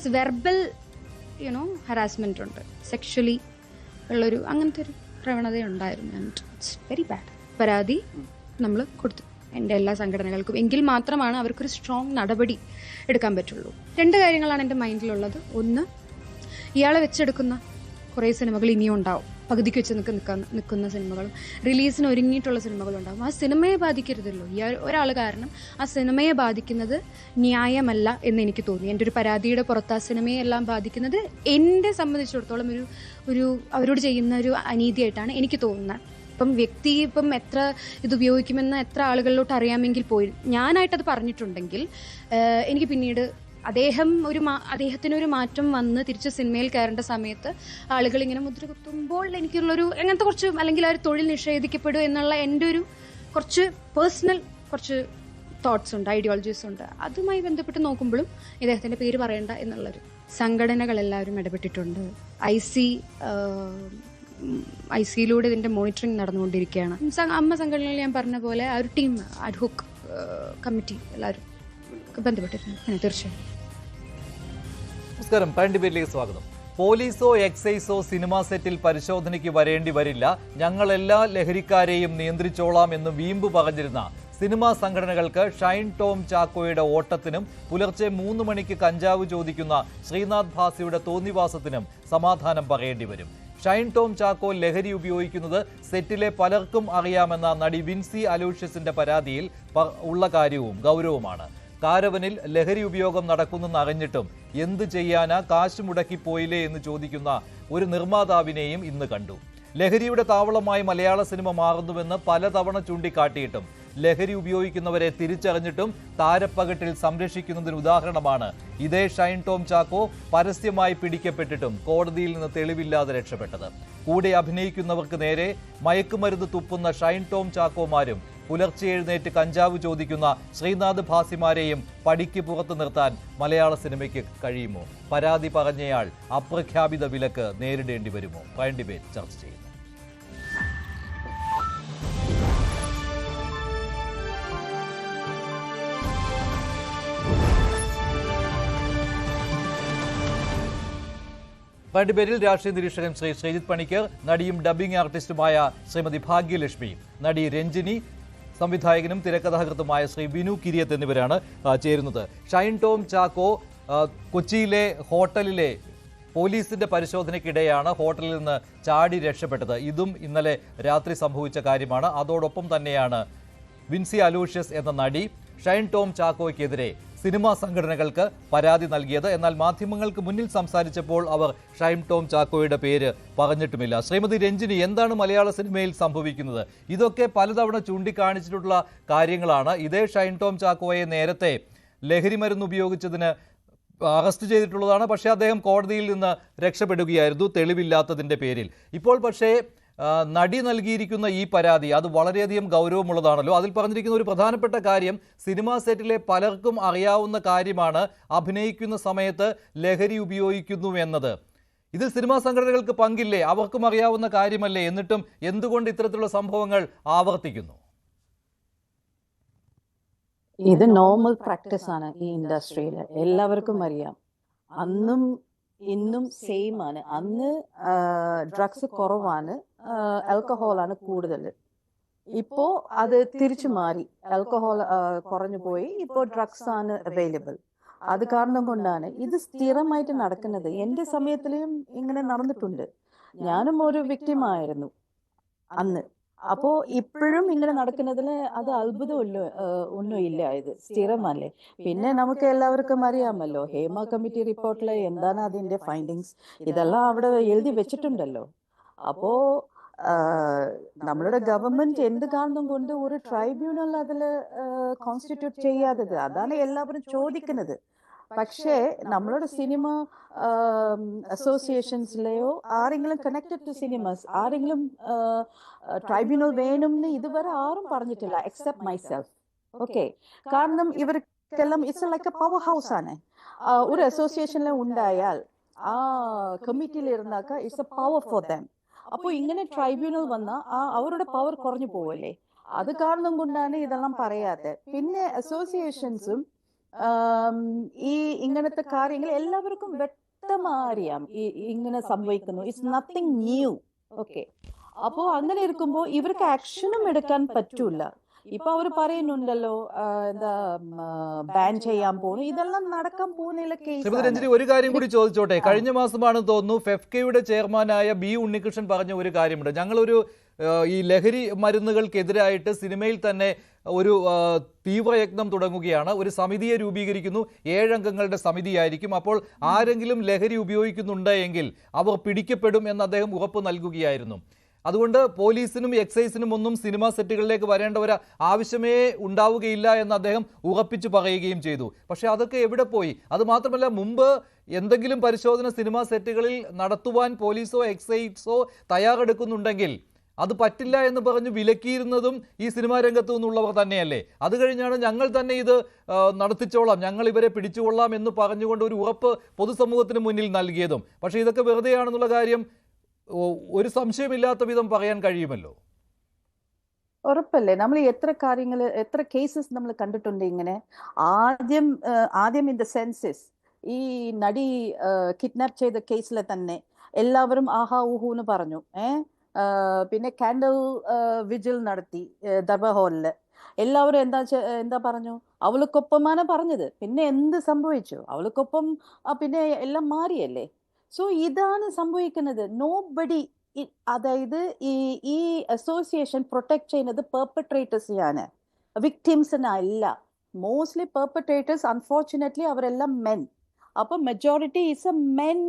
Plus verbal harassment ഉണ്ട്, sexually ഉള്ളൊരു അങ്ങനത്തെ ഒരു പ്രവണതയുണ്ടായിരുന്നു. And it's very bad. പരാതി നമ്മൾ കൊടുത്തു എൻ്റെ എല്ലാ സംഘടനകൾക്കും. എങ്കിൽ മാത്രമാണ് അവർക്കൊരു സ്ട്രോങ് നടപടി എടുക്കാൻ പറ്റുള്ളൂ. 2 കാര്യങ്ങളാണ് എൻ്റെ മൈൻഡിലുള്ളത്. ഒന്ന്, ഇയാളെ വെച്ചെടുക്കുന്ന കുറേ സിനിമകൾ ഇനിയും ഉണ്ടാവും. പകുതിക്ക് വെച്ച് നിൽക്കുന്ന സിനിമകളും റിലീസിന് ഒരുങ്ങിയിട്ടുള്ള സിനിമകളും ഉണ്ടാകും. ആ സിനിമയെ ബാധിക്കരുതല്ലോ. ഒരാൾ കാരണം ആ സിനിമയെ ബാധിക്കുന്നത് ന്യായമല്ല എന്ന് എനിക്ക് തോന്നി. എൻ്റെ ഒരു പരാതിയുടെ പുറത്ത് ആ സിനിമയെല്ലാം ബാധിക്കുന്നത് എന്നെ സംബന്ധിച്ചിടത്തോളം ഒരു അവരോട് ചെയ്യുന്ന ഒരു അനീതിയായിട്ടാണ് എനിക്ക് തോന്നുന്നത്. വ്യക്തി എത്ര ഇത് ഉപയോഗിക്കുമെന്ന് എത്ര ആളുകളിലോട്ട് അറിയാമെങ്കിൽ പോയി ഞാനായിട്ടത് പറഞ്ഞിട്ടുണ്ടെങ്കിൽ എനിക്ക് പിന്നീട് അദ്ദേഹത്തിനൊരു മാറ്റം വന്ന് തിരിച്ച് സിനിമയിൽ കയറേണ്ട സമയത്ത് ആളുകൾ ഇങ്ങനെ മുദ്ര കുത്തുമ്പോൾ എനിക്കുള്ളൊരു അങ്ങനത്തെ കുറച്ച്, അല്ലെങ്കിൽ ആ ഒരു തൊഴിൽ നിഷേധിക്കപ്പെടും എന്നുള്ള എൻ്റെ ഒരു കുറച്ച് പേഴ്സണൽ കുറച്ച് തോട്ട്സ് ഉണ്ട്, ഐഡിയോളജീസ് ഉണ്ട്. അതുമായി ബന്ധപ്പെട്ട് നോക്കുമ്പോഴും ഇദ്ദേഹത്തിൻ്റെ പേര് പറയണ്ട എന്നുള്ളൊരു സംഘടനകളെല്ലാവരും ഇടപെട്ടിട്ടുണ്ട്. ഐ സിയിലൂടെ ഇതിൻ്റെ മോണിറ്ററിങ് നടന്നുകൊണ്ടിരിക്കുകയാണ്. അമ്മ സംഘടനയിൽ ഞാൻ പറഞ്ഞ പോലെ ആ ഒരു ടീം അഡ്ഹോക് കമ്മിറ്റി എല്ലാവരും ബന്ധപ്പെട്ടിട്ടുണ്ട്. തീർച്ചയായും. നമസ്കാരം, കറന്റ് ഡിബേറ്റിലേക്ക് സ്വാഗതം. പോലീസോ എക്സൈസോ സിനിമാ സെറ്റിൽ പരിശോധനയ്ക്ക് വരേണ്ടി വരില്ല, ഞങ്ങൾ എല്ലാ ലഹരിക്കാരെയും നിയന്ത്രിച്ചോളാം എന്ന് വീമ്പ് പറഞ്ഞിരുന്ന സിനിമാ സംഘടനകൾക്ക് ഷൈൻ ടോം ചാക്കോയുടെ ഓട്ടത്തിനും പുലർച്ചെ 3 മണിക്ക് കഞ്ചാവ് ചോദിക്കുന്ന ശ്രീനാഥ് ഭാസിയുടെ തോന്നിവാസത്തിനും സമാധാനം പറയേണ്ടി വരും. ഷൈൻ ടോം ചാക്കോ ലഹരി ഉപയോഗിക്കുന്നത് സെറ്റിലെ പലർക്കും അറിയാമെന്ന നടി വിൻസി അലൂഷ്യസിന്റെ പരാതിയിൽ ഉള്ള കാര്യവും ഗൗരവമാണ്. കാരവനിൽ ലഹരി ഉപയോഗം നടക്കുന്നെന്ന് അറിഞ്ഞിട്ടും എന്ത് ചെയ്യാനാ, കാശ് മുടക്കിപ്പോയില്ലേ എന്ന് ചോദിക്കുന്ന ഒരു നിർമ്മാതാവിനെയും ഇന്ന് കണ്ടു. ലഹരിയുടെ താവളമായി മലയാള സിനിമ മാറുന്നുവെന്ന് പലതവണ ചൂണ്ടിക്കാട്ടിയിട്ടും ലഹരി ഉപയോഗിക്കുന്നവരെ തിരിച്ചറിഞ്ഞിട്ടും താരപ്പകട്ടിൽ സംരക്ഷിക്കുന്നതിന് ഉദാഹരണമാണ് ഇതേ ഷൈൻ ടോം ചാക്കോ പരസ്യമായി പിടിക്കപ്പെട്ടിട്ടും കോടതിയിൽ നിന്ന് തെളിവില്ലാതെ രക്ഷപ്പെട്ടത്. കൂടെ അഭിനയിക്കുന്നവർക്ക് നേരെ മയക്കുമരുന്ന് തുപ്പുന്ന ഷൈൻ ടോം ചാക്കോമാരും പുലർച്ചെ എഴുന്നേറ്റ് കഞ്ചാവ് ചോദിക്കുന്ന ശ്രീനാഥ് ഭാസിമാരെയും പടിക്ക് പുറത്തു നിർത്താൻ മലയാള സിനിമയ്ക്ക് കഴിയുമോ? പരാതി പറഞ്ഞയാൾ അപ്രഖ്യാപിത വിലക്ക് നേരിടേണ്ടി വരുമോ? പ്രൈം ഡിബേറ്റ് ചർച്ച ചെയ്യും. ഡിബേറ്റിൽ രാഷ്ട്രീയ നിരീക്ഷകൻ ശ്രീ ശ്രീജിത്ത് പണിക്കർ, നടിയും ഡബ്ബിംഗ് ആർട്ടിസ്റ്റുമായ ശ്രീമതി ഭാഗ്യലക്ഷ്മി, നടി രഞ്ജിനി, സംവിധായകനും തിരക്കഥാകൃത്തുമായ ശ്രീ വിനു കിരിയത്ത് എന്നിവരാണ് ചേരുന്നത്. ഷൈൻ ടോം ചാക്കോ കൊച്ചിയിലെ ഹോട്ടലിലെ പോലീസിന്റെ പരിശോധനയ്ക്കിടെയാണ് ഹോട്ടലിൽ നിന്ന് ചാടി രക്ഷപ്പെട്ടത്. ഇതും ഇന്നലെ രാത്രി സംഭവിച്ച കാര്യമാണ്. അതോടൊപ്പം തന്നെയാണ് വിൻസി അലൂഷ്യസ് എന്ന നടി ഷൈൻ ടോം ചാക്കോയ്ക്കെതിരെ സിനിമാ സംഘടനകൾക്ക് പരാതി നൽകിയത്. എന്നാൽ മാധ്യമങ്ങൾക്ക് മുന്നിൽ സംസാരിച്ചപ്പോൾ അവർ ഷൈൻ ടോം ചാക്കോയുടെ പേര് പറഞ്ഞിട്ടുമില്ല. ശ്രീമതി രഞ്ജിനി, എന്താണ് മലയാള സിനിമയിൽ സംഭവിക്കുന്നത്? ഇതൊക്കെ പലതവണ ചൂണ്ടിക്കാണിച്ചിട്ടുള്ള കാര്യങ്ങളാണ്. ഇതേ ഷൈൻ ടോം ചാക്കോയെ നേരത്തെ ലഹരി മരുന്ന് ഉപയോഗിച്ചതിന് അറസ്റ്റ് ചെയ്തിട്ടുള്ളതാണ്. പക്ഷേ അദ്ദേഹം കോടതിയിൽ നിന്ന് രക്ഷപ്പെടുകയായിരുന്നു തെളിവില്ലാത്തതിൻ്റെ പേരിൽ. ഇപ്പോൾ പക്ഷേ നടി നൽകിയിരിക്കുന്ന ഈ പരാതി അത് വളരെയധികം ഗൗരവമുള്ളതാണല്ലോ. അതിൽ പറഞ്ഞിരിക്കുന്ന ഒരു പ്രധാനപ്പെട്ട കാര്യം സിനിമാ സെറ്റിലെ പലർക്കും അറിയാവുന്ന കാര്യമാണ് അഭിനയിക്കുന്ന സമയത്ത് ലഹരി ഉപയോഗിക്കുന്നു എന്നത്. ഇതിൽ സിനിമാ സംഘടനകൾക്ക് പങ്കില്ലേ? അവർക്കും അറിയാവുന്ന കാര്യമല്ലേ? എന്നിട്ടും എന്തുകൊണ്ട് ഇത്തരത്തിലുള്ള സംഭവങ്ങൾ ആവർത്തിക്കുന്നു? ഇത് നോർമൽ പ്രാക്ടീസ് ആണ് ഈ ഇൻഡസ്ട്രിയിൽ, എല്ലാവർക്കും അറിയാം. അന്നും ഇന്നും സെയിം ആണ്. അന്ന് ഡ്രഗ്സ് കുറവാണ്, ആൽക്കഹോളാണ് കൂടുതൽ. ഇപ്പോ അത് തിരിച്ചു മാറി, ആൽക്കഹോൾ കുറഞ്ഞു പോയി, ഇപ്പോൾ ഡ്രഗ്സ് ആണ് അവൈലബിൾ. അത് കാരണം കൊണ്ടാണ് ഇത് സ്ഥിരമായിട്ട് നടക്കുന്നത്. എൻ്റെ സമയത്തിലും ഇങ്ങനെ നടന്നിട്ടുണ്ട്. ഞാനും ഒരു വിക്ടിമായിരുന്നു അന്ന്. അപ്പോ ഇപ്പോഴും ഇങ്ങനെ നടക്കുന്നതിൽ അത് അത്ഭുതമല്ലോ ഒന്നുമില്ല. ഇത് സ്ഥിരമല്ലേ. പിന്നെ നമുക്ക് എല്ലാവർക്കും അറിയാമല്ലോ ഹേമ കമ്മിറ്റി റിപ്പോർട്ടിൽ എന്താണ് അതിന്റെ ഫൈൻഡിങ്സ്, ഇതെല്ലാം അവിടെ എഴുതി വെച്ചിട്ടുണ്ടല്ലോ. അപ്പോ നമ്മളുടെ ഗവൺമെന്റ് എന്ത് കാരണം കൊണ്ട് ഒരു ട്രൈബ്യൂണൽ അതിൽ കോൺസ്റ്റിറ്റ്യൂട്ട് ചെയ്യാത്തത്, അതാണ് എല്ലാവരും ചോദിക്കുന്നത്. പക്ഷേ നമ്മളുടെ സിനിമ അസോസിയേഷൻസിലെയോ ആരെങ്കിലും കണക്റ്റഡ് ടു സിനിമാസ് ആരെങ്കിലും ട്രൈബ്യൂണൽ വേണമെന്ന് ഇതുവരെ ആരും പറഞ്ഞിട്ടില്ല എക്സെപ്റ്റ് മൈസെൽഫ്. ഓക്കെ, കാരണം ഇവർക്കെല്ലാം it's like a power house ആണ്. ഒരു അസോസിയേഷനിൽ ഉണ്ടായാൽ ആ കമ്മിറ്റിയിൽ ഇരുന്നാക്ക it's a power for them. അപ്പോൾ ഇങ്ങനെ ട്രൈബ്യൂണൽ വന്നാൽ അവരുടെ പവർ കുറഞ്ഞു പോവല്ലേ. അത് കാരണം കൊണ്ടാണ് ഇതെല്ലാം പറയാത്തത്. പിന്നെ അസോസിയേഷൻസും ഈ ഇങ്ങനത്തെ കാര്യങ്ങൾ എല്ലാവർക്കും വ്യക്തമായി അറിയാം. ഇങ്ങനെ സംഭവിക്കുന്നു. It's nothing new. ഓക്കെ, അപ്പോ അങ്ങനെ ഇരിക്കുമ്പോ ഇവർക്ക് ആക്ഷനും എടുക്കാൻ പറ്റൂല. ഇപ്പൊ അവർ പറയുന്നുണ്ടല്ലോ എന്താ ബാൻ ചെയ്യാൻ പോകുന്നു. ഇതെല്ലാം നടക്കാൻ പോകുന്നില്ല ശ്രീമതി കേസ്. രഞ്ജിനി, ഒരു കാര്യം കൂടി ചോദിച്ചോട്ടെ. കഴിഞ്ഞ മാസമാണെന്ന് തോന്നുന്നു ഫെഫ്കയുടെ ചെയർമാനായ ബി ഉണ്ണികൃഷ്ണൻ പറഞ്ഞ ഒരു കാര്യമുണ്ട്. ഞങ്ങളൊരു ഈ ലഹരി മരുന്നുകൾക്കെതിരായിട്ട് സിനിമയിൽ തന്നെ ഒരു തീവ്രയജ്ഞം തുടങ്ങുകയാണ്. ഒരു സമിതിയെ രൂപീകരിക്കുന്നു. 7 അംഗങ്ങളുടെ സമിതിയായിരിക്കും. അപ്പോൾ ആരെങ്കിലും ലഹരി ഉപയോഗിക്കുന്നുണ്ട് എങ്കിൽ അവർ പിടിക്കപ്പെടും എന്ന് അദ്ദേഹം ഉറപ്പ് നൽകുകയായിരുന്നു. അതുകൊണ്ട് പോലീസിനും എക്സൈസിനും ഒന്നും സിനിമാ സെറ്റുകളിലേക്ക് വരേണ്ട ഒരു ആവശ്യമേ ഉണ്ടാവുകയില്ല എന്ന് അദ്ദേഹം ഉറപ്പിച്ചു പറയുകയും ചെയ്തു. പക്ഷേ അതൊക്കെ എവിടെ പോയി? അത് മാത്രമല്ല, മുമ്പ് എന്തെങ്കിലും പരിശോധന സിനിമാ സെറ്റുകളിൽ നടത്തുവാൻ പോലീസോ എക്സൈസോ തയ്യാറെടുക്കുന്നുണ്ടെങ്കിൽ അത് പറ്റില്ല എന്ന് പറഞ്ഞു വിലക്കിയിരുന്നതും ഈ സിനിമാ രംഗത്തു നിന്നുള്ളവർ തന്നെയല്ലേ. അത് കഴിഞ്ഞാണ് ഞങ്ങൾ തന്നെ ഇത് നടത്തിച്ചോളാം, ഞങ്ങൾ ഇവരെ പിടിച്ചുകൊള്ളാം എന്ന് പറഞ്ഞുകൊണ്ട് ഒരു ഉറപ്പ് പൊതുസമൂഹത്തിന് മുന്നിൽ നൽകിയതും. പക്ഷേ ഇതൊക്കെ വെറുതെയാണെന്നുള്ള കാര്യം ഒരു സംശയമില്ലാത്ത വിധം പറയാൻ കഴിയുമല്ലോ. ഉറപ്പല്ലേ? നമ്മൾ എത്ര കേസസ് നമ്മൾ കണ്ടിട്ടുണ്ട് ഇങ്ങനെ. ആദ്യം ഇൻ ദ സെൻസസ് ഈ നടി കിഡ്നാപ്പ് ചെയ്ത കേസിലെ തന്നെ എല്ലാവരും ആഹാ ഊഹു എന്ന് പറഞ്ഞു. പിന്നെ കാൻഡിൽ വിജിൽ നടത്തി ദർബാർ ഹാളില്. എല്ലാവരും എന്താ പറഞ്ഞു? അവൾക്കൊപ്പമാണ് പറഞ്ഞത്. പിന്നെ എന്ത് സംഭവിച്ചു? അവൾക്കൊപ്പം പിന്നെ എല്ലാം മാറിയല്ലേ. സോ ഇതാണ് സംഭവിക്കുന്നത്. നോബഡി, അതായത് ഈ അസോസിയേഷൻ പ്രൊട്ടക്ട് ചെയ്യുന്നത് പെർപെട്രേറ്റേഴ്സിനെയാണ്, വിക്ടിംസിനല്ല. മോസ്റ്റ്ലി പെർപെട്രേറ്റേഴ്സ് അൺഫോർച്ചുനേറ്റ്ലി അവരെല്ലാം മെൻ. അപ്പൊ majority is A men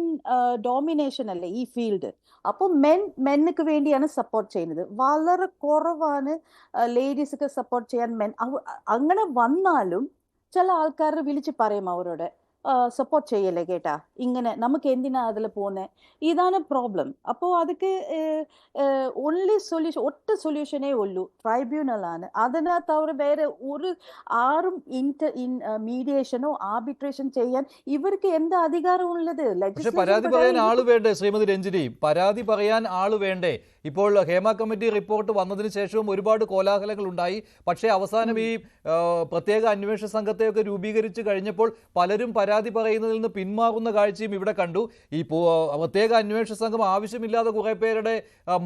domination അല്ലേ ഈ ഫീൽഡ്. അപ്പൊ മെന്നിക്ക് വേണ്ടിയാണ് സപ്പോർട്ട് ചെയ്യുന്നത്. വളരെ കുറവാണ് ലേഡീസ്ക്ക് സപ്പോർട്ട് ചെയ്യാൻ മെൻ. അങ്ങനെ വന്നാലും ചില ആൾക്കാർ വിളിച്ച് പറയും അവരോട് സപ്പോർട്ട് ചെയ്യല്ലേ കേട്ടാ, ഇങ്ങനെ നമുക്ക് എന്തിനാ അതിൽ പോകുന്നത്. ഇതാണ് പ്രോബ്ലം. അപ്പോൾ അതൊക്കെ ഓൺലി സൊല്യൂഷൻ, ഒറ്റ സൊല്യൂഷനേ ഉള്ളൂ, ട്രൈബ്യൂണലാണ്. അതിനകത്ത് അവർ വേറെ ആരും മീഡിയേഷനോ ആർബിട്രേഷൻ ചെയ്യാൻ ഇവർക്ക് എന്താ അധികാരം ഉള്ളത്? പക്ഷെ പരാതി പറയാൻ ആള് വേണ്ടേ ശ്രീമതി രഞ്ജിനി? പരാതി പറയാൻ ആള് വേണ്ടേ? ഇപ്പോൾ ഹേമ കമ്മിറ്റി റിപ്പോർട്ട് വന്നതിന് ശേഷവും ഒരുപാട് കോലാഹലങ്ങൾ ഉണ്ടായി. പക്ഷേ അവസാനം ഈ പ്രത്യേക അന്വേഷണ സംഘത്തെയൊക്കെ രൂപീകരിച്ച് കഴിഞ്ഞപ്പോൾ പലരും പരാതി പറയുന്നതിൽ നിന്ന് പിന്മാറുന്ന കാഴ്ചയും ഇവിടെ കണ്ടു. ഈ പ്രത്യേക അന്വേഷണ സംഘം ആവശ്യമില്ലാതെ കുറെ പേരുടെ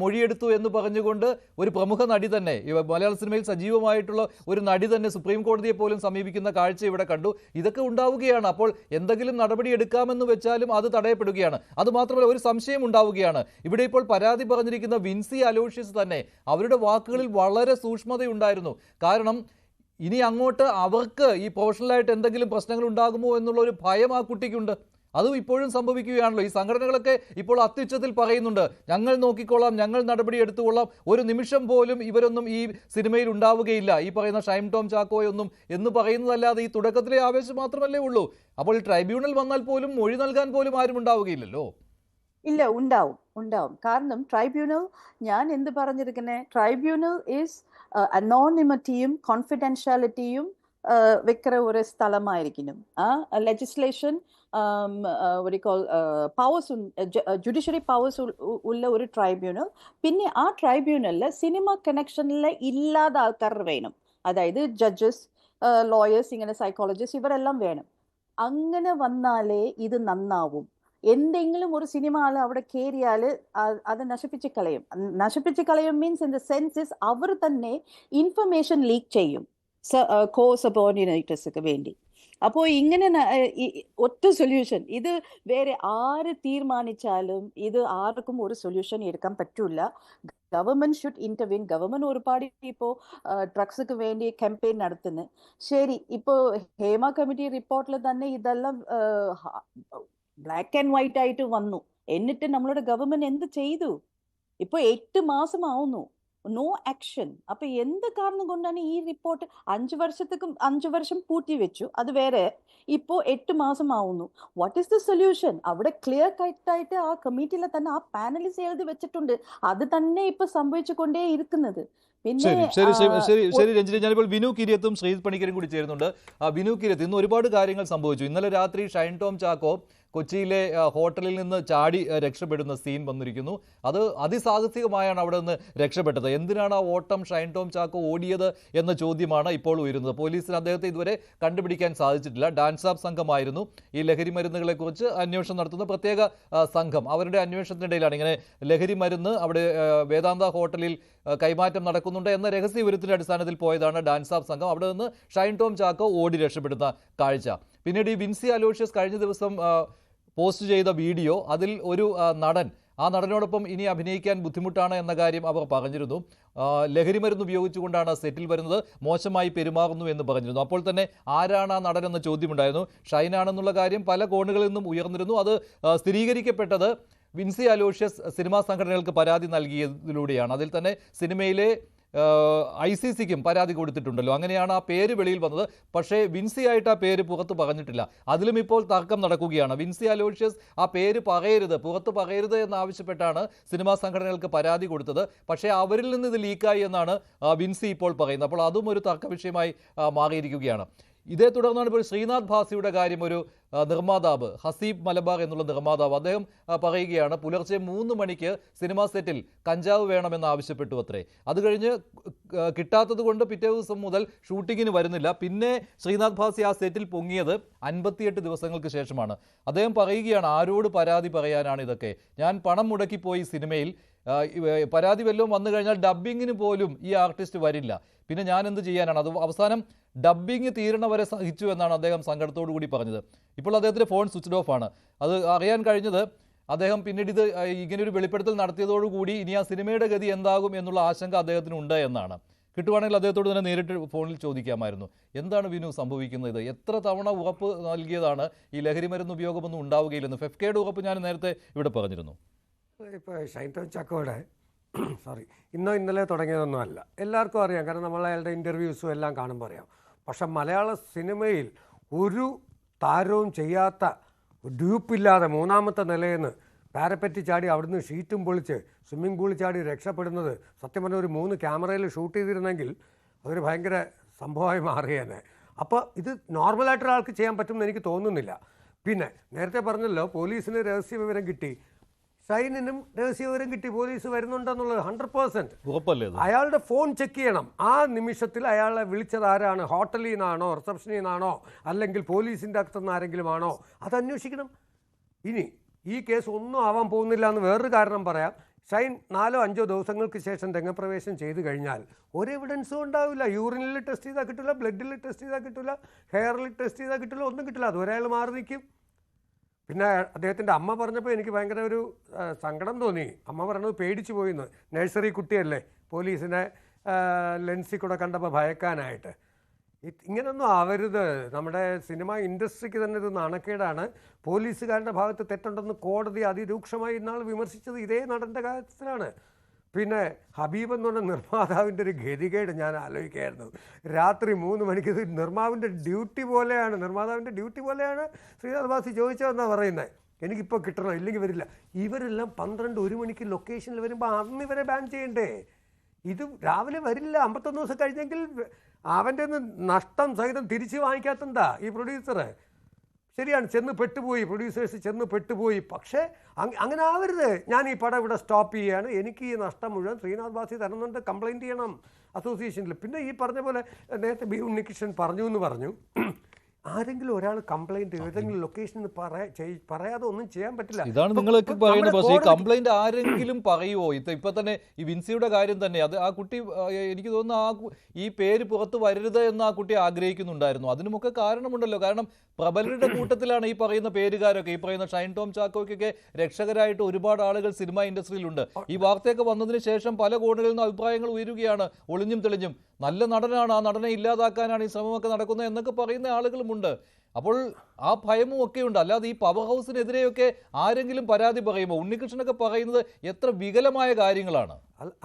മൊഴിയെടുത്തു എന്ന് പറഞ്ഞുകൊണ്ട് ഒരു പ്രമുഖ നടി തന്നെ, മലയാള സിനിമയിൽ സജീവമായിട്ടുള്ള ഒരു നടി തന്നെ സുപ്രീം കോടതിയെ പോലും സമീപിക്കുന്ന കാഴ്ച ഇവിടെ കണ്ടു. ഇതൊക്കെ ഉണ്ടാവുകയാണ്. അപ്പോൾ എന്തെങ്കിലും നടപടി എടുക്കാമെന്ന് വെച്ചാലും അത് തടയപ്പെടുകയാണ്. അതുമാത്രമല്ല, ഒരു സംശയം ഉണ്ടാവുകയാണ്. ഇവിടെ ഇപ്പോൾ പരാതി പറഞ്ഞിരിക്കുന്ന വിൻസി അലോഷ്യസ് തന്നെ, അവരുടെ വാക്കുകളിൽ വളരെ സൂക്ഷ്മതയുണ്ടായിരുന്നു. കാരണം ഇനി അങ്ങോട്ട് അവർക്ക് ഈ പ്രൊഫഷണലായിട്ട് എന്തെങ്കിലും പ്രശ്നങ്ങൾ ഉണ്ടാകുമോ എന്നുള്ള ഒരു ഭയം ആ കുട്ടിക്കുണ്ട്. അതും ഇപ്പോഴും സംഭവിക്കുകയാണല്ലോ. ഈ സംഘടനകളൊക്കെ ഇപ്പോൾ അത്യുച്ചത്തിൽ പറയുന്നുണ്ട്, ഞങ്ങൾ നോക്കിക്കോളാം, ഞങ്ങൾ നടപടി എടുത്തുകൊള്ളാം, ഒരു നിമിഷം പോലും ഇവരൊന്നും ഈ സിനിമയിൽ ഉണ്ടാവുകയില്ല, ഈ പറയുന്ന ഷൈൻ ടോം ചാക്കോയൊന്നും എന്ന് പറയുന്നതല്ലാതെ ഈ തുടക്കത്തിലെ ആവേശം മാത്രമല്ലേ ഉള്ളൂ. അപ്പോൾ ട്രൈബ്യൂണൽ വന്നാൽ പോലും മൊഴി നൽകാൻ പോലും ആരും ഉണ്ടാവുകയില്ലല്ലോ. ഇല്ല, ഉണ്ടാവും. കാരണം ട്രൈബ്യൂണൽ, ഞാൻ എന്ത് പറഞ്ഞിരിക്കുന്നത്, ട്രൈബ്യൂണൽ ഈസ് അനോണിമിറ്റിയും കോൺഫിഡൻഷ്യാലിറ്റിയും വെക്കുന്ന ഒരു സ്ഥലമായിരിക്കണം. ലെജിസ്ലേഷൻ പവേഴ്സ്, ജുഡീഷ്യറി പവേഴ്സ് ഉള്ള ഒരു ട്രൈബ്യൂണൽ. പിന്നെ ആ ട്രൈബ്യൂണലിൽ സിനിമ കണക്ഷനിൽ ഇല്ലാത്ത ആൾക്കാർ വേണം. അതായത് ജഡ്ജസ്, ലോയേഴ്സ്, ഇങ്ങനെ സൈക്കോളജിസ്റ്റ്, ഇവരെല്ലാം വേണം. അങ്ങനെ വന്നാലേ ഇത് നന്നാവും. എന്തെങ്കിലും ഒരു സിനിമ ആൾ അവിടെ കയറിയാൽ അത് നശിപ്പിച്ച് കളയും മീൻസ് ഇൻ ദ സെൻസസ് അവർ തന്നെ ഇൻഫർമേഷൻ ലീക്ക് ചെയ്യും കോ സബോർഡിനേറ്റേഴ്സിന് വേണ്ടി. അപ്പോൾ ഇങ്ങനെ ഒറ്റ സൊല്യൂഷൻ, ഇത് വേറെ ആര് തീരുമാനിച്ചാലും ഇത് ആർക്കും ഒരു സൊല്യൂഷൻ എടുക്കാൻ പറ്റൂല. Government should intervene. ഗവൺമെന്റ് ഒരുപാട് ഇപ്പോൾ ഡ്രഗ്സിന് വേണ്ടി ക്യാമ്പയിൻ നടത്തുന്നു. ശരി, ഇപ്പോൾ ഹേമ കമ്മിറ്റി റിപ്പോർട്ടിൽ തന്നെ ഇതെല്ലാം ബ്ലാക്ക് ആൻഡ് വൈറ്റ് ആയിട്ട് വന്നു. എന്നിട്ട് നമ്മളുടെ ഗവൺമെന്റ് എന്ത് ചെയ്തു? ഇപ്പൊ 8 മാസമാവുന്നു, നോ ആക്ഷൻ. അപ്പൊ എന്ത് കാരണം കൊണ്ടാണ് ഈ റിപ്പോർട്ട് 5 വർഷം പൂട്ടി വെച്ചു, അത് വേറെ. ഇപ്പോ 8 മാസമാവുന്നു. What is the solution? അവിടെ ക്ലിയർ കട്ടായിട്ട് ആ കമ്മിറ്റിയിലെ തന്നെ ആ പാനലിസ്റ്റ് എഴുതി വെച്ചിട്ടുണ്ട്. അത് തന്നെ ഇപ്പൊ സംഭവിച്ചുകൊണ്ടേ ഇരിക്കുന്നത്. ശരി രഞ്ജിനി, ഞാനിപ്പോൾ ബിനു കിരിയത്തും ശ്രീജിത്ത് പണിക്കരും കൂടി ചേരുന്നുണ്ട്. ബിനു കിരിയത്ത്, ഇന്ന് ഒരുപാട് കാര്യങ്ങൾ സംഭവിച്ചു. ഇന്നലെ രാത്രി ഷൈൻ ടോം ചാക്കോ കൊച്ചിയിലെ ഹോട്ടലിൽ നിന്ന് ചാടി രക്ഷപ്പെടുന്ന സീൻ വന്നിരിക്കുന്നു. അത് അതിസാഹസികമായാണ് അവിടെ നിന്ന് രക്ഷപ്പെട്ടത്. എന്തിനാണ് ആ ഓട്ടം ഷൈൻ ടോം ചാക്കോ ഓടിയത് എന്ന ചോദ്യമാണ് ഇപ്പോൾ ഉയരുന്നത്. പോലീസിന് അദ്ദേഹത്തെ ഇതുവരെ കണ്ടുപിടിക്കാൻ സാധിച്ചിട്ടില്ല. ഡാൻസ് ആപ്പ് സംഘമായിരുന്നു ഈ ലഹരി മരുന്നുകളെക്കുറിച്ച് അന്വേഷണം നടത്തുന്ന പ്രത്യേക സംഘം. അവരുടെ അന്വേഷണത്തിനിടയിലാണ് ഇങ്ങനെ ലഹരി മരുന്ന് അവിടെ വേദാന്ത ഹോട്ടലിൽ കൈമാറ്റം നടക്കുന്നുണ്ട് എന്ന രഹസ്യ വിവരത്തിന്റെ അടിസ്ഥാനത്തിൽ പോയതാണ് ഡാൻസ് ആപ്പ് സംഘം. അവിടെ നിന്ന് ഷൈൻ ടോം ചാക്കോ ഓടി രക്ഷപ്പെടുന്ന കാഴ്ച. പിന്നീട് ഈ വിൻസി അലോഷ്യസ് കഴിഞ്ഞ ദിവസം പോസ്റ്റ് ചെയ്ത വീഡിയോ, അതിൽ ഒരു നടൻ, ആ നടനോടൊപ്പം ഇനി അഭിനയിക്കാൻ ബുദ്ധിമുട്ടാണ് എന്ന കാര്യം അവർ പറഞ്ഞിരുന്നു. ലഹരി മരുന്ന് ഉപയോഗിച്ചുകൊണ്ടാണ് സെറ്റിൽ വരുന്നത്, മോശമായി പെരുമാറുന്നു എന്ന് പറഞ്ഞിരുന്നു. അപ്പോൾ തന്നെ ആരാണ് ആ നടൻ എന്ന ചോദ്യമുണ്ടായിരുന്നു. ഷൈനാണെന്നുള്ള കാര്യം പല കോണുകളിൽ നിന്നും ഉയർന്നിരുന്നു. അത് സ്ഥിരീകരിക്കപ്പെട്ടത് വിൻസി അലോഷ്യസ് സിനിമാ സംഘടനകൾക്ക് പരാതി നൽകിയതിലൂടെയാണ്. അതിൽ തന്നെ സിനിമയിലെ ICCക്കും പരാതി കൊടുത്തിട്ടുണ്ടല്ലോ. അങ്ങനെയാണ് ആ പേര് വെളിയിൽ വന്നത്. പക്ഷേ വിൻസി ആയിട്ട് ആ പേര് പുറത്ത് പറഞ്ഞിട്ടില്ല. അതിലും ഇപ്പോൾ തർക്കം നടക്കുകയാണ്. വിൻസി അലോഷ്യസ് ആ പേര് പറയരുത്, പുറത്ത് പറയരുത് എന്നാവശ്യപ്പെട്ടാണ് സിനിമാ സംഘടനകൾക്ക് പരാതി കൊടുത്തത്. പക്ഷേ അവരിൽ നിന്ന് ഇത് ലീക്കായി എന്നാണ് വിൻസി ഇപ്പോൾ പറയുന്നത്. അപ്പോൾ അതും ഒരു തർക്ക വിഷയമായി മാറിയിരിക്കുകയാണ്. ഇതേ തുടർന്നാണ് ഇപ്പോൾ ശ്രീനാഥ് ഭാസിയുടെ കാര്യം. ഒരു നിർമ്മാതാവ്, ഹസീബ് മലബാർ എന്നുള്ള നിർമ്മാതാവ്, അദ്ദേഹം പറയുകയാണ് പുലർച്ചെ 3 മണിക്ക് സിനിമാ സെറ്റിൽ കഞ്ചാവ് വേണമെന്ന് ആവശ്യപ്പെട്ടു അത്രേ. അത് കഴിഞ്ഞ് കിട്ടാത്തത് കൊണ്ട് പിറ്റേ ദിവസം മുതൽ ഷൂട്ടിങ്ങിന് വരുന്നില്ല. പിന്നെ ശ്രീനാഥ് ഭാസി ആ സെറ്റിൽ പൊങ്ങിയത് 58 ദിവസങ്ങൾക്ക് ശേഷമാണ്. അദ്ദേഹം പറയുകയാണ്, ആരോട് പരാതി പറയാനാണ് ഇതൊക്കെ, ഞാൻ പണം മുടക്കിപ്പോയി സിനിമയിൽ, പരാതി വല്ലതും വന്നു കഴിഞ്ഞാൽ ഡബ്ബിങ്ങിന് പോലും ഈ ആർട്ടിസ്റ്റ് വരില്ല, പിന്നെ ഞാൻ എന്ത് ചെയ്യാനാണ്. അത് അവസാനം ഡബ്ബിങ് തീരണ വരെ സഹിച്ചു എന്നാണ് അദ്ദേഹം സങ്കടത്തോടു കൂടി പറഞ്ഞത്. ഇപ്പോൾ അദ്ദേഹത്തിൻ്റെ ഫോൺ സ്വിച്ച്ഡ് ഓഫ് ആണ്. അത് അറിയാൻ കഴിഞ്ഞത് അദ്ദേഹം പിന്നീട് ഇത് ഇങ്ങനെയൊരു വെളിപ്പെടുത്തൽ നടത്തിയതോടുകൂടി ഇനി ആ സിനിമയുടെ ഗതി എന്താകും എന്നുള്ള ആശങ്ക അദ്ദേഹത്തിനുണ്ട് എന്നാണ്. കിട്ടുവാണെങ്കിൽ അദ്ദേഹത്തോട് തന്നെ നേരിട്ട് ഫോണിൽ ചോദിക്കാമായിരുന്നു. എന്താണ് വിനു സംഭവിക്കുന്നത്? എത്ര തവണ ഉറപ്പ് നൽകിയതാണ് ഈ ലഹരി മരുന്ന് ഉപയോഗമൊന്നും ഉണ്ടാവുകയില്ലെന്ന്? ഫെഫ്കയുടെ ഉറപ്പ് ഞാൻ നേരത്തെ ഇവിടെ പറഞ്ഞിരുന്നു. ഇപ്പോൾ ഷൈൻ ടോം ചാക്കോയുടെ ഇന്നലെ തുടങ്ങിയതൊന്നും അല്ല, എല്ലാവർക്കും അറിയാം. കാരണം നമ്മൾ അയാളുടെ ഇൻ്റർവ്യൂസും എല്ലാം കാണുമ്പോൾ അറിയാം. പക്ഷെ മലയാള സിനിമയിൽ ഒരു താരവും ചെയ്യാത്ത, ഡ്യൂപ്പില്ലാതെ 3ാമത്തെ നിലയിൽ നിന്ന് പാരപ്പറ്റി ചാടി അവിടുന്ന് ഷീറ്റും പൊളിച്ച് സ്വിമ്മിംഗ് പൂളിൽ ചാടി രക്ഷപ്പെടുന്നത് സത്യം പറഞ്ഞ ഒരു 3 ക്യാമറയിൽ ഷൂട്ട് ചെയ്തിരുന്നെങ്കിൽ അതൊരു ഭയങ്കര സംഭവമായി മാറിയേനെ. അപ്പോൾ ഇത് നോർമലായിട്ടൊരാൾക്ക് ചെയ്യാൻ പറ്റുമെന്ന് എനിക്ക് തോന്നുന്നില്ല. പിന്നെ നേരത്തെ പറഞ്ഞല്ലോ, പോലീസിന് രഹസ്യ വിവരം കിട്ടി, ഷൈനിനും രഹസ്യ വിവരം കിട്ടി, പോലീസ് വരുന്നുണ്ടെന്നുള്ളത് 100%. അയാളുടെ ഫോൺ ചെക്ക് ചെയ്യണം. ആ നിമിഷത്തിൽ അയാളെ വിളിച്ചത് ആരാണ്? ഹോട്ടലിൽ നിന്നാണോ, റിസപ്ഷനിൽ നിന്നാണോ, അല്ലെങ്കിൽ പോലീസിൻ്റെ അകത്തുനിന്ന് ആരെങ്കിലും ആണോ? അത് അന്വേഷിക്കണം. ഇനി ഈ കേസ് ഒന്നും ആവാൻ പോകുന്നില്ല എന്ന് വേറൊരു കാരണം പറയാം. ഷൈൻ 4-5 ദിവസങ്ങൾക്ക് ശേഷം രംഗപ്രവേശം ചെയ്ത് കഴിഞ്ഞാൽ ഒരു എവിഡൻസും ഉണ്ടാവില്ല. യൂറിനിൽ ടെസ്റ്റ് ചെയ്താൽ കിട്ടില്ല, ബ്ലഡിൽ ടെസ്റ്റ് ചെയ്താൽ കിട്ടില്ല, ഹെയറിൽ ടെസ്റ്റ് ചെയ്താൽ കിട്ടില്ല, ഒന്നും കിട്ടില്ല. അതുവരെ അയാൾ മാറി നിൽക്കും. പിന്നെ അദ്ദേഹത്തിൻ്റെ അമ്മ പറഞ്ഞപ്പോൾ എനിക്ക് ഭയങ്കര ഒരു സങ്കടം തോന്നി. അമ്മ പറഞ്ഞത് പേടിച്ചു പോയിന്ന്. നഴ്സറി കുട്ടിയല്ലേ, പോലീസിനെ ലെൻസിൽ കൂടെ കണ്ടപ്പോൾ ഭയക്കാനായിട്ട്. ഇങ്ങനൊന്നും ആവരുത്. നമ്മുടെ സിനിമ ഇൻഡസ്ട്രിക്ക് തന്നെ ഇത് നാണക്കേടാണ്. പോലീസുകാരുടെ ഭാഗത്ത് തെറ്റുണ്ടെന്ന് കോടതി അതിരൂക്ഷമായി ഇന്നാൾ വിമർശിച്ചത് ഇതേ നടൻ്റെ കാര്യത്തിലാണ്. പിന്നെ ഹബീബ് എന്ന് പറഞ്ഞ നിർമ്മാതാവിൻ്റെ ഒരു ഗതികേട് ഞാൻ ആലോചിക്കുകയായിരുന്നു. രാത്രി 3 മണിക്ക് ഇത് നിർമ്മാവിൻ്റെ ഡ്യൂട്ടി പോലെയാണ്, നിർമ്മാതാവിൻ്റെ ഡ്യൂട്ടി പോലെയാണ് ശ്രീനാഥ് ഭാസി ചോദിച്ചതെന്നാണ് പറയുന്നത്. എനിക്കിപ്പോൾ കിട്ടണം, ഇല്ലെങ്കിൽ വരില്ല. ഇവരെല്ലാം 12-1 മണിക്ക് ലൊക്കേഷനിൽ വരുമ്പോൾ അന്ന് ഇവരെ ബാൻ ചെയ്യണ്ടേ? ഇത് രാവിലെ വരില്ല. 51 ദിവസം കഴിഞ്ഞെങ്കിൽ അവൻ്റെ നഷ്ടം സഹിതം തിരിച്ച് വാങ്ങിക്കാത്തെന്താ ഈ പ്രൊഡ്യൂസർ? ശരിയാണ്, ചെന്ന് പെട്ടുപോയി, പ്രൊഡ്യൂസേഴ്സ് ചെന്ന് പെട്ടുപോയി. പക്ഷേ അങ്ങനെ ആവരുത്. ഞാൻ ഈ പടം ഇവിടെ സ്റ്റോപ്പ് ചെയ്യുകയാണ്, എനിക്ക് ഈ നഷ്ടം മുഴുവൻ ശ്രീനാഥ് ഭാസി തരുന്നുണ്ട്, കംപ്ലയിൻറ്റ് ചെയ്യണം അസോസിയേഷനിൽ. പിന്നെ ഈ പറഞ്ഞ പോലെ നേരത്തെ ബി ഉണ്ണികൃഷ്ണൻ പറഞ്ഞു എന്ന് പറഞ്ഞു, ആരെങ്കിലും ഒരാൾ കംപ്ലൈന്റ് ഏതെങ്കിലും ലൊക്കേഷനിൽ പറയാതെ ഒന്നും ചെയ്യാൻ പറ്റില്ല. ഇതാണ് നിങ്ങളൊക്കെ പറയുന്നത്. പക്ഷേ കംപ്ലൈന്റ് ആരെങ്കിലും പറയുമോ? ഇപ്പൊ തന്നെ ഈ വിൻസിയുടെ കാര്യം തന്നെ, അത് ആ കുട്ടി, എനിക്ക് തോന്നുന്നു ഈ പേര് പുറത്ത് വരരുത് എന്ന് ആ കുട്ടി ആഗ്രഹിക്കുന്നുണ്ടായിരുന്നു. അതിനുമൊക്കെ കാരണമുണ്ടല്ലോ. കാരണം പ്രബലരുടെ കൂട്ടത്തിലാണ് ഈ പറയുന്ന പേരുകാരൊക്കെ. ഈ പറയുന്ന ഷൈൻ ടോം ചാക്കോയ്ക്കൊക്കെ രക്ഷകരായിട്ട് ഒരുപാട് ആളുകൾ സിനിമാ ഇൻഡസ്ട്രിയിലുണ്ട്. ഈ വാർത്തയൊക്കെ വന്നതിന് ശേഷം പല കോണുകളിൽ നിന്ന് അഭിപ്രായങ്ങൾ ഉയരുകയാണ്, ഒളിഞ്ഞും തെളിഞ്ഞും. നല്ല നടനാണ്, ആ നടനെ ഇല്ലാതാക്കാനാണ് ഈ ശ്രമമൊക്കെ നടക്കുന്നത് എന്നൊക്കെ പറയുന്ന ആളുകളുമുണ്ട്. അപ്പോൾ ആ ഭയവും ഒക്കെ ഉണ്ട്. അല്ലാതെ ഈ പവർ ഹൗസിനെതിരെയൊക്കെ ആരെങ്കിലും പരാതി പറയുമ്പോൾ ഉണ്ണികൃഷ്ണനൊക്കെ പറയുന്നത് എത്ര വികലമായ കാര്യങ്ങളാണ്.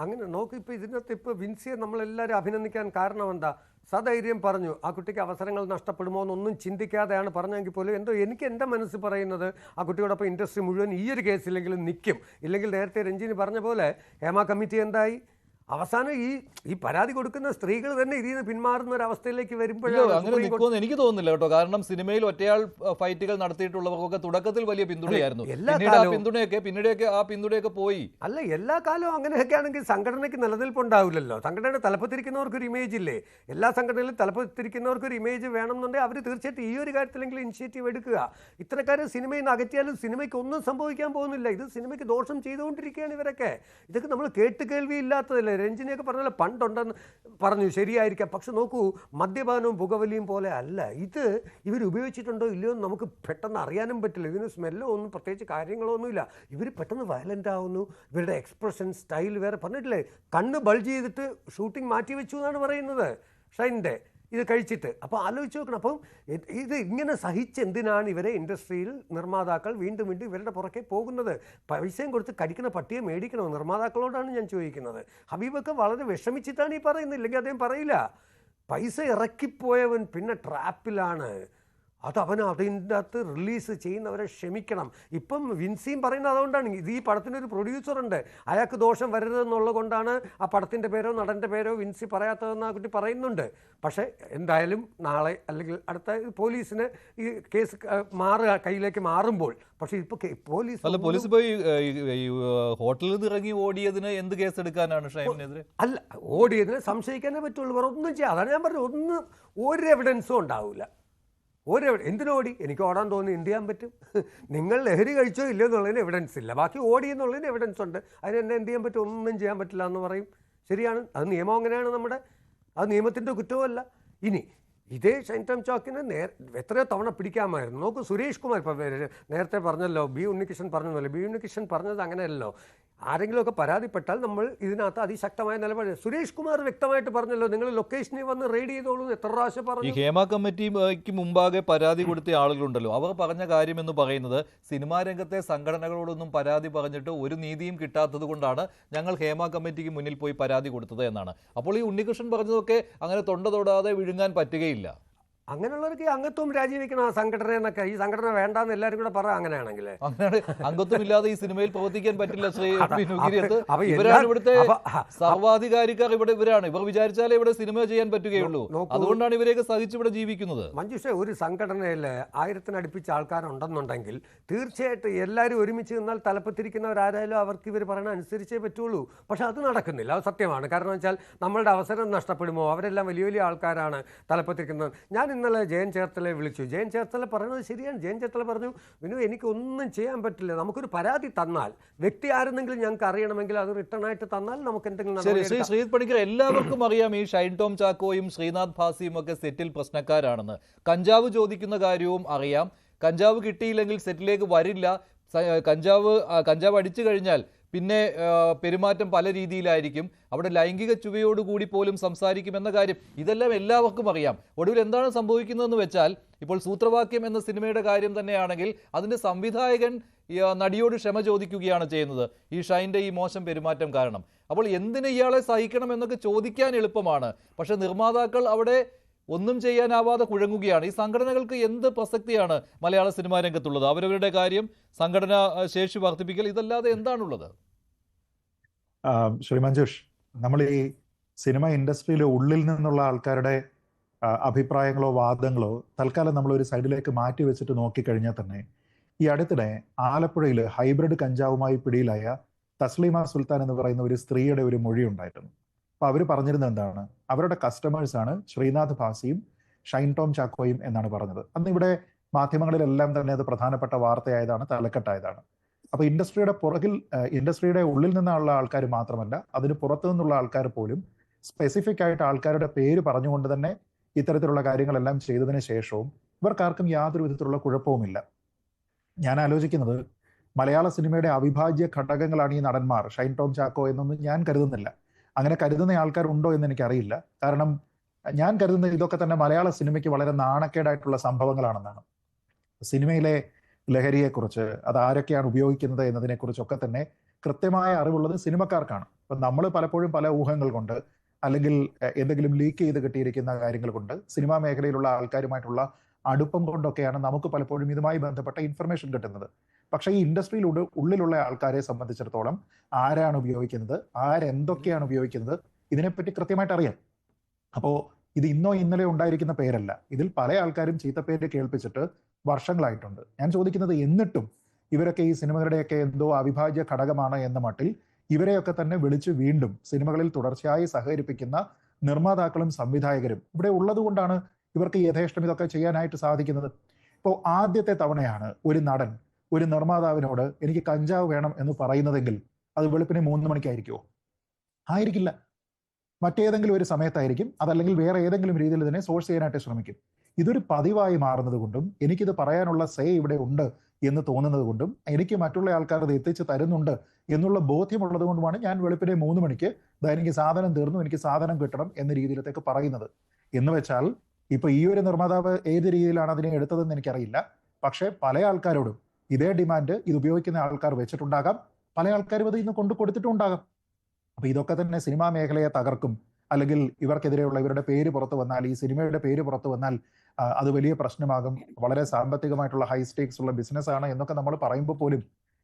അങ്ങനെ നോക്കി. ഇപ്പോൾ ഇതിനകത്ത് ഇപ്പോൾ വിൻസിയെ നമ്മളെല്ലാവരും അഭിനന്ദിക്കാൻ കാരണം എന്താ? സധൈര്യം പറഞ്ഞു. ആ കുട്ടിക്ക് അവസരങ്ങൾ നഷ്ടപ്പെടുമോ എന്നൊന്നും ചിന്തിക്കാതെയാണ് പറഞ്ഞെങ്കിൽ പോലും എന്തോ എനിക്ക് എൻ്റെ മനസ്സ് പറയുന്നത് ആ കുട്ടിയോടൊപ്പം ഇൻഡസ്ട്രി മുഴുവൻ ഈ ഒരു കേസിലെങ്കിലും നിൽക്കും. ഇല്ലെങ്കിൽ നേരത്തെ രഞ്ജിനി പറഞ്ഞ പോലെ ഹേമ കമ്മിറ്റി എന്തായി? അവസാനം ഈ പരാതി കൊടുക്കുന്ന സ്ത്രീകൾ തന്നെ ഇതിൽ നിന്ന് പിന്മാറുന്ന ഒരു അവസ്ഥയിലേക്ക് ഇല്ല, അങ്ങനെ വരുമ്പോഴാണ് നിൽക്കുമെന്ന് എനിക്ക് തോന്നുന്നില്ല കേട്ടോ. കാരണം സിനിമയിൽ ഒറ്റയാൾ ഫൈറ്റുകൾ നടത്തിയിട്ടുള്ളവർക്കൊക്കെ തുടക്കത്തിൽ വലിയ പിന്തുണയായിരുന്നു. എല്ലാ പിന്നീട് ആ കാലവും പിന്തുണയൊക്കെ പോയി. അല്ല, എല്ലാ കാലവും അങ്ങനെയൊക്കെ ആണെങ്കിൽ സംഘടനയ്ക്ക് നിലനിൽപ്പുണ്ടാവില്ലല്ലോ. സംഘടനയുടെ തലപ്പത്തിരിക്കുന്നവർക്കൊരു ഇമേജ് ഇല്ലേ? എല്ലാ സംഘടനയിലും തലപ്പത്തിരിക്കുന്നവർക്കൊരു ഇമേജ് വേണമെന്നുണ്ടെങ്കിൽ അവർ തീർച്ചയായിട്ടും ഈ ഒരു കാര്യത്തിലെങ്കിലും ഇനിഷ്യേറ്റീവ് എടുക്കുക. ഇത്തരക്കാരെ സിനിമയിൽ നിന്ന് അകറ്റിയാലും സിനിമയ്ക്ക് ഒന്നും സംഭവിക്കാൻ പോകുന്നില്ല. ഇത് സിനിമയ്ക്ക് ദോഷം ചെയ്തുകൊണ്ടിരിക്കുകയാണ് ഇവരൊക്കെ. ഇതൊക്കെ നമ്മൾ കേൾവി ഇല്ലാത്തതല്ലേ? രഞ്ജിനിയൊക്കെ പറഞ്ഞാൽ പണ്ടുണ്ടെന്ന് പറഞ്ഞു, ശരിയായിരിക്കാം. പക്ഷെ നോക്കൂ, മദ്യപാനവും പുകവലിയും പോലെ അല്ല ഇത്. ഇവർ ഉപയോഗിച്ചിട്ടുണ്ടോ ഇല്ലയോ എന്ന് നമുക്ക് പെട്ടെന്ന് അറിയാനും പറ്റില്ല. ഇതിന് സ്മെല്ലോ ഒന്നും പ്രത്യേകിച്ച് കാര്യങ്ങളോ ഒന്നുമില്ല. ഇവർ പെട്ടെന്ന് വയലൻ്റ് ആവുന്നു. ഇവരുടെ എക്സ്പ്രഷൻ സ്റ്റൈൽ വേറെ. പറഞ്ഞിട്ടില്ലേ, കണ്ണ് ബൾജ് ചെയ്തിട്ട് ഷൂട്ടിംഗ് മാറ്റി വെച്ചു എന്നാണ് പറയുന്നത് ഷൈൻ്റെ ഇത് കഴിച്ചിട്ട്. അപ്പോൾ ആലോചിച്ച് നോക്കണം. അപ്പം ഇത് ഇങ്ങനെ സഹിച്ചെന്തിനാണ് ഇവരെ ഇൻഡസ്ട്രിയിൽ നിർമ്മാതാക്കൾ വീണ്ടും വീണ്ടും ഇവരുടെ പുറകെ പോകുന്നത്? പൈസയും കൊടുത്ത് കടിക്കുന്ന പട്ടിയെ മേടിക്കണോ? നിർമ്മാതാക്കളോടാണ് ഞാൻ ചോദിക്കുന്നത്. ഹബീബൊക്കെ വളരെ വിഷമിച്ചിട്ടാണ് ഈ പറയുന്നത്, ഇല്ലെങ്കിൽ അദ്ദേഹം പറയില്ല. പൈസ ഇറക്കിപ്പോയവൻ പിന്നെ ട്രാപ്പിലാണ്. അവൻ അതിൻ്റെ അകത്ത് റിലീസ് ചെയ്യുന്നവരെ ക്ഷമിക്കണം. ഇപ്പം വിൻസിയും പറയുന്നത് അതുകൊണ്ടാണ്. ഇത് ഈ പടത്തിനൊരു പ്രൊഡ്യൂസറുണ്ട്, അയാൾക്ക് ദോഷം വരരുതെന്നുള്ളത് കൊണ്ടാണ് ആ പടത്തിൻ്റെ പേരോ നടൻ്റെ പേരോ വിൻസി പറയാത്തതെന്ന് ആ കുട്ടി പറയുന്നുണ്ട്. പക്ഷേ എന്തായാലും നാളെ അല്ലെങ്കിൽ അടുത്ത പോലീസിന് ഈ കേസ് കയ്യിലേക്ക് മാറുമ്പോൾ, പക്ഷേ ഇപ്പോൾ പോലീസ് പോയി ഹോട്ടലിൽ നിന്ന് ഇറങ്ങി ഓടിയതിന് എന്ത് കേസ് എടുക്കാനാണ് ഷൈമിനെതിരെ? അല്ല, ഓടിയതിനെ സംശയിക്കാനേ പറ്റുള്ളൂ, വേറെ ഒന്നും ചെയ്യാം. അതാണ് ഞാൻ പറഞ്ഞത്, ഒരു എവിഡൻസും ഉണ്ടാവില്ല. എന്തിനോടി? എനിക്ക് ഓടാൻ തോന്നി, എന്ത് ചെയ്യാൻ പറ്റും? നിങ്ങൾ ലഹരി കഴിച്ചോ ഇല്ലയോ എന്നുള്ളതിന് എവിഡൻസ് ഇല്ല, ബാക്കി ഓടി എന്നുള്ളതിന് എവിഡൻസ് ഉണ്ട്. അതിന് എന്നെ എന്ത് ചെയ്യാൻ പറ്റും? ഒന്നും ചെയ്യാൻ പറ്റില്ല എന്ന് പറയും. ശരിയാണ്, അത് നിയമം അങ്ങനെയാണ് നമ്മുടെ. അത് നിയമത്തിൻ്റെ കുറ്റമല്ല. ഇനി ഇതേ ഷൈൻ ടോം ചാക്കോക്കിനെ എത്രയോ തവണ പിടിക്കാമായിരുന്നു. നോക്കൂ, സുരേഷ് കുമാർ ഇപ്പം നേരത്തെ പറഞ്ഞല്ലോ, ബി ഉണ്ണികൃഷ്ണൻ പറഞ്ഞല്ലോ. ബി ഉണ്ണികൃഷ്ണൻ പറഞ്ഞത് അങ്ങനെയല്ലോ, ആരെങ്കിലുമൊക്കെ പരാതിപ്പെട്ടാൽ നമ്മൾ ഇതിനകത്ത് അതിശക്തമായ നിലപാട്. സുരേഷ് കുമാർ വ്യക്തമായിട്ട് പറഞ്ഞല്ലോ, നിങ്ങൾ ലൊക്കേഷനിൽ വന്ന് റെയ്ഡ് ചെയ്തോളൂ. എത്ര പ്രാവശ്യം പറഞ്ഞു? ഈ ഹേമ കമ്മിറ്റിക്ക് മുമ്പാകെ പരാതി കൊടുത്ത ആളുകളുണ്ടല്ലോ, അവർ പറഞ്ഞ കാര്യം എന്ന് പറയുന്നത് സിനിമാ രംഗത്തെ സംഘടനകളോടൊന്നും പരാതി പറഞ്ഞിട്ട് ഒരു നീതിയും കിട്ടാത്തത് കൊണ്ടാണ് ഞങ്ങൾ ഹേമ കമ്മിറ്റിക്ക് മുന്നിൽ പോയി പരാതി കൊടുത്തത് എന്നാണ്. അപ്പോൾ ഈ ഉണ്ണികൃഷ്ണൻ പറഞ്ഞതൊക്കെ അങ്ങനെ തൊണ്ട തൊടാതെ വിഴുങ്ങാൻ പറ്റുകയില്ല. അങ്ങനെയുള്ളവർക്ക് അംഗത്വം രാജിവെക്കണം ആ സംഘടന എന്നൊക്കെ. ഈ സംഘടന വേണ്ടാന്ന് എല്ലാവരും കൂടെ പറ. അങ്ങനെയാണെങ്കിൽ അംഗത്വം ഇല്ലാതെ ഈ സിനിമയിൽ പ്രവർത്തിക്കാൻ പറ്റില്ല. ശ്രീ ഇവരാണ് ഇവിടുത്തെ സർവാധികാരിക്കാർ. ഇവരാണ്. ഇവർ വിചാരിച്ചാലേ ഇവിടെ സിനിമ ചെയ്യാൻ പറ്റുകയുള്ളൂ. അതുകൊണ്ടാണ് ഇവരെയൊക്കെ സഹിച്ച് ഇവിടെ ജീവിക്കുന്നത്. മഞ്ജുഷ, ഒരു സംഘടനയിൽ 1000 അടുപ്പിച്ച ആൾക്കാരുണ്ടെന്നുണ്ടെങ്കിൽ തീർച്ചയായിട്ടും എല്ലാവരും ഒരുമിച്ച് നിന്നാൽ തലപ്പത്തിരിക്കുന്നവരാരായാലും അവർക്ക് ഇവർ പറയണ അനുസരിച്ചേ പറ്റുള്ളൂ. പക്ഷെ അത് നടക്കുന്നില്ല. അത് സത്യമാണ്. കാരണം വെച്ചാൽ നമ്മളുടെ അവസരം നഷ്ടപ്പെടുമോ? അവരെല്ലാം വലിയ വലിയ ആൾക്കാരാണ് തലപ്പത്തിരിക്കുന്നത്. ഞാൻ ഇന്നലെ ജയൻ ചേർത്തലയെ വിളിച്ചു. ജയൻ ചേർത്തല പറയുന്നത് ശരിയാണ്. ജയൻ ചേർത്തല പറഞ്ഞു, വിനു എനിക്കൊന്നും ചെയ്യാൻ പറ്റില്ല. നമുക്കൊരു പരാതി തന്നാൽ, വ്യക്തി ആരെന്നെങ്കിലും ഞങ്ങൾക്ക് അറിയണമെങ്കിൽ അത് റിട്ടേൺ ആയിട്ട് തന്നാൽ നമുക്ക് എന്തെങ്കിലും. ശ്രീ ശ്രീജിത്ത് പണിക്കർ, എല്ലാവർക്കും അറിയാം ഈ ഷൈൻ ടോം ചാക്കോയും ശ്രീനാഥ് ഭാസിയും ഒക്കെ സെറ്റിൽ പ്രശ്നക്കാരാണെന്ന്. കഞ്ചാവ് ചോദിക്കുന്ന കാര്യവും അറിയാം. കഞ്ചാവ് കിട്ടിയില്ലെങ്കിൽ സെറ്റിലേക്ക് വരില്ല. കഞ്ചാവ് അടിച്ചു കഴിഞ്ഞാൽ പിന്നെ പെരുമാറ്റം പല രീതിയിലായിരിക്കും. അവിടെ ലൈംഗിക ചുവയോടുകൂടി പോലും സംസാരിക്കുമെന്ന കാര്യം ഇതെല്ലാം എല്ലാവർക്കും അറിയാം. ഒടുവിൽ എന്താണ് സംഭവിക്കുന്നതെന്ന് വെച്ചാൽ, ഇപ്പോൾ സൂത്രവാക്യം എന്ന സിനിമയുടെ കാര്യം തന്നെയാണെങ്കിൽ അതിൻ്റെ സംവിധായകൻ നടിയോട് ക്ഷമ ചോദിക്കുകയാണ് ചെയ്യുന്നത് ഈ ഷൈൻ്റെ ഈ മോശം പെരുമാറ്റം കാരണം. അപ്പോൾ എന്തിന് ഇയാളെ സഹിക്കണം എന്നൊക്കെ ചോദിക്കാൻ എളുപ്പമാണ്. പക്ഷെ നിർമ്മാതാക്കൾ അവിടെ ഒന്നും ചെയ്യാനാവാതെ കുഴങ്ങുകയാണ്. ഈ സംഘടനകൾക്ക് എന്ത് പ്രസക്തിയാണ് മലയാള സിനിമാ രംഗത്തുള്ളത്? അവരവരുടെ കാര്യം, സംഘടനാ ശേഷി വർദ്ധിപ്പിക്കൽ, ഇതല്ലാതെ എന്താണുള്ളത്? ശ്രീ മഞ്ജുഷ്, നമ്മൾ ഈ സിനിമ ഇൻഡസ്ട്രിയിലെ ഉള്ളിൽ നിന്നുള്ള ആൾക്കാരുടെ അഭിപ്രായങ്ങളോ വാദങ്ങളോ തൽക്കാലം നമ്മളൊരു സൈഡിലേക്ക് മാറ്റി വെച്ചിട്ട് നോക്കിക്കഴിഞ്ഞാൽ തന്നെ, ഈ അടുത്തിടെ ആലപ്പുഴയിൽ ഹൈബ്രിഡ് കഞ്ചാവുമായി പിടിയിലായ തസ്ലീമ സുൽത്താൻ എന്ന് പറയുന്ന ഒരു സ്ത്രീയുടെ ഒരു മൊഴി ഉണ്ടായിരുന്നു. അപ്പൊ അവർ പറഞ്ഞിരുന്നത് എന്താണ്? അവരുടെ കസ്റ്റമേഴ്സാണ് ശ്രീനാഥ് ഭാസിയും ഷൈൻ ടോം ചാക്കോയും എന്നാണ് പറഞ്ഞത്. അന്ന് ഇവിടെ മാധ്യമങ്ങളിലെല്ലാം തന്നെ അത് പ്രധാനപ്പെട്ട വാർത്തയായതാണ്, തലക്കെട്ടായതാണ്. അപ്പൊ ഇൻഡസ്ട്രിയുടെ ഉള്ളിൽ നിന്നുള്ള ആൾക്കാർ മാത്രമല്ല, അതിന് പുറത്തു നിന്നുള്ള ആൾക്കാർ പോലും സ്പെസിഫിക് ആയിട്ട് ആൾക്കാരുടെ പേര് പറഞ്ഞുകൊണ്ട് തന്നെ ഇത്തരത്തിലുള്ള കാര്യങ്ങളെല്ലാം ചെയ്തതിന് ശേഷവും ഇവർക്കാർക്കും യാതൊരു വിധത്തിലുള്ള കുഴപ്പവുമില്ല. ഞാൻ ആലോചിക്കുന്നത്, മലയാള സിനിമയുടെ അവിഭാജ്യ ഘടകങ്ങളാണ് ഈ നടന്മാർ, ഷൈൻ ടോം ചാക്കോ എന്നൊന്നും ഞാൻ കരുതുന്നില്ല. അങ്ങനെ കരുതുന്ന ആൾക്കാരുണ്ടോ എന്ന് എനിക്കറിയില്ല. കാരണം ഞാൻ കരുതുന്നത് ഇതൊക്കെ തന്നെ മലയാള സിനിമയ്ക്ക് വളരെ നാണക്കേടായിട്ടുള്ള സംഭവങ്ങളാണെന്നാണ്. സിനിമയിലെ ലഹരിയെക്കുറിച്ച്, അത് ആരൊക്കെയാണ് ഉപയോഗിക്കുന്നത് എന്നതിനെക്കുറിച്ചൊക്കെ തന്നെ കൃത്യമായ അറിവുള്ളത് സിനിമക്കാർക്കാണ്. അപ്പം നമ്മൾ പലപ്പോഴും പല ഊഹങ്ങൾ കൊണ്ട് അല്ലെങ്കിൽ എന്തെങ്കിലും ലീക്ക് ചെയ്ത് കിട്ടിയിരിക്കുന്ന കാര്യങ്ങൾ കൊണ്ട് സിനിമാ മേഖലയിലുള്ള ആൾക്കാരുമായിട്ടുള്ള അടുപ്പം കൊണ്ടൊക്കെയാണ് നമുക്ക് പലപ്പോഴും ഇതുമായി ബന്ധപ്പെട്ട ഇൻഫർമേഷൻ കിട്ടുന്നത്. പക്ഷേ ഈ ഇൻഡസ്ട്രിയിൽ ഉള്ളിലുള്ള ആൾക്കാരെ സംബന്ധിച്ചിടത്തോളം ആരാണ് ഉപയോഗിക്കുന്നത്, ആരെന്തൊക്കെയാണ് ഉപയോഗിക്കുന്നത്, ഇതിനെപ്പറ്റി കൃത്യമായിട്ട് അറിയാം. അപ്പോൾ ഇത് ഇന്നോ ഇന്നലെ ഉണ്ടായിരിക്കുന്ന പേരല്ല. ഇതിൽ പല ആൾക്കാരും ചീത്തപ്പേര് കേൾപ്പിച്ചിട്ട് വർഷങ്ങളായിട്ടുണ്ട്. ഞാൻ ചോദിക്കുന്നത്, എന്നിട്ടും ഇവരൊക്കെ ഈ സിനിമകളുടെയൊക്കെ എന്തോ അവിഭാജ്യ ഘടകമാണ് എന്ന മട്ടിൽ ഇവരെയൊക്കെ തന്നെ വിളിച്ച് വീണ്ടും സിനിമകളിൽ തുടർച്ചയായി സഹകരിപ്പിക്കുന്ന നിർമ്മാതാക്കളും സംവിധായകരും ഇവിടെ ഉള്ളത് കൊണ്ടാണ് ഇവർക്ക് യഥേഷ്ടം ഇതൊക്കെ ചെയ്യാനായിട്ട് സാധിക്കുന്നത്. ഇപ്പോൾ ആദ്യത്തെ തവണയാണ് ഒരു നടൻ ഒരു നിർമ്മാതാവിനോട് എനിക്ക് കഞ്ചാവ് വേണം എന്ന് പറയുന്നതെങ്കിൽ അത് വെളുപ്പിന് 3 മണിക്കായിരിക്കുമോ? ആയിരിക്കില്ല. മറ്റേതെങ്കിലും ഒരു സമയത്തായിരിക്കും. അതല്ലെങ്കിൽ വേറെ ഏതെങ്കിലും രീതിയിൽ ഇതിനെ സോഴ്സ് ചെയ്യാനായിട്ട് ശ്രമിക്കും. ഇതൊരു പതിവായി മാറുന്നത് കൊണ്ടും എനിക്കിത് പറയാനുള്ള സേ ഇവിടെ ഉണ്ട് എന്ന് തോന്നുന്നത് കൊണ്ടും എനിക്ക് മറ്റുള്ള ആൾക്കാർ ഇത് എത്തിച്ച് തരുന്നുണ്ട് എന്നുള്ള ബോധ്യമുള്ളത് കൊണ്ടുമാണ് ഞാൻ വെളുപ്പിനെ 3 മണിക്ക് എനിക്ക് സാധനം തീർന്നു, എനിക്ക് സാധനം കിട്ടണം എന്ന രീതിയിലത്തേക്ക് പറയുന്നത്. എന്ന് വെച്ചാൽ ഇപ്പൊ ഈ ഒരു നിർമ്മാതാവ് ഏത് രീതിയിലാണ് അതിനെ എടുത്തതെന്ന് എനിക്കറിയില്ല. പക്ഷെ പല ആൾക്കാരോടും ഇതേ ഡിമാൻഡ് ഇത് ഉപയോഗിക്കുന്ന ആൾക്കാർ വെച്ചിട്ടുണ്ടാകാം. പല ആൾക്കാരും അത് ഇന്ന് കൊണ്ടു കൊടുത്തിട്ടുണ്ടാകാം. അപ്പൊ ഇതൊക്കെ തന്നെ സിനിമാ മേഖലയെ തകർക്കും. അല്ലെങ്കിൽ ഇവർക്കെതിരെയുള്ള ഇവരുടെ പേര് പുറത്തു വന്നാൽ, ഈ സിനിമയുടെ പേര് പുറത്തു വന്നാൽ അത് വലിയ പ്രശ്നമാകും. വളരെ സാമ്പത്തികമായിട്ടുള്ള ഹൈ സ്റ്റേക്സ് ഉള്ള ബിസിനസ് ആണ് എന്നൊക്കെ നമ്മൾ പറയുമ്പോൾ പോലും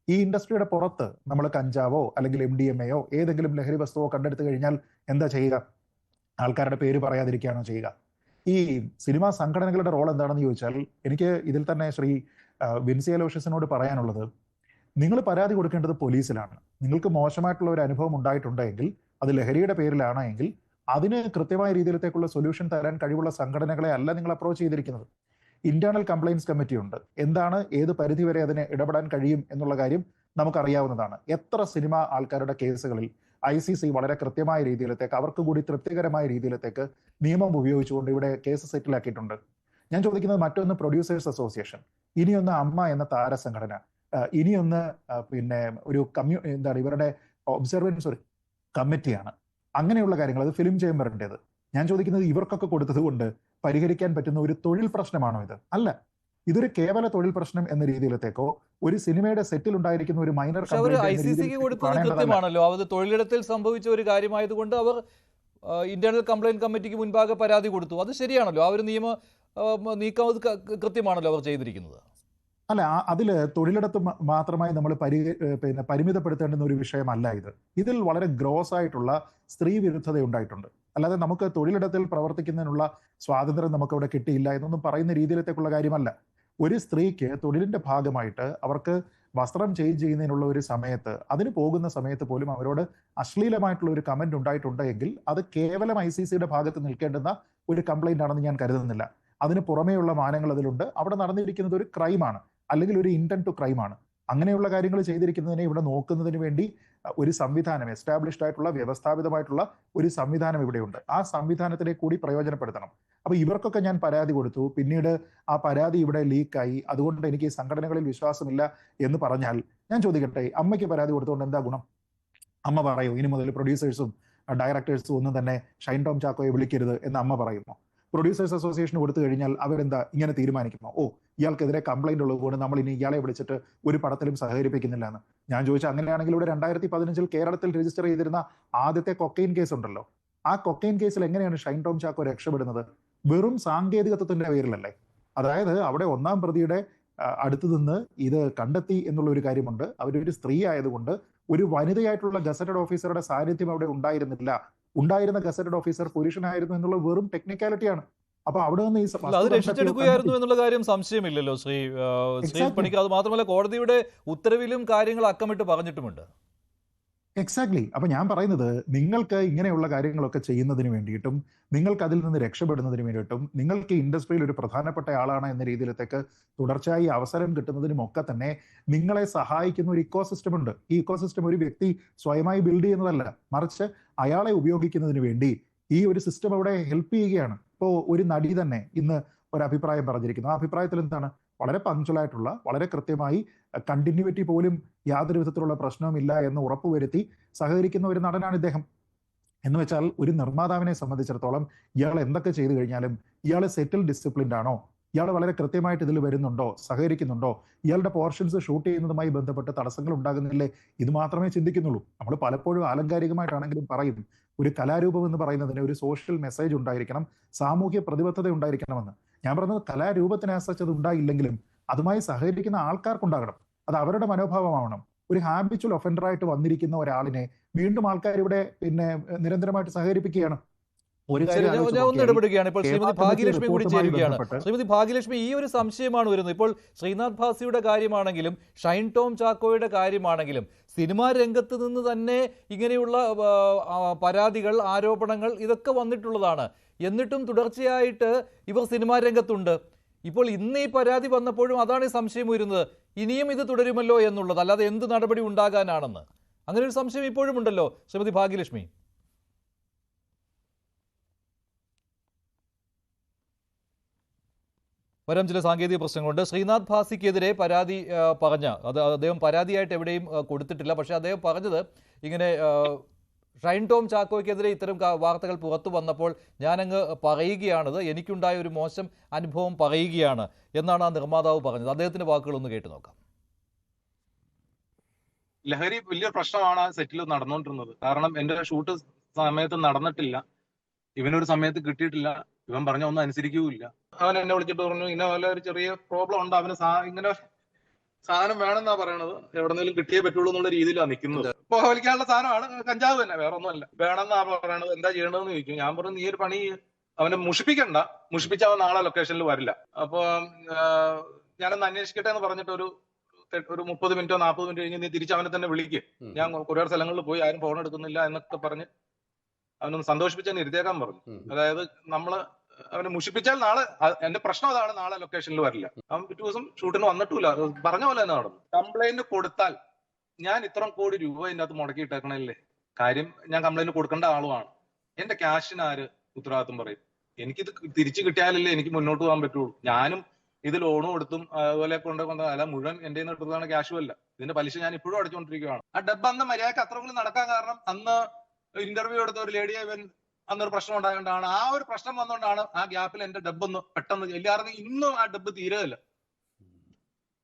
ഈ ഇൻഡസ്ട്രിയുടെ പുറത്ത് നമ്മൾ കഞ്ചാവോ അല്ലെങ്കിൽ MDMA ഏതെങ്കിലും ലഹരി വസ്തുവോ കണ്ടെടുത്തു കഴിഞ്ഞാൽ എന്താ ചെയ്യുക? ആൾക്കാരുടെ പേര് പറയാതിരിക്കുകയാണോ ചെയ്യുക? ഈ സിനിമാ സംഘടനകളുടെ റോൾ എന്താണെന്ന് ചോദിച്ചാൽ എനിക്ക് ഇതിൽ തന്നെ ശ്രീ വിൻസി അലോഷ്യസിനോട് പറയാനുള്ളത്, നിങ്ങൾ പരാതി കൊടുക്കേണ്ടത് പോലീസിലാണ്. നിങ്ങൾക്ക് മോശമായിട്ടുള്ള ഒരു അനുഭവം ഉണ്ടായിട്ടുണ്ടെങ്കിൽ, അത് ലഹരിയുടെ പേരിലാണ് എങ്കിൽ അതിന് കൃത്യമായ രീതിയിലത്തേക്കുള്ള സൊല്യൂഷൻ തരാൻ കഴിവുള്ള സംഘടനകളെ അല്ല നിങ്ങൾ അപ്രോച്ച് ചെയ്തിരിക്കുന്നത്. ഇന്റേണൽ കംപ്ലയിൻസ് കമ്മിറ്റി ഉണ്ട്. എന്താണ്, ഏത് പരിധിവരെ അതിന് ഇടപെടാൻ കഴിയും എന്നുള്ള കാര്യം നമുക്കറിയാവുന്നതാണ്. എത്ര സിനിമ ആൾക്കാരുടെ കേസുകളിൽ ICC വളരെ കൃത്യമായ രീതിയിലത്തേക്ക് അവർക്ക് കൂടി തൃപ്തികരമായ രീതിയിലത്തേക്ക് നിയമം ഉപയോഗിച്ചുകൊണ്ട് ഇവിടെ കേസ് സെറ്റിലാക്കിയിട്ടുണ്ട്. ഞാൻ ചോദിക്കുന്നത് മറ്റൊന്ന് പ്രൊഡ്യൂസേഴ്സ് അസോസിയേഷൻ, ഇനിയൊന്ന് അമ്മ എന്ന താരസംഘടന, ഇനിയൊന്ന് പിന്നെ ഒരു എന്താണ് ഇവരുടെ ഒബ്സർവൻസ് ഒരു കമ്മിറ്റിയാണ്. അങ്ങനെയുള്ള കാര്യങ്ങൾ, അത് ഫിലിം ചേംബറിൻ്റെത്. ഞാൻ ചോദിക്കുന്നത്, ഇവർക്കൊക്കെ കൊടുത്തത് കൊണ്ട് പരിഹരിക്കാൻ പറ്റുന്ന ഒരു തൊഴിൽ പ്രശ്നമാണോ ഇത്? അല്ല. ഇതൊരു കേവല തൊഴിൽ പ്രശ്നം എന്ന രീതിയിലത്തേക്കോ ഒരു സിനിമയുടെ സെറ്റിൽ ഉണ്ടായിരിക്കുന്ന ഒരു മൈനർ ICCക്ക് കൊടുത്തത് കൃത്യമാണല്ലോ. അത് തൊഴിലിടത്തിൽ സംഭവിച്ച ഒരു കാര്യമായതുകൊണ്ട് അവർ ഇന്റേണൽ കംപ്ലയിന്റ് കമ്മിറ്റിക്ക് മുൻപാകെ പരാതി കൊടുത്തു. അത് ശരിയാണല്ലോ. ആ ഒരു നിയമ നീക്കം അത് കൃത്യമാണല്ലോ അവർ ചെയ്തിരിക്കുന്നത്. അല്ല, അതിൽ തൊഴിലിടത്ത് മാത്രമായി നമ്മൾ പരിമിതപ്പെടുത്തേണ്ടുന്ന ഒരു വിഷയമല്ല ഇത്. ഇതിൽ വളരെ ഗ്രോസ് ആയിട്ടുള്ള സ്ത്രീ വിരുദ്ധത ഉണ്ടായിട്ടുണ്ട്. അല്ലാതെ നമുക്ക് തൊഴിലിടത്തിൽ പ്രവർത്തിക്കുന്നതിനുള്ള സ്വാതന്ത്ര്യം നമുക്കവിടെ കിട്ടിയില്ല എന്നൊന്നും പറയുന്ന രീതിയിലത്തേക്കുള്ള കാര്യമല്ല. ഒരു സ്ത്രീക്ക് തൊഴിലിന്റെ ഭാഗമായിട്ട് അവർക്ക് വസ്ത്രം ചേഞ്ച് ചെയ്യുന്നതിനുള്ള ഒരു സമയത്ത്, അതിന് പോകുന്ന സമയത്ത് പോലും അവരോട് അശ്ലീലമായിട്ടുള്ള ഒരു കമന്റ് ഉണ്ടായിട്ടുണ്ട് എങ്കിൽ അത് കേവലം ICCയുടെ ഭാഗത്ത് നിൽക്കേണ്ടുന്ന ഒരു കംപ്ലൈന്റ് ആണെന്ന് ഞാൻ കരുതുന്നില്ല. അതിന് പുറമേയുള്ള മാനങ്ങൾ അതിലുണ്ട്. അവിടെ നടന്നിരിക്കുന്നത് ഒരു ക്രൈമാണ്, അല്ലെങ്കിൽ ഒരു ഇന്റന്റ് ടു ക്രൈമാണ്. അങ്ങനെയുള്ള കാര്യങ്ങൾ ചെയ്തിരിക്കുന്നതിനെ ഇവിടെ നോക്കുന്നതിന് വേണ്ടി ഒരു സംവിധാനം, എസ്റ്റാബ്ലിഷ്ഡ് ആയിട്ടുള്ള വ്യവസ്ഥാപിതമായിട്ടുള്ള ഒരു സംവിധാനം ഇവിടെയുണ്ട്. ആ സംവിധാനത്തിനെ കൂടി പ്രയോജനപ്പെടുത്തണം. അപ്പൊ ഇവർക്കൊക്കെ ഞാൻ പരാതി കൊടുത്തു, പിന്നീട് ആ പരാതി ഇവിടെ ലീക്കായി, അതുകൊണ്ട് എനിക്ക് ഈ സംഘടനകളിൽ വിശ്വാസമില്ല എന്ന് പറഞ്ഞാൽ ഞാൻ ചോദിക്കട്ടെ, അമ്മയ്ക്ക് പരാതി കൊടുത്തുകൊണ്ട് എന്താ ഗുണം? അമ്മ പറയൂ ഇനി മുതൽ പ്രൊഡ്യൂസേഴ്സും ഡയറക്ടേഴ്സും ഒന്നും തന്നെ ഷൈൻ ടോം ചാക്കോയെ വിളിക്കരുത് എന്ന് അമ്മ പറയുമോ? പ്രൊഡ്യൂസേഴ്സ് അസോസിയേഷന് കൊടുത്തു കഴിഞ്ഞാൽ അവരെന്താ ഇങ്ങനെ തീരുമാനിക്കുമോ? ഇയാൾക്കെതിരെ കംപ്ലൈന്റ് ഉള്ളതുകൊണ്ട് നമ്മൾ ഇനി ഇയാളെ വിളിച്ചിട്ട് ഒരു പടത്തിലും സഹകരിപ്പിക്കുന്നില്ല എന്ന്. ഞാൻ ചോദിച്ചാൽ, അങ്ങനെയാണെങ്കിൽ ഇവിടെ 2015 കേരളത്തിൽ രജിസ്റ്റർ ചെയ്തിരുന്ന ആദ്യത്തെ കൊക്കൈൻ കേസ് ഉണ്ടല്ലോ, ആ കൊക്കൈൻ കേസിൽ എങ്ങനെയാണ് ഷൈൻ ടോം ചാക്കോ രക്ഷപ്പെടുന്നത്? വെറും സാങ്കേതികത്വത്തിന്റെ പേരിലല്ലേ? അതായത് അവിടെ 1-ാം പ്രതിയുടെ അടുത്ത് നിന്ന് ഇത് കണ്ടെത്തി എന്നുള്ള ഒരു കാര്യമുണ്ട്. അവരൊരു സ്ത്രീ ആയതുകൊണ്ട് ഒരു വനിതയായിട്ടുള്ള ഗസറ്റഡ് ഓഫീസറുടെ സാന്നിധ്യം അവിടെ ഉണ്ടായിരുന്നില്ല. ഉണ്ടായിരുന്ന ഗസറ്റഡ് ഓഫീസർ പുരുഷനായിരുന്നു എന്നുള്ള വെറും ടെക്നിക്കാലിറ്റിയാണ്. അപ്പൊ അവിടെ നിന്ന് അത് രക്ഷിച്ചെടുക്കുകയായിരുന്നു എന്നുള്ള കാര്യം സംശയമില്ലല്ലോ ശ്രീ പണിക്കർ. അത് മാത്രമല്ല, കോടതിയുടെ ഉത്തരവിലും കാര്യങ്ങൾ അക്കമിട്ട് പറഞ്ഞിട്ടുമുണ്ട്. എക്സാക്ട്ലി. അപ്പൊ ഞാൻ പറയുന്നത്, നിങ്ങൾക്ക് ഇങ്ങനെയുള്ള കാര്യങ്ങളൊക്കെ ചെയ്യുന്നതിന് വേണ്ടിയിട്ടും നിങ്ങൾക്ക് അതിൽ നിന്ന് രക്ഷപ്പെടുന്നതിന് വേണ്ടിയിട്ടും നിങ്ങൾക്ക് ഇൻഡസ്ട്രിയിൽ ഒരു പ്രധാനപ്പെട്ട ആളാണ് എന്ന രീതിയിലത്തേക്ക് തുടർച്ചയായി അവസരം കിട്ടുന്നതിനും ഒക്കെ തന്നെ നിങ്ങളെ സഹായിക്കുന്ന ഒരു ഇക്കോസിസ്റ്റം ഉണ്ട്. ഈ ഇക്കോസിസ്റ്റം ഒരു വ്യക്തി സ്വയമായി ബിൽഡ് ചെയ്യുന്നതല്ല, മറിച്ച് അയാളെ ഉപയോഗിക്കുന്നതിന് വേണ്ടി ഈ ഒരു സിസ്റ്റം അവിടെ ഹെൽപ്പ് ചെയ്യുകയാണ്. ഇപ്പോൾ ഒരു നടി തന്നെ ഇന്ന് ഒരു അഭിപ്രായം പറഞ്ഞിരിക്കുന്നു. ആ അഭിപ്രായത്തിൽ എന്താണ്? വളരെ പങ്ക്ച്വലായിട്ടുള്ള, വളരെ കൃത്യമായി കണ്ടിന്യൂറ്റി പോലും യാതൊരു വിധത്തിലുള്ള പ്രശ്നവുമില്ല എന്ന് ഉറപ്പുവരുത്തി സഹകരിക്കുന്ന ഒരു നടനാണ് ഇദ്ദേഹം. എന്ന് വെച്ചാൽ ഒരു നിർമ്മാതാവിനെ സംബന്ധിച്ചിടത്തോളം ഇയാൾ എന്തൊക്കെ ചെയ്തു കഴിഞ്ഞാലും ഇയാൾ സെറ്റിൽ ഡിസിപ്ലിൻഡ് ആണോ, ഇയാൾ വളരെ കൃത്യമായിട്ട് ഇതിൽ വരുന്നുണ്ടോ, സഹകരിക്കുന്നുണ്ടോ, ഇയാളുടെ പോർഷൻസ് ഷൂട്ട് ചെയ്യുന്നതുമായി ബന്ധപ്പെട്ട് തടസ്സങ്ങൾ ഉണ്ടാകുന്നില്ലേ, ഇത് മാത്രമേ ചിന്തിക്കുന്നുള്ളൂ. നമ്മൾ പലപ്പോഴും ആലങ്കാരികമായിട്ടാണെങ്കിലും പറയും, ഒരു കലാരൂപം എന്ന് പറയുന്നതിന് ഒരു സോഷ്യൽ മെസ്സേജ് ഉണ്ടായിരിക്കണം, സാമൂഹ്യ പ്രതിബദ്ധത ഉണ്ടായിരിക്കണമെന്ന്. ഞാൻ പറഞ്ഞത് കലാരൂപത്തിന് ആശ്രയിച്ച് അത് ഉണ്ടായില്ലെങ്കിലും അതുമായി സഹകരിക്കുന്ന ആൾക്കാർക്കുണ്ടാകണം. അത് അവരുടെ മനോഭാവമാവണം. ഒരു ഹാബിച്വൽ ഒഫൻഡറായിട്ട് വന്നിരിക്കുന്ന ഒരാളിനെ വീണ്ടും ആൾക്കാർ ഇവിടെ പിന്നെ നിരന്തരമായിട്ട് സഹകരിപ്പിക്കുകയാണ്. ഒരു ശരി, കാര്യം ഞാൻ ആലോചിച്ച് ഒന്ന് നോക്കിയാൽ ഇടപെടുകയാണ്. ഇപ്പോൾ കേരള ശ്രീമതി കമ്മിറ്റി ഭാഗ്യലക്ഷ്മി കൂടി റിപ്പോർട്ടുമായി ചേരുകയാണ്. ബന്ധപ്പെട്ട് ശ്രീമതി ഭാഗ്യലക്ഷ്മി, ഈ ഒരു സംശയമാണ് വരുന്നത്. ഇപ്പോൾ ശ്രീനാഥ് ഭാസിയുടെ കാര്യമാണെങ്കിലും ഷൈൻ ടോം ചാക്കോയുടെ കാര്യമാണെങ്കിലും സിനിമാ രംഗത്ത് നിന്ന് തന്നെ ഇങ്ങനെയുള്ള പരാതികൾ, ആരോപണങ്ങൾ ഇതൊക്കെ വന്നിട്ടുള്ളതാണ്. എന്നിട്ടും തുടർച്ചയായിട്ട് ഇവർ സിനിമാ രംഗത്തുണ്ട്. ഇപ്പോൾ ഇന്ന് ഈ പരാതി വന്നപ്പോഴും അതാണ് ഈ സംശയം വരുന്നത്, ഇനിയും ഇത് തുടരുമല്ലോ എന്നുള്ളത്, അല്ലാതെ എന്ത് നടപടി ഉണ്ടാകാനാണെന്ന്. അങ്ങനെ ഒരു സംശയം ഇപ്പോഴും ഉണ്ടല്ലോ ശ്രീമതി ഭാഗ്യലക്ഷ്മി. വരും ചില സാങ്കേതിക പ്രശ്നങ്ങളുണ്ട്. ശ്രീനാഥ് ഭാസിക്കെതിരെ പരാതി അത് അദ്ദേഹം പരാതിയായിട്ട് എവിടെയും കൊടുത്തിട്ടില്ല. പക്ഷേ അദ്ദേഹം പറഞ്ഞത് ഇങ്ങനെ ഷൈൻ ടോം ചാക്കോയ്ക്കെതിരെ ഇത്തരം വാർത്തകൾ പുറത്തു വന്നപ്പോൾ ഞാനങ്ങ് പറയുകയാണത്, എനിക്കുണ്ടായ ഒരു മോശം അനുഭവം പറയുകയാണ് എന്നാണ് ആ നിർമ്മാതാവ് പറഞ്ഞത്. അദ്ദേഹത്തിന്റെ വാക്കുകളൊന്ന് കേട്ടു നോക്കാം. ലഹരി വലിയ പ്രശ്നമാണ് ആ സെറ്റിൽ നടന്നുകൊണ്ടിരുന്നത്. കാരണം എന്റെ ഷൂട്ട് സമയത്ത് നടന്നിട്ടില്ല, ഇവനൊരു സമയത്ത് കിട്ടിയിട്ടില്ല, ഇവൻ പറഞ്ഞ ഒന്നും അനുസരിക്കുകയില്ല. അവൻ എന്നെ വിളിച്ചിട്ട് പറഞ്ഞു ഇങ്ങനെ വല്ല ഒരു ചെറിയ പ്രോബ്ലം ഉണ്ട്, അവന് ഇങ്ങനെ സാധനം വേണമെന്നാ പറയണത്, എവിടെന്നെങ്കിലും കിട്ടിയേ പറ്റുള്ളൂ എന്നുള്ള രീതിയിലാണ് നിൽക്കുന്നത്. ഇപ്പൊ വലിക്കാനുള്ള സാധനമാണ്, കഞ്ചാവ് തന്നെ, വേറെ ഒന്നുമല്ല. വേണമെന്നാ പറയണത്, എന്താ ചെയ്യണമെന്ന് ചോദിക്കും. ഞാൻ പറഞ്ഞു നീ ഒരു പണി, അവനെ മുഷിപ്പിക്കണ്ട, മുഷിപ്പിച്ച അവൻ നാളെ ലൊക്കേഷനിൽ വരില്ല. അപ്പൊ ഞാനൊന്ന് അന്വേഷിക്കട്ടെ എന്ന് പറഞ്ഞിട്ട് ഒരു 30 മിനിറ്റോ 40 മിനിറ്റ് കഴിഞ്ഞ് നീ തിരിച്ച് അവനെ തന്നെ വിളിക്കുക, ഞാൻ കുറേ സ്ഥലങ്ങളിൽ പോയി ആരും ഫോൺ എടുക്കുന്നില്ല എന്നൊക്കെ പറഞ്ഞ് അവനൊന്ന് സന്തോഷിപ്പിച്ചാൽ ഇരുത്തേക്കാൻ പറഞ്ഞു. അതായത് നമ്മള് അവനെ മുഷിപ്പിച്ചാൽ നാളെ, എന്റെ പ്രശ്നം അതാണ്, നാളെ ലൊക്കേഷനിൽ വരില്ല. അവൻ പിറ്റേ ദിവസം ഷൂട്ടിന് വന്നിട്ടില്ല, പറഞ്ഞ പോലെ തന്നെ നടന്നു. കംപ്ലൈന്റ് കൊടുത്താൽ ഞാൻ ഇത്ര കോടി രൂപ ഇതിന്റെ അകത്ത് മുടക്കിയിട്ടേക്കണല്ലേ, കാര്യം ഞാൻ കംപ്ലൈന്റ് കൊടുക്കേണ്ട ആളുമാണ്. എന്റെ ക്യാഷിന് ആര് ഉത്തരവാദിത്വം പറയും? എനിക്കിത് തിരിച്ചു കിട്ടിയാലല്ലേ എനിക്ക് മുന്നോട്ട് പോകാൻ പറ്റുള്ളൂ. ഞാനും ഇത് ലോണും കൊടുത്തും അതുപോലെ അല്ല മുഴുവൻ എന്റെ എടുത്തതാണ്, ക്യാഷും അല്ല. ഇതിന്റെ പലിശ ഞാൻ ഇപ്പോഴും അടച്ചുകൊണ്ടിരിക്കുകയാണ്. ആ ഡബ്ബ് അന്ന് മര്യാദക്ക് അത്രയും നടക്കാൻ കാരണം അന്ന് ഇന്റർവ്യൂ എടുത്ത ഒരു ലേഡിയെ അന്നൊരു പ്രശ്നം ഉണ്ടായതുകൊണ്ടാണ്. ആ ഒരു പ്രശ്നം വന്നുകൊണ്ടാണ് ആ ഗ്യാപ്പിൽ എന്റെ ഡബ്ബ് ഒന്ന് പെട്ടെന്ന് എല്ലാവർക്കും ഇന്നും ആ ഡബ്ബ് തീരുകയില്ല.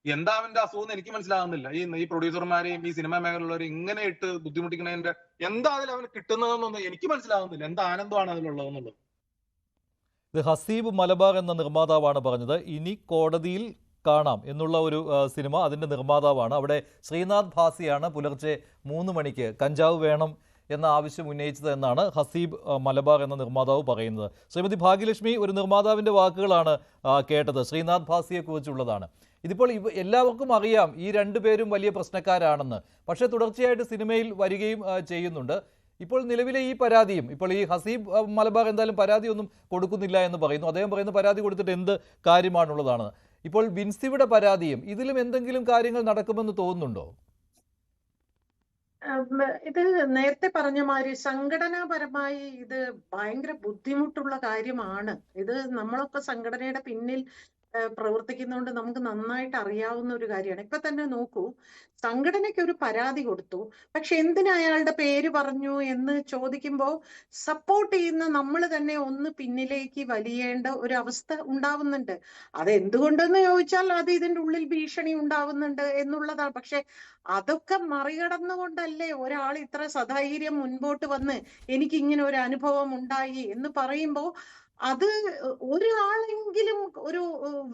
എന്താ അവന്റെ അസുഖം എനിക്ക് മനസ്സിലാകുന്നില്ല. ഈ പ്രൊഡ്യൂസർമാരെയും ഈ സിനിമാ മേഖലയുള്ളവരെ ഇങ്ങനെ ഇട്ട് ബുദ്ധിമുട്ടിക്കുന്നതിന്റെ എന്താ അതിൽ അവന് കിട്ടുന്നതെന്നൊന്നും എനിക്ക് മനസ്സിലാകുന്നില്ല. എന്താ ആനന്ദമാണ് അതിലുള്ളതെന്നുള്ളത്. ഇത് ഹസീബ് മലബാർ എന്ന നിർമ്മാതാവാണ് പറഞ്ഞത്. ഇനി കോടതിയിൽ കാണാം എന്നുള്ള ഒരു സിനിമ, അതിൻ്റെ നിർമ്മാതാവാണ്. അവിടെ ശ്രീനാഥ് ഭാസിയാണ് പുലർച്ചെ 3 മണിക്ക് കഞ്ചാവ് വേണം എന്ന ആവശ്യം ഉന്നയിച്ചത് എന്നാണ് ഹസീബ് മലബാർ എന്ന നിർമ്മാതാവ് പറയുന്നത്. ശ്രീമതി ഭാഗ്യലക്ഷ്മി, ഒരു നിർമ്മാതാവിൻ്റെ വാക്കുകളാണ് കേട്ടത്, ശ്രീനാഥ് ഭാസിയെക്കുറിച്ചുള്ളതാണ്. ഇതിപ്പോൾ എല്ലാവർക്കും അറിയാം ഈ രണ്ടുപേരും വലിയ പ്രശ്നക്കാരാണെന്ന്. പക്ഷേ തുടർച്ചയായിട്ട് സിനിമയിൽ വരികയും ചെയ്യുന്നുണ്ട്. ഇപ്പോൾ നിലവിലെ ഈ പരാതിയും, ഇപ്പോൾ ഈ ഹസീബ് മലബാർ എന്തായാലും പരാതിയൊന്നും കൊടുക്കുന്നില്ല എന്ന് പറയുന്നു. അദ്ദേഹം പറയുന്നു പരാതി കൊടുത്തിട്ട് എന്ത് കാര്യമാണുള്ളതാണ്. ഇപ്പോൾ വിൻസിയുടെ പരാതിയും ഇതിലും എന്തെങ്കിലും കാര്യങ്ങൾ നടക്കുമെന്ന് തോന്നുന്നുണ്ടോ? ഇത് നേരത്തെ പറഞ്ഞ മാതിരി സംഘടനാപരമായി ഇത് ഭയങ്കര ബുദ്ധിമുട്ടുള്ള കാര്യമാണ്. ഇത് നമ്മളൊക്കെ സംഘടനയുടെ പിന്നിൽ പ്രവർത്തിക്കുന്നതുകൊണ്ട് നമുക്ക് നന്നായിട്ട് അറിയാവുന്ന ഒരു കാര്യമാണ്. ഇപ്പൊ തന്നെ നോക്കൂ, സംഘടനയ്ക്ക് ഒരു പരാതി കൊടുത്തു, പക്ഷെ എന്തിനാ അയാളുടെ പേര് പറഞ്ഞു എന്ന് ചോദിക്കുമ്പോൾ സപ്പോർട്ട് ചെയ്യുന്ന നമ്മൾ തന്നെ ഒന്ന് പിന്നിലേക്ക് വലിയേണ്ട ഒരു അവസ്ഥ ഉണ്ടാവുന്നുണ്ട്. അത് എന്തുകൊണ്ടെന്ന് ചോദിച്ചാൽ അത് ഇതിന്റെ ഉള്ളിൽ ഭീഷണി ഉണ്ടാവുന്നുണ്ട് എന്നുള്ളതാണ്. പക്ഷെ അതൊക്കെ മറികടന്നുകൊണ്ടല്ലേ ഒരാൾ ഇത്ര സധൈര്യം മുൻപോട്ട് വന്ന് എനിക്ക് ഇങ്ങനെ ഒരു അനുഭവം ഉണ്ടായി എന്ന് പറയുമ്പോൾ അത് ഒരാളെങ്കിലും ഒരു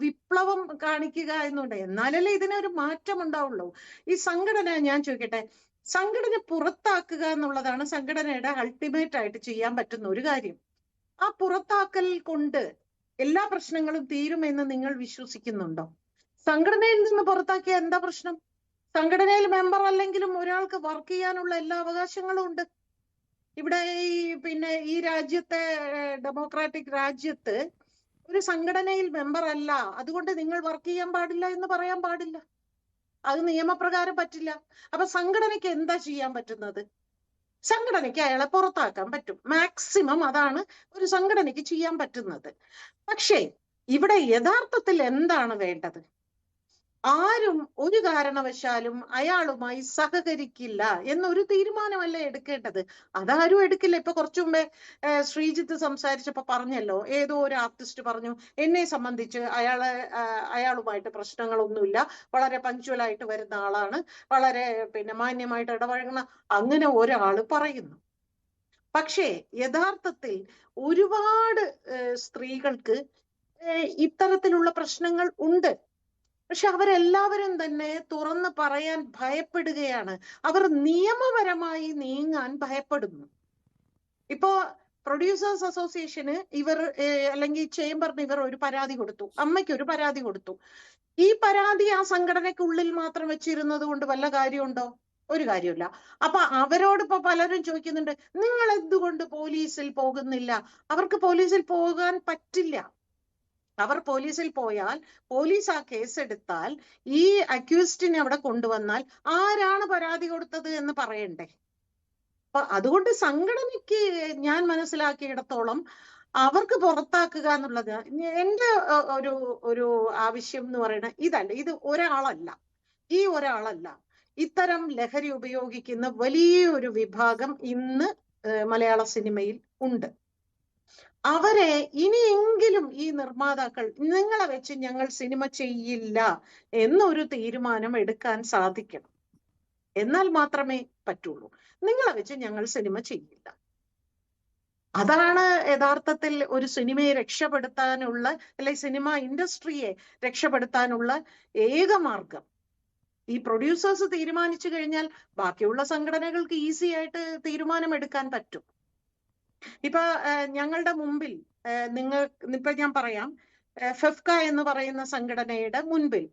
വിപ്ലവം കാണിക്കുക എന്നുണ്ട്, എന്നാലല്ലേ ഇതിനൊരു മാറ്റം ഉണ്ടാവുള്ളൂ. ഈ സംഘടന, ഞാൻ ചോദിക്കട്ടെ, സംഘടന പുറത്താക്കുക എന്നുള്ളതാണ് സംഘടനയുടെ അൾട്ടിമേറ്റ് ആയിട്ട് ചെയ്യാൻ പറ്റുന്ന ഒരു കാര്യം. ആ പുറത്താക്കൽ കൊണ്ട് എല്ലാ പ്രശ്നങ്ങളും തീരുമെന്ന് നിങ്ങൾ വിശ്വസിക്കുന്നുണ്ടോ? സംഘടനയിൽ നിന്ന് പുറത്താക്കിയ എന്താ പ്രശ്നം? സംഘടനയിൽ മെമ്പർ അല്ലെങ്കിലും ഒരാൾക്ക് വർക്ക് ചെയ്യാനുള്ള എല്ലാ അവകാശങ്ങളും ഉണ്ട്. ഇവിടെ ഈ രാജ്യത്തെ ഡെമോക്രാറ്റിക് രാജ്യത്ത് ഒരു സംഘടനയിൽ മെമ്പർ അല്ല, അതുകൊണ്ട് നിങ്ങൾ വർക്ക് ചെയ്യാൻ പാടില്ല എന്ന് പറയാൻ പാടില്ല. അത് നിയമപ്രകാരം പറ്റില്ല. അപ്പൊ സംഘടനയ്ക്ക് എന്താ ചെയ്യാൻ പറ്റുന്നത്? സംഘടനയ്ക്ക് അയാളെ പുറത്താക്കാൻ പറ്റും, മാക്സിമം അതാണ് ഒരു സംഘടനയ്ക്ക് ചെയ്യാൻ പറ്റുന്നത്. പക്ഷേ ഇവിടെ യഥാർത്ഥത്തിൽ എന്താണ് വേണ്ടത്? ആരും ഒരു കാരണവശാലും അയാളുമായി സഹകരിക്കില്ല എന്നൊരു തീരുമാനമല്ലേ എടുക്കേണ്ടത്? അതാരും എടുക്കില്ല. ഇപ്പൊ കുറച്ചു മുമ്പേ ശ്രീജിത്ത് സംസാരിച്ചപ്പോ പറഞ്ഞല്ലോ, ഏതോ ഒരു ആർട്ടിസ്റ്റ് പറഞ്ഞു എന്നെ സംബന്ധിച്ച് അയാളുമായിട്ട് പ്രശ്നങ്ങളൊന്നുമില്ല, വളരെ പഞ്ച്വലായിട്ട് വരുന്ന ആളാണ്, വളരെ മാന്യമായിട്ട് ഇടപഴകുന്ന, അങ്ങനെ ഒരാള് പറയുന്നു. പക്ഷേ യഥാർത്ഥത്തിൽ ഒരുപാട് സ്ത്രീകൾക്ക് ഇത്തരത്തിലുള്ള പ്രശ്നങ്ങൾ ഉണ്ട്. പക്ഷെ അവരെല്ലാവരും തന്നെ തുറന്ന് പറയാൻ ഭയപ്പെടുകയാണ്. അവർ നിയമപരമായി നീങ്ങാൻ ഭയപ്പെടുന്നു. ഇപ്പോ പ്രൊഡ്യൂസേഴ്സ് അസോസിയേഷന് ഇവർ അല്ലെങ്കിൽ ചേംബറിന് ഇവർ ഒരു പരാതി കൊടുത്തു, അമ്മയ്ക്ക് ഒരു പരാതി കൊടുത്തു. ഈ പരാതി ആ സംഘടനയ്ക്കുള്ളിൽ മാത്രം വെച്ചിരുന്നത് കൊണ്ട് വല്ല കാര്യമുണ്ടോ? ഒരു കാര്യമില്ല. അപ്പൊ അവരോട് ഇപ്പൊ പലരും ചോദിക്കുന്നുണ്ട്, നിങ്ങൾ എന്തുകൊണ്ട് പോലീസിൽ പോകുന്നില്ല? അവർക്ക് പോലീസിൽ പോകാൻ പറ്റില്ല. അവർ പോലീസിൽ പോയാൽ പോലീസ് ആ കേസ് എടുത്താൽ ഈ അക്യൂസ്ഡിനെ അവിടെ കൊണ്ടുവന്നാൽ ആരാണ് പരാതി കൊടുത്തത് എന്ന് പറയണ്ടേ? അപ്പൊ അതുകൊണ്ട് സംഘടനയ്ക്ക് ഞാൻ മനസ്സിലാക്കിയിടത്തോളം അവർക്ക് പുറത്താക്കുക എന്നുള്ളത് എന്റെ ഒരു ആവശ്യം എന്ന് പറയുന്നത് ഇതല്ല. ഇത് ഒരാളല്ല, ഈ ഒരാളല്ല. ഇത്തരം ലഹരി ഉപയോഗിക്കുന്ന വലിയൊരു വിഭാഗം ഇന്ന് മലയാള സിനിമയിൽ ഉണ്ട്. അവരെ ഇനിയെങ്കിലും ഈ നിർമ്മാതാക്കൾ നിങ്ങളെ വെച്ച് ഞങ്ങൾ സിനിമ ചെയ്യില്ല എന്നൊരു തീരുമാനം എടുക്കാൻ സാധിക്കണം. എന്നാൽ മാത്രമേ പറ്റുള്ളൂ. നിങ്ങളെ വെച്ച് ഞങ്ങൾ സിനിമ ചെയ്യില്ല. അതാണ് യഥാർത്ഥത്തിൽ ഒരു സിനിമയെ രക്ഷപ്പെടുത്താനുള്ള, അല്ലെങ്കിൽ സിനിമ ഇൻഡസ്ട്രിയെ രക്ഷപ്പെടുത്താനുള്ള ഏക മാർഗം. ഈ പ്രൊഡ്യൂസേഴ്സ് തീരുമാനിച്ചു കഴിഞ്ഞാൽ ബാക്കിയുള്ള സംഘടനകൾക്ക് ഈസി ആയിട്ട് തീരുമാനം എടുക്കാൻ പറ്റും. ഇപ്പൊ ഞങ്ങളുടെ മുമ്പിൽ ഇപ്പൊ ഞാൻ പറയാം, ഫെഫ്ക എന്ന് പറയുന്ന സംഘടനയുടെ മുൻപിൽ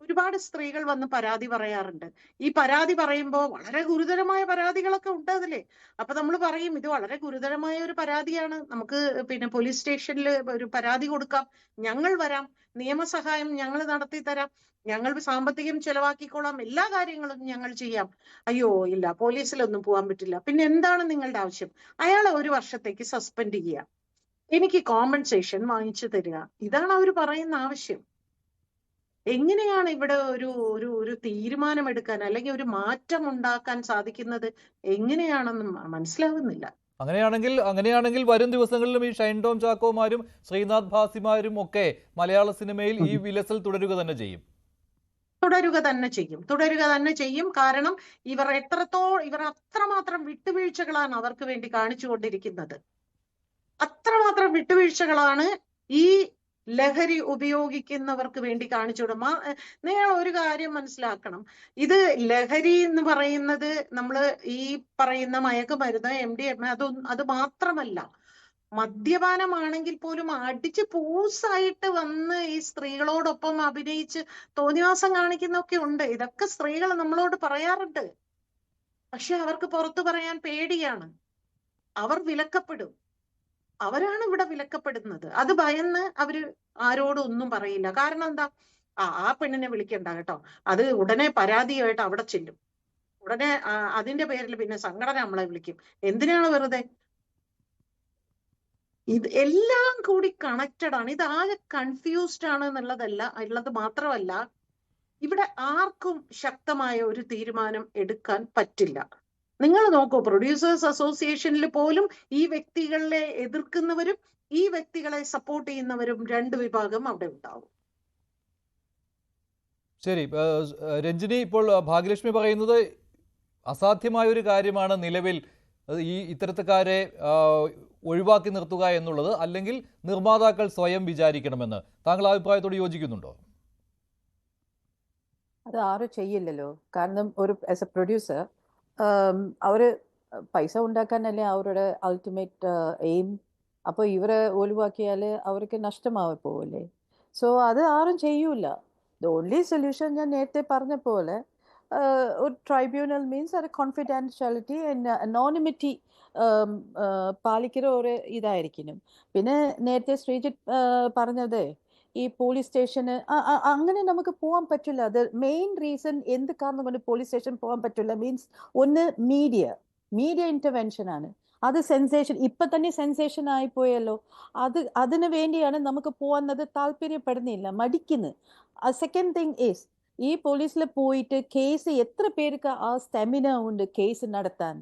ഒരുപാട് സ്ത്രീകൾ വന്ന് പരാതി പറയാറുണ്ട്. ഈ പരാതി പറയുമ്പോൾ വളരെ ഗുരുതരമായ പരാതികളൊക്കെ ഉണ്ട് അതില്. അപ്പൊ നമ്മൾ പറയും, ഇത് വളരെ ഗുരുതരമായ ഒരു പരാതിയാണ്, നമുക്ക് പിന്നെ പോലീസ് സ്റ്റേഷനിൽ ഒരു പരാതി കൊടുക്കാം, ഞങ്ങൾ വരാം, നിയമസഹായം ഞങ്ങൾ നടത്തി തരാം, ഞങ്ങൾ സാമ്പത്തികം ചെലവാക്കിക്കോളാം, എല്ലാ കാര്യങ്ങളും ഞങ്ങൾ ചെയ്യാം. അയ്യോ ഇല്ല, പോലീസിലൊന്നും പോകാൻ പറ്റില്ല. പിന്നെ എന്താണ് നിങ്ങളുടെ ആവശ്യം? അയാളെ 1 വർഷത്തേക്ക് സസ്പെൻഡ് ചെയ്യുക, എനിക്ക് കോമ്പൻസേഷൻ വാങ്ങിച്ചു തരിക. ഇതാണ് അവർ പറയുന്ന ആവശ്യം. എങ്ങനെയാണ് ഇവിടെ ഒരു തീരുമാനമെടുക്കാൻ അല്ലെങ്കിൽ ഒരു മാറ്റം ഉണ്ടാക്കാൻ സാധിക്കുന്നത് എങ്ങനെയാണെന്ന് മനസ്സിലാകുന്നില്ല. അങ്ങനെയാണെങ്കിൽ വരും ദിവസങ്ങളിലും ഈ ഷൈൻ ടോം ചാക്കോമാരും ശ്രീനാഥ് ഭാസിമാരും ഒക്കെ മലയാള സിനിമയിൽ ഈ വിലസൽ തുടരുക തന്നെ ചെയ്യും. കാരണം ഇവർ അത്രമാത്രം വിട്ടുവീഴ്ചകളാണ് അവർക്ക് വേണ്ടി കാണിച്ചുകൊണ്ടിരിക്കുന്നത്. അത്രമാത്രം വിട്ടുവീഴ്ചകളാണ് ഈ ലഹരി ഉപയോഗിക്കുന്നവർക്ക് വേണ്ടി കാണിച്ചുവിടും. നിങ്ങൾ ഒരു കാര്യം മനസ്സിലാക്കണം, ഇത് ലഹരി എന്ന് പറയുന്നത് നമ്മൾ ഈ പറയുന്ന മയക്കുമരുന്ന്, MDMA അത് മാത്രമല്ല. മദ്യപാനമാണെങ്കിൽ പോലും അടിച്ച് പൂസായിട്ട് വന്ന് ഈ സ്ത്രീകളോടൊപ്പം അഭിനയിച്ച് തോന്നിവാസം കാണിക്കുന്നൊക്കെ ഉണ്ട്. ഇതൊക്കെ സ്ത്രീകൾ നമ്മളോട് പറയാറുണ്ട്. പക്ഷെ അവർക്ക് പുറത്തു പറയാൻ പേടിയാണ്. അവർ വിലക്കപ്പെടും. അവരാണ് ഇവിടെ വിലക്കപ്പെടുന്നത്. അത് ഭയന്ന് അവര് ആരോടും ഒന്നും പറയില്ല. കാരണം എന്താ? ആ പെണ്ണിനെ വിളിക്കണ്ട കേട്ടോ, അത് ഉടനെ പരാതിയായിട്ട് അവിടെ ചെല്ലും, ഉടനെ അതിന്റെ പേരിൽ പിന്നെ സംഘടന നമ്മളെ വിളിക്കും. എന്തിനാണ് വെറുതെ? ഇത് എല്ലാം കൂടി കണക്റ്റഡ് ആണ്. ഇത് ആകെ കൺഫ്യൂസ്ഡ് ആണ് ഉള്ളത് മാത്രമല്ല, ഇവിടെ ആർക്കും ശക്തമായ ഒരു തീരുമാനം എടുക്കാൻ പറ്റില്ല. നിങ്ങൾ നോക്കൂ, പ്രൊഡ്യൂസേഴ്സ് അസോസിയേഷനിൽ പോലും ഈ വ്യക്തികളെ എതിർക്കുന്നവരും ഈ വ്യക്തികളെ സപ്പോർട്ട് ചെയ്യുന്നവരും 2 വിഭാഗം അവിടെ ഉണ്ടാവും. ശരി രഞ്ജിനി, ഇപ്പോൾ ഭാഗ്യലക്ഷ്മി പറയുന്നത് അസാധ്യമായ ഒരു കാര്യമാണ് നിലവിൽ ഈ ഇത്തരക്കാരെ ഒഴിവാക്കി നിർത്തുക എന്നുള്ളത്, അല്ലെങ്കിൽ നിർമ്മാതാക്കൾ സ്വയം വിചാരിക്കണമെന്ന്. താങ്കൾ അഭിപ്രായത്തോട് യോജിക്കുന്നുണ്ടോ? അത് ആരും ചെയ്യില്ലല്ലോ. കാരണം ആസ് എ പ്രൊഡ്യൂസർ അവര് പൈസ ഉണ്ടാക്കാനല്ലേ അവരുടെ അൾട്ടിമേറ്റ് എയിം. അപ്പോൾ ഇവരെ ഒഴിവാക്കിയാൽ അവർക്ക് നഷ്ടമാവി പോവില്ലേ? സോ അത് ആരും ചെയ്യൂല. ദ ഓൺലി സൊല്യൂഷൻ ഞാൻ നേരത്തെ പറഞ്ഞ പോലെ ഒരു ട്രൈബ്യൂണൽ മീൻസ് ഒരു കോൺഫിഡൻഷ്യാലിറ്റി ആൻഡ് അനോണിമിറ്റി പാലിക്കുന്ന ഒരു ഇതായിരിക്കണം. പിന്നെ നേരത്തെ ശ്രീജിത്ത് പറഞ്ഞത് ഈ പോലീസ് സ്റ്റേഷന് അങ്ങനെ നമുക്ക് പോകാൻ പറ്റില്ല. അത് മെയിൻ റീസൺ എന്ത് കാരണം കൊണ്ട് പോലീസ് സ്റ്റേഷൻ പോകാൻ പറ്റില്ല മീൻസ് ഒന്ന് മീഡിയ ഇന്റർവെൻഷൻ ആണ്. അത് സെൻസേഷൻ ഇപ്പൊ തന്നെ സെൻസേഷൻ ആയിപ്പോയല്ലോ. അതിനു വേണ്ടിയാണ് നമുക്ക് പോകുന്നത്, താല്പര്യപ്പെടുന്നില്ല, മടിക്കുന്നത്. സെക്കൻഡ് തിങ് ഈസ് ഈ പോലീസിൽ പോയിട്ട് കേസ് എത്ര പേർക്ക് ആ സ്റ്റെമിന ഉണ്ട് കേസ് നടത്താൻ?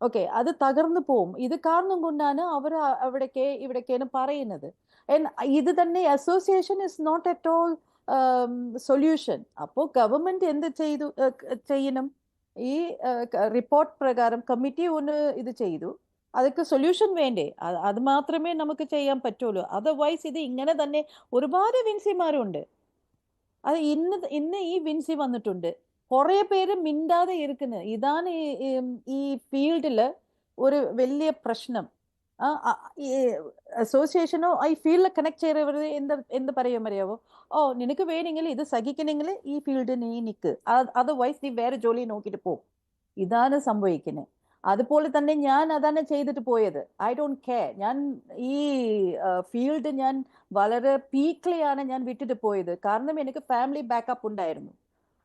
ഓക്കെ, അത് തകർന്നു പോവും. ഇത് കാരണം കൊണ്ടാണ് അവർ ഇവിടേക്കാണ് പറയുന്നത്. ഇത് തന്നെ association is not at all solution. അപ്പോൾ ഗവൺമെന്റ് എന്ത് ചെയ്യണം? ഈ റിപ്പോർട്ട് പ്രകാരം കമ്മിറ്റി ഒന്ന് ഇത് ചെയ്തു, അതൊക്കെ സൊല്യൂഷൻ വേണ്ടേ? അത് മാത്രമേ നമുക്ക് ചെയ്യാൻ പറ്റുള്ളൂ. അതർവൈസ് ഇത് ഇങ്ങനെ തന്നെ ഒരുപാട് വിൻസിമാരുണ്ട്. അത് ഇന്ന് ഈ വിൻസി വന്നിട്ടുണ്ട്, കുറെ പേര് മിണ്ടാതെ ഇരിക്കുന്നത്. ഇതാണ് ഈ ഫീൽഡില് ഒരു വലിയ പ്രശ്നം. ഈ അസോസിയേഷനോ ഈ ഫീൽഡിൽ കണക്ട് ചെയ്തവർ എന്ത് പറയാമോ? ഓ, നിനക്ക് വേണമെങ്കിൽ ഇത് സഹിക്കണമെങ്കിൽ ഈ ഫീൽഡ് നീ നിൽക്ക്, അതർവൈസ് നീ വേറെ ജോലി നോക്കിയിട്ട് പോ. ഇതാണ് സംഭവിക്കുന്നത്. അതുപോലെ തന്നെ ഞാൻ അതാണ് ചെയ്തിട്ട് പോയത്. I don't care. ഞാൻ ഈ ഫീൽഡ് ഞാൻ വളരെ പീക്ലിയാണ് ഞാൻ വിട്ടിട്ട് പോയത്. കാരണം എനിക്ക് ഫാമിലി ബാക്കപ്പ് ഉണ്ടായിരുന്നു.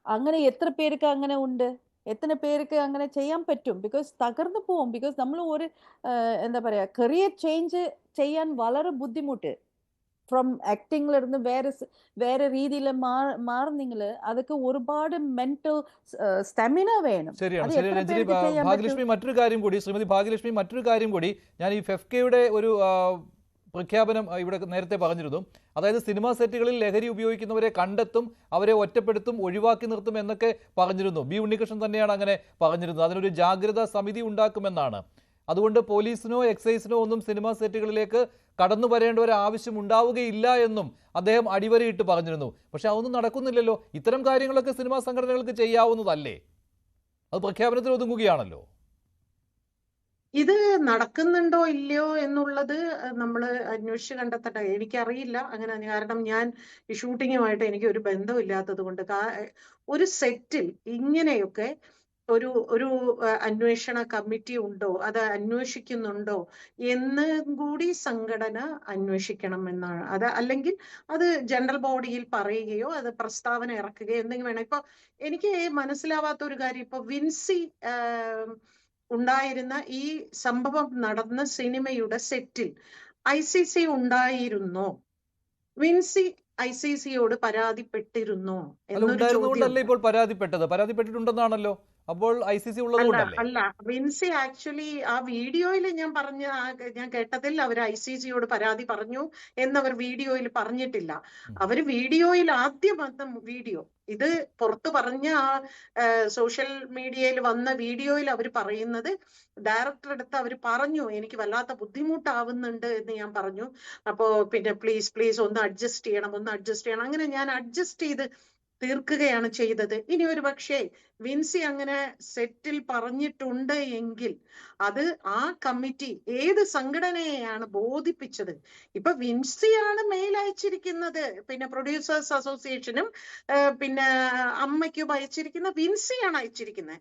അങ്ങനെ എത്ര പേർക്ക് അങ്ങനെ ഉണ്ട്? എത്ര പേർക്ക് അങ്ങനെ ചെയ്യാൻ പറ്റും? ബിക്കോസ് തകർന്നു പോവും. ബിക്കോസ് നമ്മൾ ഒരു എന്താ പറയാ, കരിയർ ചേഞ്ച് ചെയ്യാൻ വളരെ ബുദ്ധിമുട്ട്. ഫ്രം ആക്ടിങ്ങിലിരുന്ന് വേറെ രീതിയിൽ മാറുന്നെങ്കിൽ അതൊക്കെ ഒരുപാട് മെന്റൽ സ്റ്റാമിന വേണം. ശരിയാണ്. ശരി രഞ്ജിനി, ഭാഗ്യലക്ഷ്മി മറ്റൊരു കാര്യം കൂടി, ശ്രീമതി ഭാഗ്യലക്ഷ്മി മറ്റൊരു കാര്യം കൂടി, ഞാൻ ഈ ഫെഫ്കയുടെ ഒരു പ്രഖ്യാപനം ഇവിടെ നേരത്തെ പറഞ്ഞിരുന്നു. അതായത് സിനിമാ സെറ്റുകളിൽ ലഹരി ഉപയോഗിക്കുന്നവരെ കണ്ടെത്തും, അവരെ ഒറ്റപ്പെടുത്തും, ഒഴിവാക്കി നിർത്തും എന്നൊക്കെ പറഞ്ഞിരുന്നു. ബി ഉണ്ണികൃഷ്ണൻ തന്നെയാണ് അങ്ങനെ പറഞ്ഞിരുന്നത്. അതിനൊരു ജാഗ്രതാ സമിതി ഉണ്ടാക്കുമെന്നാണ്. അതുകൊണ്ട് പോലീസിനോ എക്സൈസിനോ ഒന്നും സിനിമാ സെറ്റുകളിലേക്ക് കടന്നു വരേണ്ട ഒരു ആവശ്യം ഉണ്ടാവുകയില്ല എന്നും അദ്ദേഹം അടിവരയിട്ട് പറഞ്ഞിരുന്നു. പക്ഷെ അതൊന്നും നടക്കുന്നില്ലല്ലോ. ഇത്തരം കാര്യങ്ങളൊക്കെ സിനിമാ സംഘടനകൾക്ക് ചെയ്യാവുന്നതല്ലേ? അത് പ്രഖ്യാപനത്തിൽ ഒതുങ്ങുകയാണല്ലോ. ഇത് നടക്കുന്നുണ്ടോ ഇല്ലയോ എന്നുള്ളത് നമ്മൾ അന്വേഷിച്ച് കണ്ടെത്തട്ടെ. എനിക്കറിയില്ല അങ്ങനെ. കാരണം ഞാൻ ഈ ഷൂട്ടിങ്ങുമായിട്ട് എനിക്ക് ഒരു ബന്ധമില്ലാത്തത് കൊണ്ട് ഒരു സെറ്റിൽ ഇങ്ങനെയൊക്കെ ഒരു അന്വേഷണ കമ്മിറ്റി ഉണ്ടോ, അത് അന്വേഷിക്കുന്നുണ്ടോ എന്ന് കൂടി സംഘടന അന്വേഷിക്കണം എന്നാണ്. അത് അല്ലെങ്കിൽ അത് ജനറൽ ബോഡിയിൽ പറയുകയോ അത് പ്രസ്താവന ഇറക്കുകയോ എന്തെങ്കിലും വേണം. ഇപ്പൊ എനിക്ക് മനസ്സിലാവാത്ത ഒരു കാര്യം, ഇപ്പൊ വിൻസി ഉണ്ടായിരുന്ന ഈ സംഭവം നടന്ന സിനിമയുടെ സെറ്റിൽ ICC ഉണ്ടായിരുന്നോ? വിൻസി ICCയോട് പരാതിപ്പെട്ടിരുന്നോ എന്നൊരു ചോദ്യം. ഇപ്പോൾ പരാതിപ്പെട്ടിട്ടുണ്ടെന്നാണല്ലോ. അപ്പോൾ ICC അല്ല, വിൻസി ആക്ച്വലി ആ വീഡിയോയിൽ ഞാൻ കേട്ടതിൽ അവർ ICCയോട് പരാതി പറഞ്ഞു എന്നവർ വീഡിയോയിൽ പറഞ്ഞിട്ടില്ല. അവര് വീഡിയോയിൽ ആദ്യം വന്ന വീഡിയോ, ഇത് പുറത്തു പറഞ്ഞ ആ സോഷ്യൽ മീഡിയയിൽ വന്ന വീഡിയോയിൽ അവർ പറയുന്നത്, ഡയറക്ടർ അടുത്ത് അവർ പറഞ്ഞു എനിക്ക് വല്ലാത്ത ബുദ്ധിമുട്ടാവുന്നുണ്ട് എന്ന് ഞാൻ പറഞ്ഞു. അപ്പോ പിന്നെ പ്ലീസ് ഒന്ന് അഡ്ജസ്റ്റ് ചെയ്യണം. അങ്ങനെ ഞാൻ അഡ്ജസ്റ്റ് ചെയ്ത് തീർക്കുകയാണ് ചെയ്തത്. ഇനി ഒരു പക്ഷേ വിൻസി അങ്ങനെ സെറ്റിൽ പറഞ്ഞിട്ടുണ്ട് എങ്കിൽ അത് ആ കമ്മിറ്റി ഏത് സംഘടനയെയാണ് ബോധിപ്പിച്ചത്? ഇപ്പൊ വിൻസിയാണ് മെയിൽ അയച്ചിരിക്കുന്നത്, പിന്നെ പ്രൊഡ്യൂസേഴ്സ് അസോസിയേഷനും പിന്നെ അമ്മയ്ക്കും അയച്ചിരിക്കുന്ന വിൻസിയാണ് അയച്ചിരിക്കുന്നത്.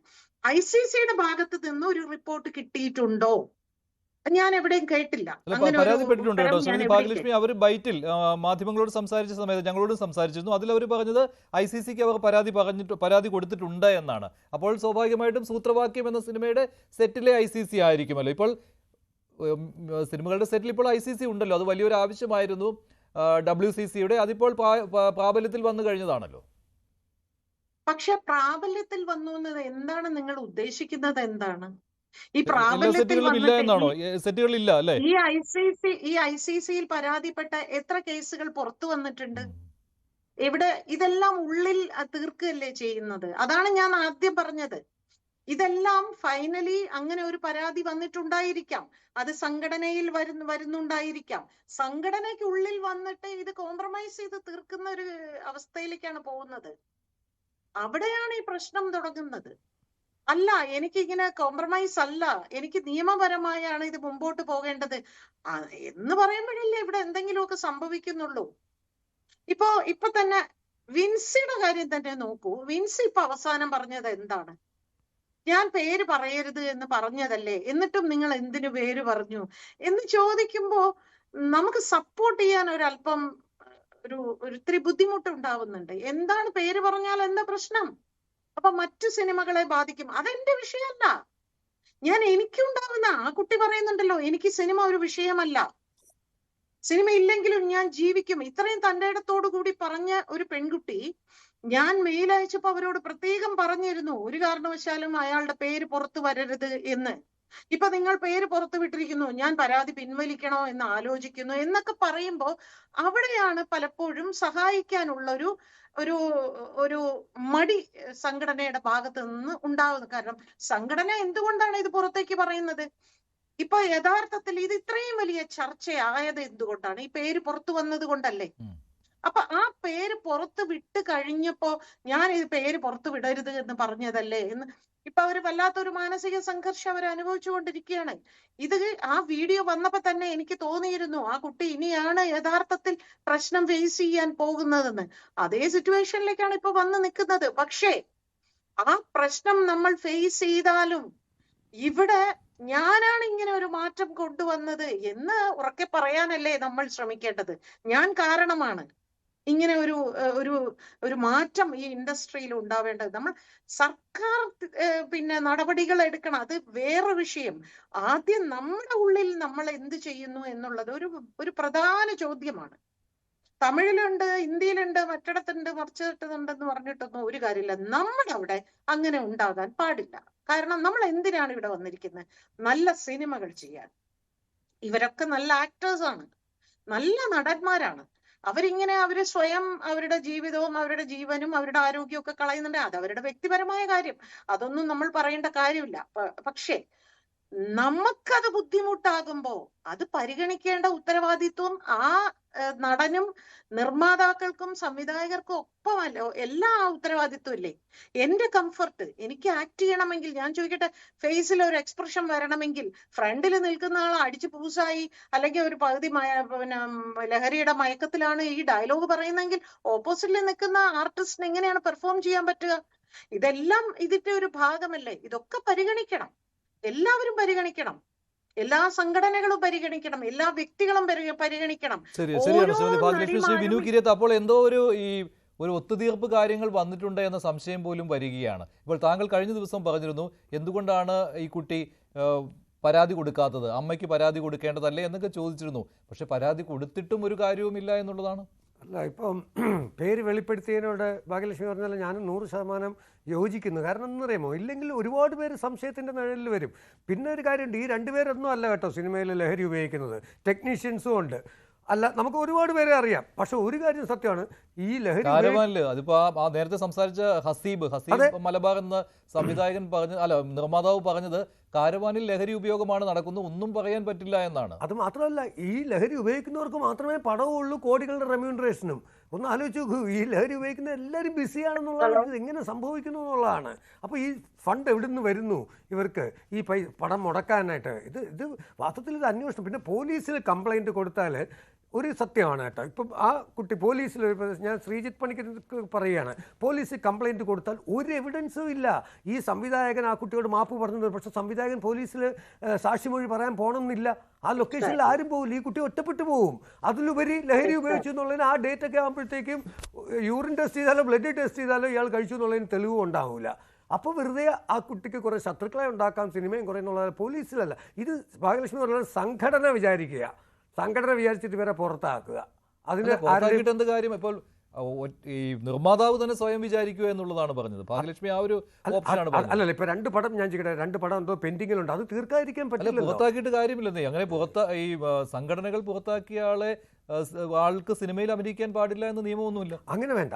ICCയുടെ ഭാഗത്ത് നിന്ന് ഒരു റിപ്പോർട്ട് കിട്ടിയിട്ടുണ്ടോ? ഞാൻ എവിടെയും കേട്ടില്ല. പരാതിപ്പെട്ടിട്ടുണ്ട് കേട്ടോ ശ്രീമതി ഭാഗ്യലക്ഷ്മി. അവർ ബൈറ്റിൽ മാധ്യമങ്ങളോട് സംസാരിച്ച സമയത്ത് ഞങ്ങളോടും സംസാരിച്ചിരുന്നു. അതിൽ അവർ പറഞ്ഞത് ICCക്ക് അവർ പരാതി കൊടുത്തിട്ടുണ്ട് എന്നാണ്. അപ്പോൾ സ്വാഭാവികമായിട്ടും സൂത്രവാക്യം എന്ന സിനിമയുടെ സെറ്റിലെ ICC ആയിരിക്കുമല്ലോ. ഇപ്പോൾ സിനിമകളുടെ സെറ്റിൽ ഇപ്പോൾ ICC ഉണ്ടല്ലോ. അത് വലിയൊരു ആവശ്യമായിരുന്നു WCCയുടെ. അതിപ്പോൾ പ്രാബല്യത്തിൽ വന്നു കഴിഞ്ഞതാണല്ലോ. പക്ഷെ പ്രാബല്യത്തിൽ വന്നു എന്നത് എന്താണ് നിങ്ങൾ ഉദ്ദേശിക്കുന്നത്? എന്താണ് ഈ പ്രാബല്യത്തിൽ ഈ ICCയിൽ പരാതിപ്പെട്ട എത്ര കേസുകൾ പുറത്തു വന്നിട്ടുണ്ട്? ഇവിടെ ഇതെല്ലാം ഉള്ളിൽ തീർക്കുകയല്ലേ ചെയ്യുന്നത്. അതാണ് ഞാൻ ആദ്യം പറഞ്ഞത്. ഇതെല്ലാം ഫൈനലി അങ്ങനെ ഒരു പരാതി വന്നിട്ടുണ്ടായിരിക്കാം, അത് സംഘടനയിൽ വരുന്നുണ്ടായിരിക്കാം. സംഘടനയ്ക്കുള്ളിൽ വന്നിട്ട് ഇത് കോംപ്രമൈസ് ചെയ്ത് തീർക്കുന്ന ഒരു അവസ്ഥയിലേക്കാണ് പോകുന്നത്. അവിടെയാണ് ഈ പ്രശ്നം തുടങ്ങുന്നത്. അല്ല, എനിക്കിങ്ങനെ കോംപ്രമൈസ് അല്ല, എനിക്ക് നിയമപരമായാണ് ഇത് മുമ്പോട്ട് പോകേണ്ടത് എന്ന് പറയുമ്പോഴല്ലേ ഇവിടെ എന്തെങ്കിലുമൊക്കെ സംഭവിക്കുന്നുള്ളൂ. ഇപ്പൊ തന്നെ വിൻസിയുടെ കാര്യം തന്നെ നോക്കൂ. വിൻസി ഇപ്പൊ അവസാനം പറഞ്ഞത് എന്താണ്? ഞാൻ പേര് പറയരുത് എന്ന് പറഞ്ഞതല്ലേ, എന്നിട്ടും നിങ്ങൾ എന്തിനു പേര് പറഞ്ഞു എന്ന് ചോദിക്കുമ്പോ നമുക്ക് സപ്പോർട്ട് ചെയ്യാൻ ഒരല്പം ഒത്തിരി ബുദ്ധിമുട്ടുണ്ടാവുന്നുണ്ട്. എന്താണ് പേര് പറഞ്ഞാൽ എന്താ പ്രശ്നം? അപ്പൊ മറ്റു സിനിമകളെ ബാധിക്കും. അതെന്റെ വിഷയമല്ല. എനിക്കുണ്ടാവുന്ന, ആ കുട്ടി പറയുന്നുണ്ടല്ലോ എനിക്ക് സിനിമ ഒരു വിഷയമല്ല, സിനിമ ഇല്ലെങ്കിലും ഞാൻ ജീവിക്കും, ഇത്രയും തന്റെ ഇടത്തോടു കൂടി പറഞ്ഞ ഒരു പെൺകുട്ടി ഞാൻ മെയിൽ അയച്ചപ്പോ അവരോട് പ്രത്യേകം പറഞ്ഞിരുന്നു ഒരു കാരണവശാലും അയാളുടെ പേര് പുറത്തു വരരുത് എന്ന്. ഇപ്പൊ നിങ്ങൾ പേര് പുറത്തു വിട്ടിരിക്കുന്നു, ഞാൻ പരാതി പിൻവലിക്കണോ എന്ന് ആലോചിക്കുന്നു എന്നൊക്കെ പറയുമ്പോ അവിടെയാണ് പലപ്പോഴും സഹായിക്കാനുള്ള ഒരു മടി സംഘടനയുടെ ഭാഗത്ത് നിന്ന് ഉണ്ടാകുന്നത്. കാരണം സംഘടന എന്തുകൊണ്ടാണ് ഇത് പുറത്തേക്ക് പറയുന്നത്? ഇപ്പൊ യഥാർത്ഥത്തിൽ ഇത് ഇത്രയും വലിയ ചർച്ചയായത് എന്തുകൊണ്ടാണ്? ഈ പേര് പുറത്തു വന്നത് കൊണ്ടല്ലേ? അപ്പൊ ആ പേര് പുറത്ത് വിട്ട് കഴിഞ്ഞപ്പോ ഞാൻ ഈ പേര് പുറത്തു വിടരുത് എന്ന് പറഞ്ഞതല്ലേ എന്ന് ഇപ്പൊ അവര് വല്ലാത്തൊരു മാനസിക സംഘർഷം അവർ അനുഭവിച്ചുകൊണ്ടിരിക്കുകയാണ്. ഇത് ആ വീഡിയോ വന്നപ്പോ തന്നെ എനിക്ക് തോന്നിയിരുന്നു ആ കുട്ടി ഇനിയാണ് യഥാർത്ഥത്തിൽ പ്രശ്നം ഫേസ് ചെയ്യാൻ പോകുന്നതെന്ന്. അതേ സിറ്റുവേഷനിലേക്കാണ് ഇപ്പൊ വന്ന് നിൽക്കുന്നത്. പക്ഷേ ആ പ്രശ്നം നമ്മൾ ഫേസ് ചെയ്താലും ഇവിടെ ഞാനാണ് ഇങ്ങനെ ഒരു മാറ്റം കൊണ്ടുവന്നത് എന്ന് ഉറക്കെ പറയാനല്ലേ നമ്മൾ ശ്രമിക്കേണ്ടത്. ഞാൻ കാരണമാണ് ഇങ്ങനെ ഒരു മാറ്റം ഈ ഇൻഡസ്ട്രിയിൽ ഉണ്ടാവേണ്ടത്. നമ്മൾ സർക്കാർ പിന്നെ നടപടികൾ എടുക്കണം, അത് വേറെ വിഷയം. ആദ്യം നമ്മുടെ ഉള്ളിൽ നമ്മൾ എന്ത് ചെയ്യുന്നു എന്നുള്ളത് ഒരു പ്രധാന ചോദ്യമാണ്. തമിഴിലുണ്ട്, ഹിന്ദിയിലുണ്ട്, മറ്റിടത്തുണ്ട്, മറിച്ചിട്ടുണ്ടെന്ന് പറഞ്ഞിട്ടൊന്നും ഒരു കാര്യമില്ല. നമ്മുടെ അവിടെ അങ്ങനെ ഉണ്ടാകാൻ പാടില്ല. കാരണം നമ്മൾ എന്തിനാണ് ഇവിടെ വന്നിരിക്കുന്നത്? നല്ല സിനിമകൾ ചെയ്യാൻ. ഇവരൊക്കെ നല്ല ആക്ടേഴ്സാണ്, നല്ല നടന്മാരാണ്. അവരിങ്ങനെ അവര് സ്വയം അവരുടെ ജീവിതവും അവരുടെ ജീവനും അവരുടെ ആരോഗ്യവും ഒക്കെ കളയുന്നുണ്ട്. അത് അവരുടെ വ്യക്തിപരമായ കാര്യം, അതൊന്നും നമ്മൾ പറയേണ്ട കാര്യമില്ല. പക്ഷേ നമുക്കത് ബുദ്ധിമുട്ടാകുമ്പോ അത് പരിഗണിക്കേണ്ട ഉത്തരവാദിത്വം ആ നടനും നിർമ്മാതാക്കൾക്കും സംവിധായകർക്കും ഒപ്പമല്ലോ. എല്ലാ ഉത്തരവാദിത്വം ഇല്ലേ? എന്റെ കംഫർട്ട്, എനിക്ക് ആക്ട് ചെയ്യണമെങ്കിൽ ഞാൻ ചോദിക്കട്ടെ, ഫേസിൽ ഒരു എക്സ്പ്രഷൻ വരണമെങ്കിൽ ഫ്രണ്ടിൽ നിൽക്കുന്ന ആൾ അടിച്ചു പൂസായി അല്ലെങ്കിൽ ഒരു പകുതി പിന്നെ ലഹരിയുടെ മയക്കത്തിലാണ് ഈ ഡയലോഗ് പറയുന്നെങ്കിൽ ഓപ്പോസിറ്റിൽ നിൽക്കുന്ന ആർട്ടിസ്റ്റിന് എങ്ങനെയാണ് പെർഫോം ചെയ്യാൻ പറ്റുക? ഇതെല്ലാം ഇതിന്റെ ഒരു ഭാഗമല്ലേ? ഇതൊക്കെ പരിഗണിക്കണം, എല്ലാവരും പരിഗണിക്കണം, എല്ലാ സംഘടനകളും പരിഗണിക്കണം, എല്ലാ വ്യക്തികളും പരിഗണിക്കണം. ശരിയാണ് ശ്രീമതി ഭാഗ്യലക്ഷ്മി. ശ്രീ ബിനു കിരിയത്ത്, അപ്പോൾ എന്തോ ഒരു ഒത്തുതീർപ്പ് കാര്യങ്ങൾ വന്നിട്ടുണ്ട് എന്ന സംശയം പോലും വരികയാണ്. ഇപ്പോൾ താങ്കൾ കഴിഞ്ഞ ദിവസം പറഞ്ഞിരുന്നു എന്തുകൊണ്ടാണ് ഈ കുട്ടി പരാതി കൊടുക്കാത്തത്, അമ്മയ്ക്ക് പരാതി കൊടുക്കേണ്ടതല്ലേ എന്നൊക്കെ ചോദിച്ചിരുന്നു. പക്ഷെ പരാതി കൊടുത്തിട്ടും ഒരു കാര്യവുമില്ല എന്നുള്ളതാണ്. അല്ല, ഇപ്പം പേര് വെളിപ്പെടുത്തിയതിനോട് ഭാഗ്യലക്ഷ്മി പറഞ്ഞാൽ ഞാൻ 100% യോജിക്കുന്നു. കാരണം എന്നറിയാമോ, ഇല്ലെങ്കിൽ ഒരുപാട് പേര് സംശയത്തിൻ്റെ നിഴലിൽ വരും. പിന്നെ ഒരു കാര്യമുണ്ട്, ഈ രണ്ടുപേരൊന്നും അല്ല കേട്ടോ സിനിമയിൽ ലഹരി ഉപയോഗിക്കുന്നത്, ടെക്നീഷ്യൻസും ഉണ്ട്. അല്ല, നമുക്ക് ഒരുപാട് പേരെ അറിയാം. പക്ഷെ ഒരു കാര്യം സത്യമാണ്, ഈ ലഹരി അതിപ്പോ നേരത്തെ സംസാരിച്ച ഹസീബ് മലബാർ എന്ന സംവിധായകൻ നിർമ്മാതാവ് പറഞ്ഞത് കാരവാനിൽ ലഹരി ഉപയോഗമാണ് നടക്കുന്നത്, ഒന്നും പറയാൻ പറ്റില്ല എന്നാണ്. അത് മാത്രമല്ല, ഈ ലഹരി ഉപയോഗിക്കുന്നവർക്ക് മാത്രമേ പണവുള്ളൂ, കോടികളുടെ റെമ്യൂണറേഷനും. ഒന്ന് ആലോചിച്ച് നോക്കൂ, ഈ ലഹരി ഉപയോഗിക്കുന്ന എല്ലാവരും ബിസിയാണെന്നുള്ളതാണ്. ഇത് എങ്ങനെ സംഭവിക്കുന്നു എന്നുള്ളതാണ്. അപ്പോൾ ഈ ഫണ്ട് എവിടെ നിന്ന് വരുന്നു ഇവർക്ക് ഈ പണം മുടക്കാനായിട്ട്? ഇത് വാസ്തവത്തിൽ ഇത് അന്വേഷണം. പിന്നെ പോലീസിൽ കംപ്ലൈൻറ്റ് കൊടുത്താൽ ഒരു സത്യമാണ് കേട്ടോ. ഇപ്പം ആ കുട്ടി പോലീസിൽ, ഞാൻ ശ്രീജിത്ത് പണിക്കർക്ക് പറയുകയാണ്, പോലീസിൽ കംപ്ലൈൻറ്റ് കൊടുത്താൽ ഒരു എവിഡൻസും ഇല്ല. ഈ സംവിധായകൻ ആ കുട്ടിയോട് മാപ്പ് പറഞ്ഞത്, പക്ഷേ സംവിധായകൻ പോലീസിൽ സാക്ഷിമൊഴി പറയാൻ പോകണമെന്നില്ല. ആ ലൊക്കേഷനിൽ ആരും പോകില്ല, ഈ കുട്ടി ഒറ്റപ്പെട്ടു പോകും. അതിലുപരി ലഹരി ഉപയോഗിച്ചു എന്നുള്ളതിന് ആ ഡേറ്റ് ഒക്കെ ആകുമ്പോഴത്തേക്കും യൂറിൻ ടെസ്റ്റ് ചെയ്താലോ ബ്ലഡ് ടെസ്റ്റ് ചെയ്താലോ ഇയാൾ കഴിച്ചു എന്നുള്ളതിന് തെളിവും ഉണ്ടാവില്ല. അപ്പോൾ വെറുതെ ആ കുട്ടിക്ക് കുറേ ശത്രുക്കളെ ഉണ്ടാക്കാം, സിനിമയും കുറേ എന്നുള്ള പോലീസിലല്ല. ഇത് ഭാഗ്യലക്ഷ്മി പറഞ്ഞാൽ സംഘടന വിചാരിക്കുക, സംഘടന വിചാരിച്ചിട്ട് ഇവരെ പുറത്താക്കുക. അതിന് എന്ത് കാര്യം? ഇപ്പോൾ ഈ നിർമ്മാതാവ് തന്നെ സ്വയം വിചാരിക്കുക എന്നുള്ളതാണ് പറഞ്ഞത് ഭാഗ്യലക്ഷ്മി. ആ ഒരു ഓപ്ഷനാണ്. അല്ലല്ല, ഇപ്പൊ 2 പടം ഞാൻ ചെയ്യട്ടെ, 2 പടം എന്തോ പെൻഡിങ്ങിലുണ്ട്, അത് തീർക്കാതിരിക്കാൻ പറ്റില്ല. പുറത്താക്കിയിട്ട് കാര്യമില്ലെന്നേ. അങ്ങനെ ഈ സംഘടനകൾ പുറത്താക്കിയ ആൾക്ക് സിനിമയിൽ അഭിനയിക്കാൻ പാടില്ല എന്ന് നിയമമൊന്നുമില്ല. അങ്ങനെ വേണ്ട.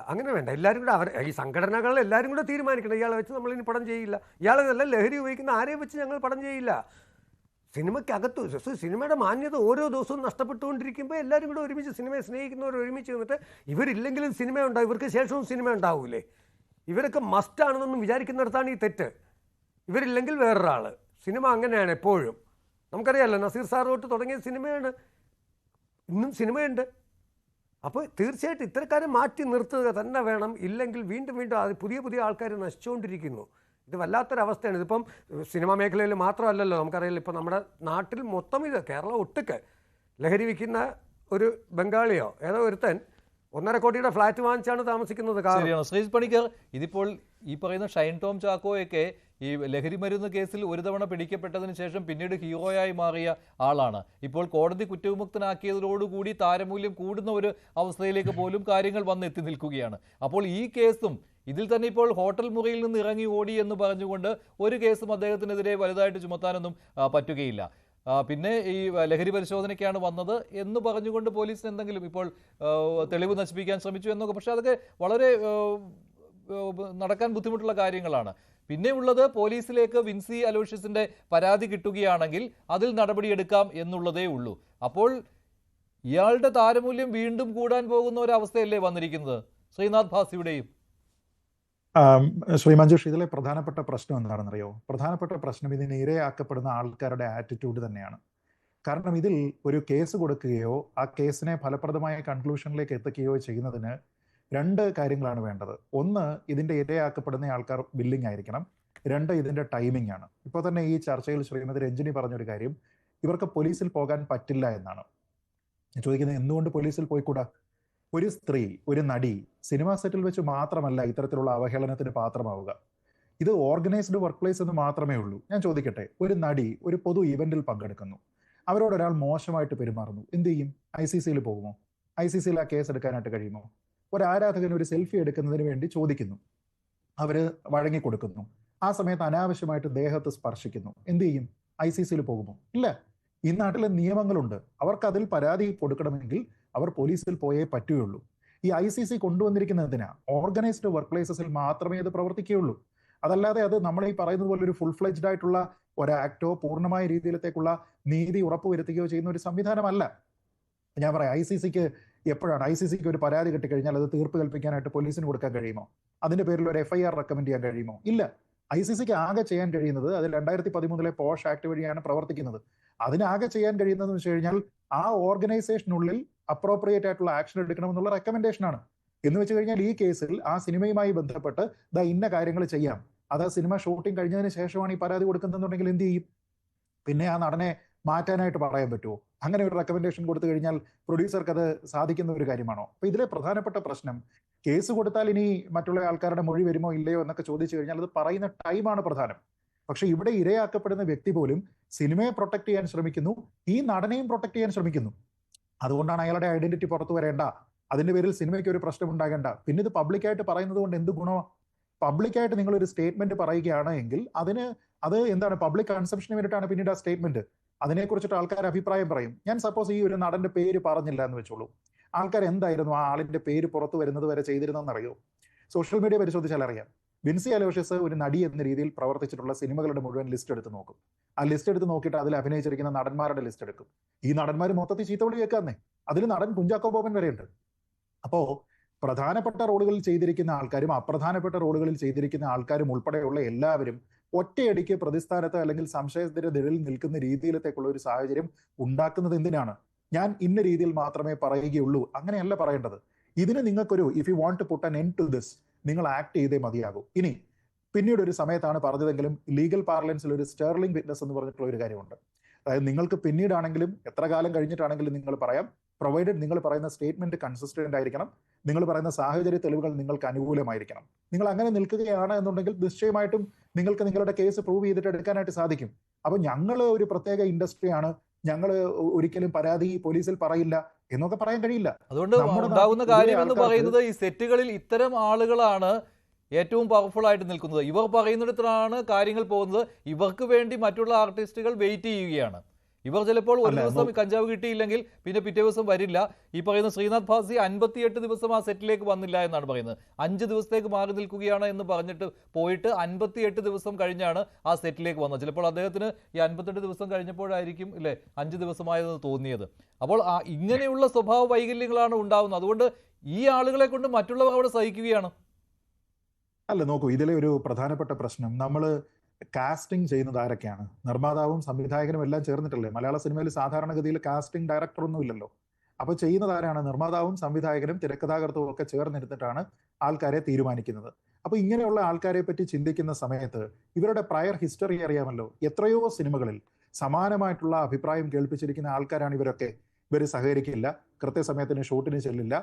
എല്ലാവരും കൂടെ ഈ സംഘടനകൾ എല്ലാവരും കൂടെ തീരുമാനിക്കണം, ഇയാളെ വെച്ച് നമ്മൾ ഇനി പടം ചെയ്യില്ല, ഇയാളെ നല്ല ലഹരി ഉപയോഗിക്കുന്ന ആരെയും വെച്ച് ഞങ്ങൾ പടം ചെയ്യില്ല. സിനിമയ്ക്കകത്ത് സിനിമയുടെ മാന്യത ഓരോ ദിവസവും നഷ്ടപ്പെട്ടുകൊണ്ടിരിക്കുമ്പോൾ എല്ലാവരും കൂടെ ഒരുമിച്ച് സിനിമയെ സ്നേഹിക്കുന്നവർ ഒരുമിച്ച് നിന്നിട്ട് ഇവരില്ലെങ്കിലും സിനിമ ഉണ്ടാവും, ഇവർക്ക് ശേഷവും സിനിമ ഉണ്ടാവൂലേ? ഇവരൊക്കെ മസ്റ്റാണെന്നൊന്നും വിചാരിക്കുന്നിടത്താണ് ഈ തെറ്റ്. ഇവരില്ലെങ്കിൽ വേറൊരാൾ. സിനിമ അങ്ങനെയാണ് എപ്പോഴും. നമുക്കറിയാമല്ലോ, നസീർ സാർ തൊട്ട് തുടങ്ങിയ സിനിമയാണ്, ഇന്നും സിനിമയുണ്ട്. അപ്പോൾ തീർച്ചയായിട്ടും ഇത്തരക്കാരെ മാറ്റി നിർത്തുക തന്നെ വേണം. ഇല്ലെങ്കിൽ വീണ്ടും അത് പുതിയ ആൾക്കാർ നശിച്ചുകൊണ്ടിരിക്കുന്നു. ഇത് വല്ലാത്തൊരവസ്ഥയാണ്. ഇതിപ്പം സിനിമാ മേഖലയിൽ മാത്രമല്ലല്ലോ, നമുക്കറിയാലോ, ഇപ്പം നമ്മുടെ നാട്ടിൽ മൊത്തം ഇത് കേരളം ഒട്ടുക്ക് ലഹരി വിൽക്കുന്ന ഒരു ബംഗാളിയോ ഏതോ ഒരുത്തൻ 1.5 കോടിയുടെ ഫ്ലാറ്റ് വാങ്ങിച്ചാണ് താമസിക്കുന്നത്. ശ്രീജിത്ത് പണിക്കർ, ഇതിപ്പോൾ ഈ പറയുന്ന ഷൈൻ ടോം ചാക്കോയൊക്കെ ഈ ലഹരി മരുന്ന് കേസിൽ ഒരു തവണ പിടിക്കപ്പെട്ടതിന് ശേഷം പിന്നീട് ഹീറോയായി മാറിയ ആളാണ്. ഇപ്പോൾ കോടതി കുറ്റവിമുക്തനാക്കിയതോടുകൂടി താരമൂല്യം കൂടുന്ന ഒരു അവസ്ഥയിലേക്ക് പോലും കാര്യങ്ങൾ വന്നെത്തി നിൽക്കുകയാണ്. അപ്പോൾ ഈ കേസും ഇതിൽ തന്നെ ഇപ്പോൾ ഹോട്ടൽ മുറിയിൽ നിന്ന് ഇറങ്ങി ഓടി എന്ന് പറഞ്ഞുകൊണ്ട് ഒരു കേസും അദ്ദേഹത്തിനെതിരെ വലുതായിട്ട് ചുമത്താനൊന്നും പറ്റുകയില്ല. പിന്നെ ഈ ലഹരി പരിശോധനയ്ക്കാണ് വന്നത് എന്ന് പറഞ്ഞുകൊണ്ട് പോലീസിന് എന്തെങ്കിലും ഇപ്പോൾ തെളിവ് നശിപ്പിക്കാൻ ശ്രമിച്ചു എന്നൊക്കെ, പക്ഷെ അതൊക്കെ വളരെ നടക്കാൻ ബുദ്ധിമുട്ടുള്ള കാര്യങ്ങളാണ്. പിന്നെ ഉള്ളത് പോലീസിലേക്ക് വിൻസി അലോഷ്യസിന്റെ പരാതി കിട്ടുകയാണെങ്കിൽ അതിൽ നടപടിയെടുക്കാം എന്നുള്ളതേ ഉള്ളൂ. അപ്പോൾ ഇയാളുടെ താരമൂല്യം വീണ്ടും കൂടാൻ പോകുന്ന ഒരവസ്ഥയല്ലേ വന്നിരിക്കുന്നത് ശ്രീനാഥ് ഭാസിയുടെയും? ശ്രീ മഞ്ജുഷ്, ഇതിലെ പ്രധാനപ്പെട്ട പ്രശ്നം എന്താണെന്നറിയോ? പ്രധാനപ്പെട്ട പ്രശ്നം ഇതിന് ഇരയാക്കപ്പെടുന്ന ആൾക്കാരുടെ ആറ്റിറ്റ്യൂഡ് തന്നെയാണ്. കാരണം ഇതിൽ ഒരു കേസ് കൊടുക്കുകയോ ആ കേസിനെ ഫലപ്രദമായ കൺക്ലൂഷനിലേക്ക് എത്തിക്കുകയോ ചെയ്യുന്നതിന് രണ്ട് കാര്യങ്ങളാണ് വേണ്ടത്. ഒന്ന്, ഇതിന്റെ ഇരയാക്കപ്പെടുന്ന ആൾക്കാർ വില്ലിംഗ് ആയിരിക്കണം. രണ്ട്, ഇതിന്റെ ടൈമിംഗ് ആണ്. ഇപ്പോൾ തന്നെ ഈ ചർച്ചയിൽ ശ്രീമതി രഞ്ജിനി പറഞ്ഞൊരു കാര്യം, ഇവർക്ക് പോലീസിൽ പോകാൻ പറ്റില്ല എന്നാണ്. ചോദിക്കുന്നത് എന്തുകൊണ്ട് പോലീസിൽ പോയിക്കൂടാ? ഒരു സ്ത്രീ, ഒരു നടി സിനിമാ സെറ്റിൽ വെച്ച് മാത്രമല്ല ഇത്തരത്തിലുള്ള അവഹേളനത്തിന് പാത്രമാവുക. ഇത് ഓർഗനൈസ്ഡ് വർക്ക് പ്ലേസ് എന്ന് മാത്രമേ ഉള്ളൂ. ഞാൻ ചോദിക്കട്ടെ, ഒരു നടി ഒരു പൊതു ഇവന്റിൽ പങ്കെടുക്കുന്നു, അവരോട് ഒരാൾ മോശമായിട്ട് പെരുമാറുന്നു, എന്ത് ചെയ്യും? ICC പോകുമോ? ICC ആ കേസ് എടുക്കാനായിട്ട് കഴിയുമോ? ഒരു ആരാധകൻ ഒരു സെൽഫി എടുക്കുന്നതിന് വേണ്ടി ചോദിക്കുന്നു, അവര് വഴങ്ങിക്കൊടുക്കുന്നു. ആ സമയത്ത് അനാവശ്യമായിട്ട് ദേഹത്ത് സ്പർശിക്കുന്നു, എന്ത് ചെയ്യും? ICC പോകുമോ? ഇല്ല. ഈ നാട്ടിലെ നിയമങ്ങളുണ്ട്. അവർക്ക് അതിൽ പരാതി കൊടുക്കണമെങ്കിൽ അവർ പോലീസിൽ പോയേ പറ്റുകയുള്ളൂ. ഈ ICC കൊണ്ടുവന്നിരിക്കുന്നത് എന്തിനാ? ഓർഗനൈസ്ഡ് വർക്ക് പ്ലേസസിൽ മാത്രമേ അത് പ്രവർത്തിക്കുകയുള്ളൂ. അതല്ലാതെ അത് നമ്മൾ ഈ പറയുന്നത് പോലെ ഒരു ഫുൾ ഫ്ലെജ്ഡ് ആയിട്ടുള്ള ഒരു ആക്ടോ പൂർണ്ണമായ രീതിയിലത്തേക്കുള്ള നീതി ഉറപ്പുവരുത്തുകയോ ചെയ്യുന്ന ഒരു സംവിധാനമല്ല. ഞാൻ പറയാം, ICCക്ക് എപ്പോഴാണ് ICCക്ക് ഒരു പരാതി കിട്ടിക്കഴിഞ്ഞാൽ അത് തീർപ്പ് കൽപ്പിക്കാനായിട്ട് പോലീസിന് കൊടുക്കാൻ കഴിയുമോ? അതിന്റെ പേരിൽ ഒരു FIR റെക്കമെൻഡ് ചെയ്യാൻ കഴിയുമോ? ഇല്ല. ICCക്ക് ആകെ ചെയ്യാൻ കഴിയുന്നത്, അത് 2013 പോഷ് ആക്ട് വഴിയാണ് പ്രവർത്തിക്കുന്നത്. അതിനാകെ ചെയ്യാൻ കഴിയുന്നതെന്ന് വെച്ച് കഴിഞ്ഞാൽ ആ ഓർഗനൈസേഷനുള്ളിൽ അപ്രോപ്രിയേറ്റ് ആയിട്ടുള്ള ആക്ഷൻ എടുക്കണമെന്നുള്ള റെക്കമെൻഡേഷൻ ആണ്. എന്ന് വെച്ച് കഴിഞ്ഞാൽ ഈ കേസിൽ ആ സിനിമയുമായി ബന്ധപ്പെട്ട് ഇന്ന കാര്യങ്ങൾ ചെയ്യാം, അത് സിനിമ ഷൂട്ടിംഗ് കഴിഞ്ഞതിന് ശേഷമാണ് ഈ പരാതി കൊടുക്കുന്നതെന്നുണ്ടെങ്കിൽ എന്ത് ചെയ്യും? പിന്നെ ആ നടനെ മാറ്റാനായിട്ട് പറയാൻ പറ്റുമോ? അങ്ങനെ ഒരു റെക്കമെൻഡേഷൻ കൊടുത്തു കഴിഞ്ഞാൽ പ്രൊഡ്യൂസർക്ക് അത് സാധിക്കുന്ന ഒരു കാര്യമാണോ? അപ്പൊ ഇതിലെ പ്രധാനപ്പെട്ട പ്രശ്നം, കേസ് കൊടുത്താൽ ഇനി മറ്റുള്ള ആൾക്കാരുടെ മൊഴി വരുമോ ഇല്ലയോ എന്നൊക്കെ ചോദിച്ചു കഴിഞ്ഞാൽ അത് പറയുന്ന ടൈമാണ് പ്രധാനം. പക്ഷെ ഇവിടെ ഇരയാക്കപ്പെടുന്ന വ്യക്തി പോലും സിനിമയെ പ്രൊട്ടക്ട് ചെയ്യാൻ ശ്രമിക്കുന്നു, ഈ നടനെയും പ്രൊട്ടക്ട് ചെയ്യാൻ ശ്രമിക്കുന്നു. അതുകൊണ്ടാണ് അയാളുടെ ഐഡന്റിറ്റി പുറത്തു വരേണ്ട, അതിന്റെ പേരിൽ സിനിമയ്ക്ക് ഒരു പ്രശ്നം ഉണ്ടാകേണ്ട. പിന്നെ ഇത് പബ്ലിക്കായിട്ട് പറയുന്നത് കൊണ്ട് എന്ത് ഗുണമോ? പബ്ലിക്കായിട്ട് നിങ്ങൾ ഒരു സ്റ്റേറ്റ്മെന്റ് പറയുകയാണ് എങ്കിൽ അത് എന്താണ്, പബ്ലിക് കൺസംഷന് വേണ്ടിയിട്ടാണ് പിന്നീട് ആ സ്റ്റേറ്റ്മെന്റ്. അതിനെക്കുറിച്ചിട്ട് ആൾക്കാർ അഭിപ്രായം പറയും. ഞാൻ സപ്പോസ് ഈ ഒരു നടന്റെ പേര് പറഞ്ഞില്ല എന്ന് വെച്ചോളൂ, ആൾക്കാർ എന്തായിരുന്നു ആ ആളിന്റെ പേര് പുറത്തു വരുന്നത് വരെ ചെയ്തിരുന്നെന്നറിയോ? സോഷ്യൽ മീഡിയ പരിശോധിച്ചാൽ അറിയാം. വിൻസി അലോഷ്യസ് ഒരു നടി എന്ന രീതിയിൽ പ്രവർത്തിച്ചിട്ടുള്ള സിനിമകളുടെ മുഴുവൻ ലിസ്റ്റ് എടുത്ത് നോക്കും. ആ ലിസ്റ്റ് എടുത്ത് നോക്കിയിട്ട് അതിൽ അഭിനയിച്ചിരിക്കുന്ന നടന്മാരുടെ ലിസ്റ്റ് എടുക്കും. ഈ നടന്മാർ മൊത്തത്തിൽ ചീത്തവിളി കേൾക്കാന്നേ. അതിൽ നടൻ കുഞ്ചാക്കോ ബോബൻ വരെയുണ്ട്. അപ്പോ പ്രധാനപ്പെട്ട റോളുകളിൽ ചെയ്തിരിക്കുന്ന ആൾക്കാരും അപ്രധാനപ്പെട്ട റോളുകളിൽ ചെയ്തിരിക്കുന്ന ആൾക്കാരും ഉൾപ്പെടെയുള്ള എല്ലാവരും ഒറ്റയടിക്ക് പ്രതിസ്ഥാനത്ത് അല്ലെങ്കിൽ സംശയത്തിന്റെ നിഴലിൽ നിൽക്കുന്ന രീതിയിലത്തേക്കുള്ള ഒരു സാഹചര്യം ഉണ്ടാക്കുന്നത് എന്തിനാണ്? ഞാൻ ഇന്ന രീതിയിൽ മാത്രമേ പറയുകയുള്ളൂ, അങ്ങനെയല്ല പറയേണ്ടത്. ഇതിന് നിങ്ങൾക്കൊരു if you want to put an end to this, നിങ്ങൾ ആക്ട് ചെയ്തേ മതിയാകൂ. ഇനി പിന്നീട് ഒരു സമയത്താണ് പറഞ്ഞതെങ്കിലും ലീഗൽ പാർലൻസിൽ ഒരു സ്റ്റേർലിംഗ് വിറ്റ്നസ് എന്ന് പറഞ്ഞിട്ടുള്ള ഒരു കാര്യമുണ്ട്. അതായത് നിങ്ങൾക്ക് പിന്നീടാണെങ്കിലും എത്ര കാലം കഴിഞ്ഞിട്ടാണെങ്കിലും നിങ്ങൾ പറയാം, പ്രൊവൈഡഡ് നിങ്ങൾ പറയുന്ന സ്റ്റേറ്റ്മെന്റ് കൺസിസ്റ്റന്റ് ആയിരിക്കണം, നിങ്ങൾ പറയുന്ന സാഹചര്യ തെളിവുകൾ നിങ്ങൾക്ക് അനുകൂലമായിരിക്കണം. നിങ്ങൾ അങ്ങനെ നിൽക്കുകയാണ് എന്നുണ്ടെങ്കിൽ നിശ്ചയമായിട്ടും നിങ്ങൾക്ക് നിങ്ങളുടെ കേസ് പ്രൂവ് ചെയ്തിട്ട് എടുക്കാനായിട്ട് സാധിക്കും. അപ്പൊ ഞങ്ങൾ ഒരു പ്രത്യേക ഇൻഡസ്ട്രിയാണ്, ഞങ്ങൾ ഒരിക്കലും പരാതി പോലീസിൽ പറയില്ല എന്നൊക്കെ പറയാൻ കഴിയില്ല. അതുകൊണ്ട് ഉണ്ടാകുന്ന കാര്യം എന്ന് പറയുന്നത് ഈ സെറ്റുകളിൽ ഇത്തരം ആളുകളാണ് ഏറ്റവും പവർഫുൾ ആയിട്ട് നിൽക്കുന്നത്. ഇവർ പറയുന്നിടത്താണ് കാര്യങ്ങൾ പോകുന്നത്. ഇവർക്ക് വേണ്ടി മറ്റുള്ള ആർട്ടിസ്റ്റുകൾ വെയിറ്റ് ചെയ്യുകയാണ്. ഇവർ ചിലപ്പോൾ ഒരു ദിവസം കഞ്ചാവ് കിട്ടിയില്ലെങ്കിൽ പിന്നെ പിറ്റേ ദിവസം വരില്ല. ഈ പറയുന്ന ശ്രീനാഥ് ഭാസി 58 ദിവസം ആ സെറ്റിലേക്ക് വന്നില്ല എന്നാണ് പറയുന്നത്. 5 ദിവസത്തേക്ക് മാറി നിൽക്കുകയാണ് എന്ന് പറഞ്ഞിട്ട് പോയിട്ട് 58 ദിവസം കഴിഞ്ഞാണ് ആ സെറ്റിലേക്ക് വന്നത്. ചിലപ്പോൾ അദ്ദേഹത്തിന് ഈ 58 ദിവസം കഴിഞ്ഞപ്പോഴായിരിക്കും 5 ദിവസമായെന്ന് തോന്നിയത്. അപ്പോൾ ഇങ്ങനെയുള്ള സ്വഭാവ വൈകല്യങ്ങളാണ് ഉണ്ടാവുന്നത്. അതുകൊണ്ട് ഈ ആളുകളെ കൊണ്ട് മറ്റുള്ളവർ അവിടെ സഹിക്കുകയാണ്. അല്ല, നോക്കൂ, ഇതിലെ ഒരു പ്രധാനപ്പെട്ട പ്രശ്നം, നമ്മൾ കാസ്റ്റിംഗ് ചെയ്യുന്നത് ആരൊക്കെയാണ്? നിർമ്മാതാവും സംവിധായകനും എല്ലാം ചേർന്നിട്ടല്ലേ? മലയാള സിനിമയിൽ സാധാരണഗതിയിൽ കാസ്റ്റിംഗ് ഡയറക്ടർ ഒന്നും ഇല്ലല്ലോ. അപ്പൊ ചെയ്യുന്നത് ആരാണ്? നിർമ്മാതാവും സംവിധായകനും തിരക്കഥാകൃത്തും ഒക്കെ ചേർന്നിരുന്നിട്ടാണ് ആൾക്കാരെ തീരുമാനിക്കുന്നത്. അപ്പൊ ഇങ്ങനെയുള്ള ആൾക്കാരെ പറ്റി ചിന്തിക്കുന്ന സമയത്ത് ഇവരുടെ പ്രയർ ഹിസ്റ്ററി അറിയാമല്ലോ. എത്രയോ സിനിമകളിൽ സമാനമായിട്ടുള്ള അഭിപ്രായം കേൾപ്പിച്ചിരിക്കുന്ന ആൾക്കാരാണ് ഇവരൊക്കെ. ഇവർ സഹകരിക്കില്ല, കൃത്യസമയത്തിന് ഷൂട്ടിന് ചെല്ലില്ല,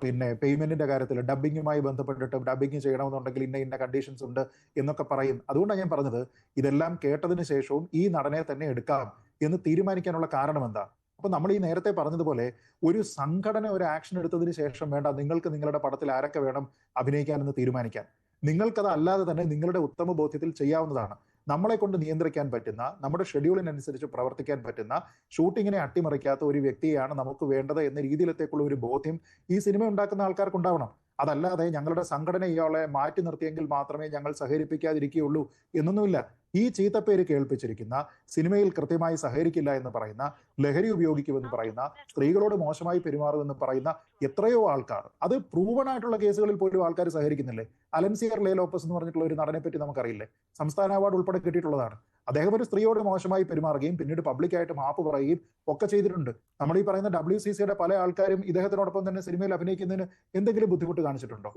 പിന്നെ പേയ്മെന്റിന്റെ കാര്യത്തിൽ ഡബ്ബിങ്ങുമായി ബന്ധപ്പെട്ടിട്ട് ഡബ്ബിങ് ചെയ്യണമെന്നുണ്ടെങ്കിൽ ഇന്ന കണ്ടീഷൻസ് ഉണ്ട് എന്നൊക്കെ പറയും. അതുകൊണ്ടാണ് ഞാൻ പറഞ്ഞത്, ഇതെല്ലാം കേട്ടതിന് ശേഷവും ഈ നടനെ തന്നെ എടുക്കാം എന്ന് തീരുമാനിക്കാനുള്ള കാരണം എന്താ? അപ്പൊ നമ്മൾ ഈ നേരത്തെ പറഞ്ഞതുപോലെ ഒരു സംഘടന ഒരു ആക്ഷൻ എടുത്തതിന് ശേഷം വേണ്ട നിങ്ങൾക്ക് നിങ്ങളുടെ പടത്തിൽ ആരൊക്കെ വേണം അഭിനയിക്കാനെന്ന് തീരുമാനിക്കാൻ. നിങ്ങൾക്കത് അല്ലാതെ തന്നെ നിങ്ങളുടെ ഉത്തമ ബോധ്യത്തിൽ ചെയ്യാവുന്നതാണ്. നമ്മളെ കൊണ്ട് നിയന്ത്രിക്കാൻ പറ്റുന്ന, നമ്മുടെ ഷെഡ്യൂളിനനുസരിച്ച് പ്രവർത്തിക്കാൻ പറ്റുന്ന, ഷൂട്ടിങ്ങിനെ അട്ടിമറിക്കാത്ത ഒരു വ്യക്തിയാണ് നമുക്ക് വേണ്ടത് എന്ന രീതിയിലത്തേക്കുള്ള ഒരു ബോധ്യം ഈ സിനിമ ഉണ്ടാക്കുന്ന ആൾക്കാർക്ക് ഉണ്ടാവണം. അതല്ലാതെ ഞങ്ങളുടെ സംഘടന ഇയാളെ മാറ്റി നിർത്തിയെങ്കിൽ മാത്രമേ ഞങ്ങൾ സഹകരിപ്പിക്കാതിരിക്കുകയുള്ളൂ എന്നൊന്നുമില്ല. ഈ ചീത്തപ്പേര് കേൾപ്പിച്ചിരിക്കുന്ന, സിനിമയിൽ കൃത്യമായി സഹകരിക്കില്ല എന്ന് പറയുന്ന, ലഹരി ഉപയോഗിക്കുമെന്ന് പറയുന്ന, സ്ത്രീകളോട് മോശമായി പെരുമാറുമെന്ന് പറയുന്ന എത്രയോ ആൾക്കാർ, അത് പ്രൂവൺ ആയിട്ടുള്ള കേസുകളിൽ പോലും ആൾക്കാർ സഹകരിക്കുന്നില്ലേ? അലൻസിയർ ലേ ലോപ്പസ് എന്ന് പറഞ്ഞിട്ടുള്ള ഒരു നടനെ പറ്റി നമുക്കറിയില്ലേ? സംസ്ഥാന അവാർഡ് ഉൾപ്പെടെ കിട്ടിയിട്ടുള്ളതാണ്. അദ്ദേഹം ഒരു സ്ത്രീയോട് മോശമായി പെരുമാറുകയും പിന്നീട് പബ്ലിക്കായിട്ട് മാപ്പ് പറയുകയും ഒക്കെ ചെയ്തിട്ടുണ്ട്. നമ്മൾ ഈ പറയുന്ന WCCയുടെ പല ആൾക്കാരും ഇദ്ദേഹത്തിനോടൊപ്പം തന്നെ സിനിമയിൽ അഭിനയിക്കുന്നതിന് എന്തെങ്കിലും ബുദ്ധിമുട്ട് കാണിച്ചിട്ടുണ്ടോ?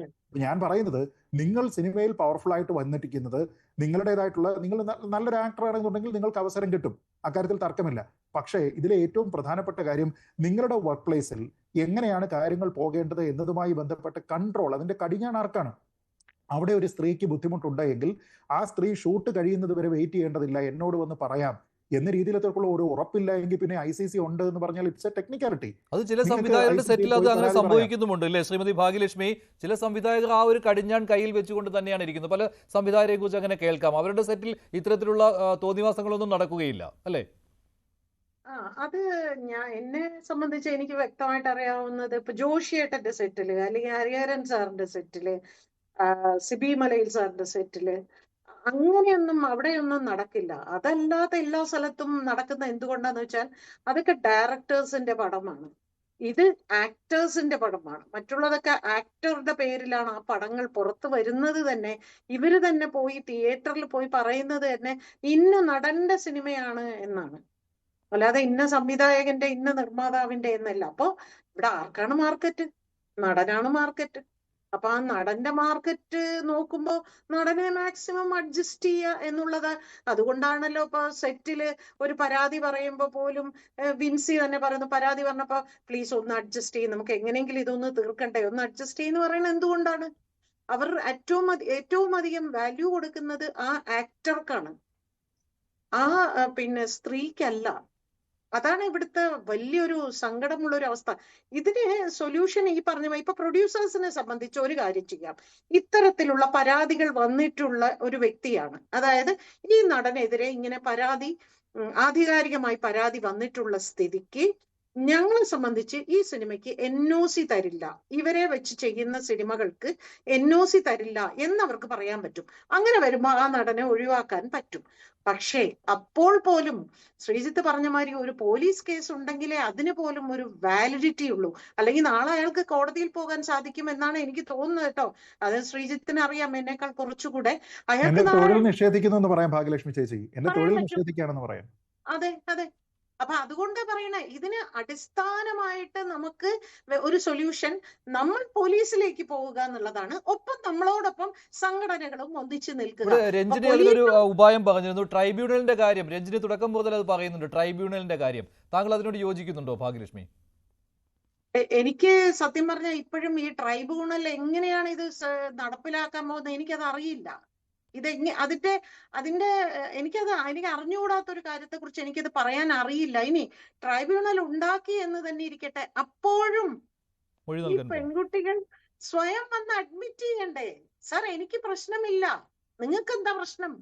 ഞാൻ പറയുന്നത്, നിങ്ങൾ സിനിമയിൽ പവർഫുൾ ആയിട്ട് വന്നിരിക്കുന്നത് നിങ്ങളുടേതായിട്ടുള്ള, നിങ്ങൾ നല്ലൊരു ആക്ടർ ആണെന്നുണ്ടെങ്കിൽ നിങ്ങൾക്ക് അവസരം കിട്ടും, അക്കാര്യത്തിൽ തർക്കമില്ല. പക്ഷേ ഇതിലെ ഏറ്റവും പ്രധാനപ്പെട്ട കാര്യം, നിങ്ങളുടെ വർക്ക് പ്ലേസിൽ എങ്ങനെയാണ് കാര്യങ്ങൾ പോകേണ്ടത് എന്നതുമായി ബന്ധപ്പെട്ട കൺട്രോൾ, അതിന്റെ കടിഞ്ഞാൺ ആർക്കാണ്? അവിടെ ഒരു സ്ത്രീക്ക് ബുദ്ധിമുട്ടുണ്ടെങ്കിൽ ആ സ്ത്രീ ഷൂട്ട് കഴിയുന്നത് വരെ വെയിറ്റ് ചെയ്യേണ്ടതില്ല, എന്നോട് വന്ന് പറയാം എന്ന രീതിയിലേക്കുള്ള ഒരു ഉറപ്പില്ല എങ്കിൽ പിന്നെ ICC ഉണ്ട് എന്ന് പറഞ്ഞാൽ ഇറ്റ്സ് എ ടെക്നിക്കാലിറ്റി. അത് ചില സംവിധായകരുടെ സെറ്റിൽ അത് അങ്ങനെ സംഭവിക്കുന്നുമുണ്ട് അല്ലേ ശ്രീമതി ഭാഗ്യലക്ഷ്മി? ചില സംവിധായകർ ആ ഒരു കടിഞ്ഞാൺ കയ്യിൽ വെച്ചുകൊണ്ട് തന്നെയാണ് ഇരിക്കുന്നത്. പല സംവിധായകരെ കുറിച്ച് അങ്ങനെ കേൾക്കാം, അവരുടെ സെറ്റിൽ ഇത്തരത്തിലുള്ള തോന്നിവാസങ്ങളൊന്നും നടക്കുകയില്ല അല്ലേ? അത് എന്നെ സംബന്ധിച്ച് എനിക്ക് വ്യക്തമായിട്ട് അറിയാവുന്നത്, ഇപ്പൊ ജോഷിയേട്ടന്റെ സെറ്റില്, അല്ലെങ്കിൽ ഹരിഹരൻ സാറിന്റെ സെറ്റില്, സിബി മലയിൽ സാറിന്റെ സെറ്റില് അങ്ങനെയൊന്നും അവിടെയൊന്നും നടക്കില്ല. അതല്ലാതെ എല്ലാ സ്ഥലത്തും നടക്കുന്ന എന്തുകൊണ്ടാന്ന് വെച്ചാൽ അതൊക്കെ ഡയറക്ടേഴ്സിന്റെ പടമാണ്, ഇത് ആക്ടേഴ്സിന്റെ പടമാണ്. മറ്റുള്ളതൊക്കെ ആക്ടറുടെ പേരിലാണ് ആ പടങ്ങൾ പുറത്തു വരുന്നത് തന്നെ. ഇവര് തന്നെ പോയി തിയേറ്ററിൽ പോയി പറയുന്നത് തന്നെ ഇന്ന നടന്റെ സിനിമയാണ് എന്നാണ്, അല്ലാതെ ഇന്ന സംവിധായകന്റെ ഇന്ന നിർമ്മാതാവിന്റെ എന്നല്ല. അപ്പൊ ഇവിടെ ആർക്കാണ് മാർക്കറ്റ്? നടനാണ് മാർക്കറ്റ്. അപ്പൊ ആ നടന്റെ മാർക്കറ്റ് നോക്കുമ്പോ നടനെ മാക്സിമം അഡ്ജസ്റ്റ് ചെയ്യുക എന്നുള്ളത്. അതുകൊണ്ടാണല്ലോ ഇപ്പൊ സെറ്റില് ഒരു പരാതി പറയുമ്പോ പോലും വിൻസി തന്നെ പറയുന്നു, പരാതി പറഞ്ഞപ്പോ പ്ലീസ് ഒന്ന് അഡ്ജസ്റ്റ് ചെയ്യും, നമുക്ക് എങ്ങനെയെങ്കിലും ഇതൊന്ന് തീർക്കണ്ടേ, ഒന്ന് അഡ്ജസ്റ്റ് ചെയ്യുന്ന പറയുന്നത് എന്തുകൊണ്ടാണ്? അവർ ഏറ്റവും അധികം വാല്യൂ കൊടുക്കുന്നത് ആ ആക്ടർക്കാണ്, ആ സ്ത്രീക്കല്ല. അതാണ് ഇവിടുത്തെ വലിയൊരു സങ്കടമുള്ള ഒരു അവസ്ഥ. ഇതിന് സൊല്യൂഷൻ ഈ പറഞ്ഞ ഇപ്പൊ പ്രൊഡ്യൂസേഴ്സിനെ സംബന്ധിച്ച് ഒരു കാര്യം ചെയ്യാം. ഇത്തരത്തിലുള്ള പരാതികൾ വന്നിട്ടുള്ള ഒരു വ്യക്തിയാണ്, അതായത് ഈ നടനെതിരെ ഇങ്ങനെ ആധികാരികമായി പരാതി വന്നിട്ടുള്ള സ്ഥിതിക്ക് ഞങ്ങളെ സംബന്ധിച്ച് ഈ സിനിമയ്ക്ക് NOC തരില്ല, ഇവരെ വെച്ച് ചെയ്യുന്ന സിനിമകൾക്ക് NOC തരില്ല എന്നവർക്ക് പറയാൻ പറ്റും. അങ്ങനെ വരുമ്പോ ആ നടനെ ഒഴിവാക്കാൻ പറ്റും. പക്ഷേ അപ്പോൾ പോലും ശ്രീജിത്ത് പറഞ്ഞ മാതിരി ഒരു പോലീസ് കേസ് ഉണ്ടെങ്കിലേ അതിന് പോലും ഒരു വാലിഡിറ്റി ഉള്ളൂ, അല്ലെങ്കിൽ നാളെ അയാൾക്ക് കോടതിയിൽ പോകാൻ സാധിക്കും എന്നാണ് എനിക്ക് തോന്നുന്നത് കേട്ടോ. അത് ശ്രീജിത്തിന് അറിയാം എന്നേക്കാൾ കുറച്ചുകൂടെ. അയാൾക്ക് തൊഴിൽ നിഷേധിക്കുന്നു എന്ന് പറയാം ഭാഗ്യലക്ഷ്മി ചേച്ചി, എന്റെ തൊഴിൽ നിഷേധിക്കുകയാണെന്ന് പറയാം. അതെ അതെ. അപ്പൊ അതുകൊണ്ട് പറയണേ, ഇതിന് അടിസ്ഥാനമായിട്ട് നമുക്ക് ഒരു സൊല്യൂഷൻ നമ്മൾ പോലീസിലേക്ക് പോവുക എന്നുള്ളതാണ്. ഒപ്പം നമ്മളോടൊപ്പം സംഘടനകളും ഒന്നിച്ചു നിൽക്കുക. രഞ്ജിനി അതിലൊരു ഉപായം പറഞ്ഞിരുന്നു, ട്രൈബ്യൂണലിന്റെ കാര്യം. രഞ്ജിനി തുടക്കം മുതൽ അത് പറയുന്നുണ്ട്, ട്രൈബ്യൂണലിന്റെ കാര്യം. താങ്കൾ അതിനോട് യോജിക്കുന്നുണ്ടോ ഭാഗ്യലക്ഷ്മി? എനിക്ക് സത്യം പറഞ്ഞാൽ ഇപ്പോഴും ഈ ട്രൈബ്യൂണൽ എങ്ങനെയാണ് ഇത് നടപ്പിലാക്കാൻ പോകുന്നത് എനിക്കത് അറിയില്ല. എനിക്ക് അറിഞ്ഞുകൂടാത്തൊരു കാര്യത്തെ കുറിച്ച് എനിക്കത് പറയാൻ അറിയില്ല. ഇനി ട്രൈബ്യൂണൽ ഉണ്ടാക്കി എന്ന് തന്നെ ഇരിക്കട്ടെ, അപ്പോഴും ഈ പെൺകുട്ടികൾ സ്വയം വന്ന് അഡ്മിറ്റ് ചെയ്യണ്ടേ? സാർ എനിക്ക് പ്രശ്നമില്ല, നിങ്ങൾക്ക് എന്താ പ്രശ്നം?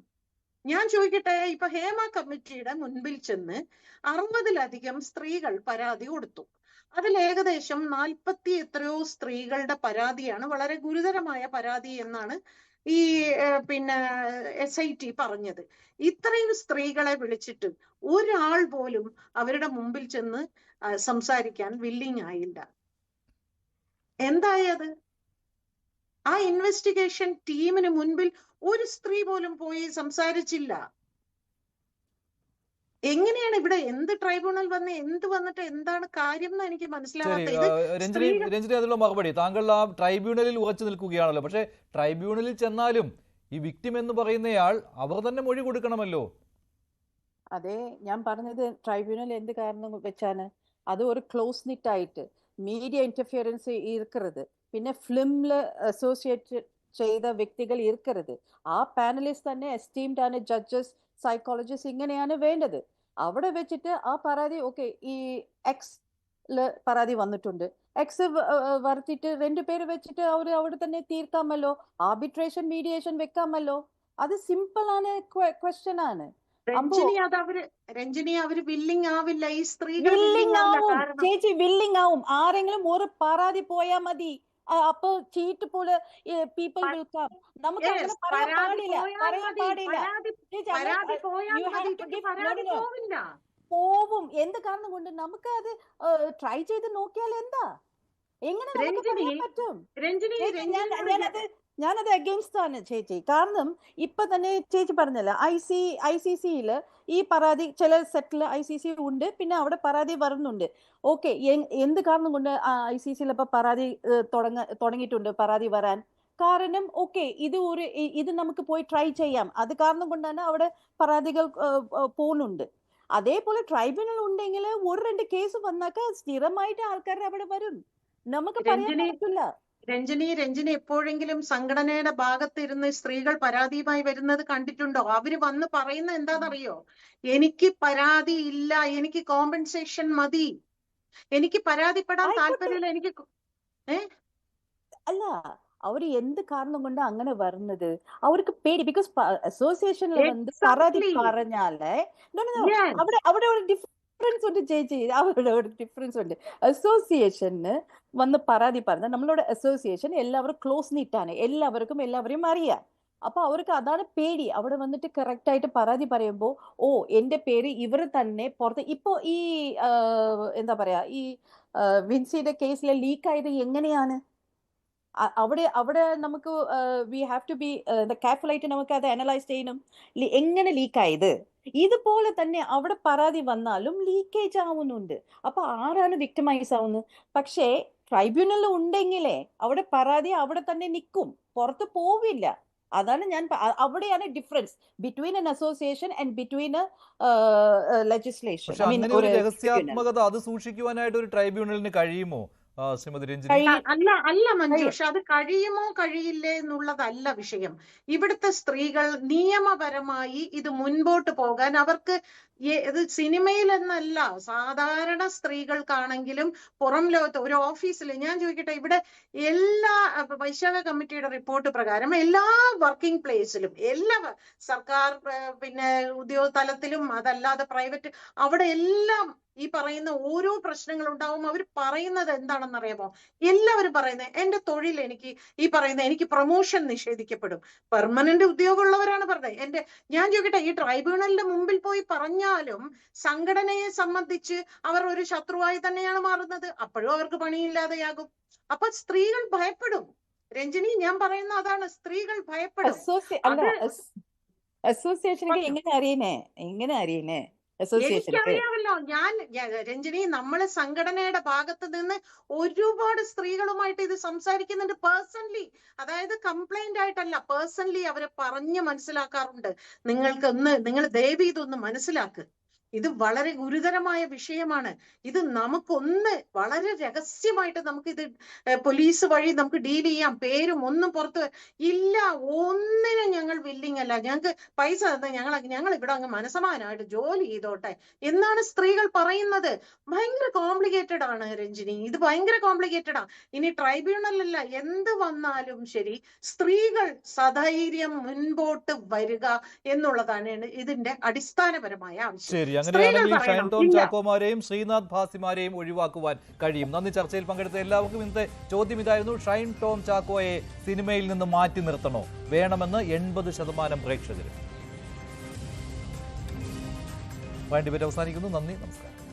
ഞാൻ ചോദിക്കട്ടെ, ഇപ്പൊ ഹേമ കമ്മിറ്റിയുടെ മുൻപിൽ ചെന്ന് 60-ലധികം സ്ത്രീകൾ പരാതി കൊടുത്തു. അതിൽ ഏകദേശം 40 എത്രയോ സ്ത്രീകളുടെ പരാതിയാണ് വളരെ ഗുരുതരമായ പരാതി എന്നാണ് ഈ SIT പറഞ്ഞത്. ഇത്രയും സ്ത്രീകളെ വിളിച്ചിട്ട് ഒരാൾ പോലും അവരുടെ മുമ്പിൽ ചെന്ന് സംസാരിക്കാൻ വില്ലിങ് ആയില്ല. എന്തായത്? ആ ഇൻവെസ്റ്റിഗേഷൻ ടീമിന് മുൻപിൽ ഒരു സ്ത്രീ പോലും പോയി സംസാരിച്ചില്ല. എങ്ങനെയാണ് ഇവിടെ എന്ത് ട്രൈബ്യൂണൽ വന്നിട്ട് എന്താണ് കാര്യം എന്ന് എനിക്ക് മനസ്സിലാവാത്തത്. രഞ്ജിനി അതിനുള്ള മറുപടി, താങ്കൾ ആ ട്രൈബ്യൂണലിൽ ഉറച്ചു നിൽക്കുകയാണല്ലോ. പക്ഷേ ട്രൈബ്യൂണലിൽ ചെന്നാലും ഈ വിക്ടിം എന്ന് പറയുന്നയാൾ അവർ തന്നെ മൊഴി കൊടുക്കണമല്ലോ. അതെ ഞാൻ പറഞ്ഞത്, ട്രൈബ്യൂണൽ എന്ത് കാരണം വെച്ചാണ് അത് ഒരു ക്ലോസ് നിറ്റ് ആയിട്ട് മീഡിയ ഇന്റർഫിയറൻസ് ഇരിക്കരുത്, പിന്നെ ഫിലിമില് അസോസിയേറ്റ് ചെയ്ത വ്യക്തികൾ ഇരിക്കരുത്. ആ പാനലിസ്റ്റ് തന്നെ എസ്റ്റീംഡ് ആണ്, ജഡ്ജസ്, സൈക്കോളജിസ്റ്റ്, ഇങ്ങനെയാണ് വേണ്ടത്. അവിടെ വെച്ചിട്ട് ആ പരാതി ഓക്കെ, ഈ എക്സില് പരാതി വന്നിട്ടുണ്ട്, എക്സ് വരുത്തിട്ട് 2 പേര് വെച്ചിട്ട് അവിടെ തന്നെ തീർക്കാമല്ലോ, ആർബിട്രേഷൻ മീഡിയേഷൻ വെക്കാമല്ലോ. അത് സിമ്പിൾ ആണ്, ക്വസ്റ്റ്യൻ ആണ്. രഞ്ജിനി അവര് വില്ലിങ് ആവില്ല, ഈ സ്ത്രീകൾ ചേച്ചി വില്ലിങ് ആവും. ആരെങ്കിലും ഒരു പരാതി പോയാ മതി, അപ്പൊ ചീറ്റ് പോലെ പീപ്പിൾ വിൽ കം. നമുക്ക് അങ്ങനെ പറയാൻ പാടില്ല, പറയാൻ പാടില്ല. പോവും. എന്ത് കാരണം കൊണ്ട് നമുക്ക് അത് ട്രൈ ചെയ്ത് നോക്കിയാൽ എന്താ, എങ്ങനെ നമുക്ക് പറയാൻ പറ്റും? ഞാനത് അഗെയിൻസ്റ്റ് ആണ് ചേച്ചി. കാരണം ഇപ്പൊ തന്നെ ചേച്ചി പറഞ്ഞല്ലോ, ICC ഈ പരാതി ചില സെറ്റിൽ ICC ഉണ്ട്, പിന്നെ അവിടെ പരാതി വരുന്നുണ്ട്. ഓക്കെ, എന്ത് കാരണം കൊണ്ട് ICC ഇപ്പൊ പരാതി തുടങ്ങിയിട്ടുണ്ട്, പരാതി വരാൻ കാരണം ഓക്കെ ഇത് നമുക്ക് പോയി ട്രൈ ചെയ്യാം. അത് കാരണം കൊണ്ടാണ് അവിടെ പരാതികൾ പോകുന്നുണ്ട്. അതേപോലെ ട്രൈബ്യൂണൽ ഉണ്ടെങ്കിൽ 1-2 കേസ് വന്നാക്ക സ്ഥിരമായിട്ട് ആൾക്കാർ അവിടെ വരും. നമുക്ക് പറയാൻ പറ്റില്ല. രഞ്ജിനി എപ്പോഴെങ്കിലും സംഘടനയുടെ ഭാഗത്തിരുന്ന് സ്ത്രീകൾ പരാതിയുമായി വരുന്നത് കണ്ടിട്ടുണ്ടോ? അവര് വന്ന് പറയുന്ന എന്താണെന്നറിയോ? എനിക്ക് പരാതി ഇല്ല, എനിക്ക് കോമ്പൻസേഷൻ മതി, എനിക്ക് പരാതിപ്പെടാൻ താല്പര്യമില്ല, എനിക്ക് അല്ല, അവര് എന്ത് കാരണം കൊണ്ട് അങ്ങനെ വരുന്നത്? അവർക്ക് പേടി. ബിക്കോസ് അസോസിയേഷനിൽ വന്ന് പരാതി പറഞ്ഞാലേ അവിടെ ഒരു ഡിഫറൻസ് ഉണ്ട് ചേച്ചി, അവിടെ ഒരു ഡിഫറൻസ് ഉണ്ട്. അസോസിയേഷന് വന്ന് പരാതി പറഞ്ഞാൽ നമ്മളുടെ അസോസിയേഷൻ എല്ലാവരും ക്ലോസ് നീറ്റാണ്, എല്ലാവരെയും അറിയാം. അപ്പൊ അവർക്ക് അതാണ് പേടി. അവിടെ വന്നിട്ട് കറക്റ്റ് ആയിട്ട് പരാതി പറയുമ്പോ എന്റെ പേര് ഇവർ തന്നെ പുറത്ത്. ഇപ്പോ ഈ എന്താ പറയാ, ഈ വിൻസിയുടെ കേസിലെ ലീക്ക് ആയത് എങ്ങനെയാണ്? അവിടെ നമുക്ക് we have to be careful ആയിട്ട് നമുക്ക് അത് അനലൈസ് ചെയ്യണം, എങ്ങനെ ലീക്ക് ആയത്. ഇതുപോലെ തന്നെ അവിടെ പരാതി വന്നാലും ലീക്കേജ് ആവുന്നുണ്ട്. അപ്പൊ ആരാണ് വിക്ടിമൈസ് ആവുന്നത്? പക്ഷേ ട്രൈബ്യൂണൽ ഉണ്ടെങ്കിലേ അവിടെ പരാതി അവിടെ തന്നെ നിൽക്കും, പുറത്ത് പോവില്ല. അതാണ് അവിടെയാണ് difference between an association and between a legislation. പക്ഷെ അങ്ങനെ ഒരു രഹസ്യാത്മകത അത് സൂക്ഷിക്കുവാനായിട്ട് ഒരു ട്രൈബ്യൂണലിന് കഴിയുമോ ശ്രീമതി രഞ്ജിനി? അല്ല മഞ്ജുഷ, അത് കഴിയുമോ കഴിയില്ലേ എന്നുള്ളതല്ല വിഷയം. ഇവിടുത്തെ സ്ത്രീകൾ നിയമപരമായി ഇത് മുൻപോട്ട് പോകാൻ അവർക്ക് ഇത് സിനിമയിലെന്നല്ല, സാധാരണ സ്ത്രീകൾക്കാണെങ്കിലും പുറം ലോകത്ത് ഒരു ഓഫീസിൽ ഞാൻ ചോദിക്കട്ടെ, ഇവിടെ എല്ലാ വൈശാഖ കമ്മിറ്റിയുടെ റിപ്പോർട്ട് പ്രകാരം എല്ലാ വർക്കിംഗ് പ്ലേസിലും, എല്ലാ സർക്കാർ പിന്നെ ഉദ്യോഗ തലത്തിലും അതല്ലാതെ പ്രൈവറ്റ്, അവിടെ എല്ലാം ഈ പറയുന്ന ഓരോ പ്രശ്നങ്ങൾ ഉണ്ടാവും. അവർ പറയുന്നത് എന്താണെന്നറിയാമോ? എല്ലാവരും പറയുന്നത് എന്റെ തൊഴിൽ എനിക്ക് പ്രൊമോഷൻ നിഷേധിക്കപ്പെടും. പെർമനന്റ് ഉദ്യോഗമുള്ളവരാണ് പറഞ്ഞത്. ഞാൻ ചോദിക്കട്ടെ, ഈ ട്രൈബ്യൂണലിന്റെ മുമ്പിൽ പോയി പറഞ്ഞാലും സംഘടനയെ സംബന്ധിച്ച് അവർ ഒരു ശത്രുവായി തന്നെയാണ് മാറുന്നത്. അപ്പോഴും അവർക്ക് പണിയില്ലാതെയാകും. അപ്പൊ സ്ത്രീകൾ ഭയപ്പെടും. രഞ്ജിനി, ഞാൻ പറയുന്ന അതാണ്, സ്ത്രീകൾ ഭയപ്പെടും. അസോസിയേഷനൊക്കെ എങ്ങനെ അറിയണേ? എനിക്കറിയാമല്ലോ. രഞ്ജിനി, നമ്മള് സംഘടനയുടെ ഭാഗത്ത് നിന്ന് ഒരുപാട് സ്ത്രീകളുമായിട്ട് ഇത് സംസാരിക്കുന്നുണ്ട് പേഴ്സണലി. അതായത് കംപ്ലൈന്റ് ആയിട്ടല്ല, പേഴ്സണലി അവരെ പറഞ്ഞ് മനസ്സിലാക്കാറുണ്ട്. നിങ്ങൾ ദയവ് ഇതൊന്ന് മനസ്സിലാക്ക്, ഇത് വളരെ ഗുരുതരമായ വിഷയമാണ്. ഇത് വളരെ രഹസ്യമായിട്ട് ഇത് പോലീസ് വഴി നമുക്ക് ഡീൽ ചെയ്യാം. പേരും ഒന്നും പുറത്ത് ഇല്ല, ഒന്നിനും ഞങ്ങൾ വില്ലിങ് അല്ല, ഞങ്ങൾക്ക് പൈസ തന്ന ഞങ്ങൾ ഇവിടെ അങ്ങ് മനസമാനമായിട്ട് ജോലി ചെയ്തോട്ടെ എന്നാണ് സ്ത്രീകൾ പറയുന്നത്. ഭയങ്കര കോംപ്ലിക്കേറ്റഡ് ആണ് രഞ്ജിനി, ഇത് ഭയങ്കര കോംപ്ലിക്കേറ്റഡ് ആണ്. ഇനി ട്രൈബ്യൂണലല്ല, എന്ത് വന്നാലും ശരി, സ്ത്രീകൾ സധൈര്യം മുൻപോട്ട് വരിക എന്നുള്ളതാണ് ഇതിന്റെ അടിസ്ഥാനപരമായ ആവശ്യം. അങ്ങനെയാണെങ്കിൽ ഷൈൻ ടോം ചാക്കോമാരെയും ശ്രീനാഥ് ഭാസിമാരെയും ഒഴിവാക്കുവാൻ കഴിയും. നന്ദി. ചർച്ചയിൽ പങ്കെടുത്ത എല്ലാവർക്കും ഇന്നത്തെ ചോദ്യം ഇതായിരുന്നു: ഷൈൻ ടോം ചാക്കോയെ സിനിമയിൽ നിന്ന് മാറ്റി നിർത്തണോ? വേണമെന്ന് 80% പ്രേക്ഷകർ. വേണ്ടി അവസാനിക്കുന്നു. നന്ദി, നമസ്കാരം.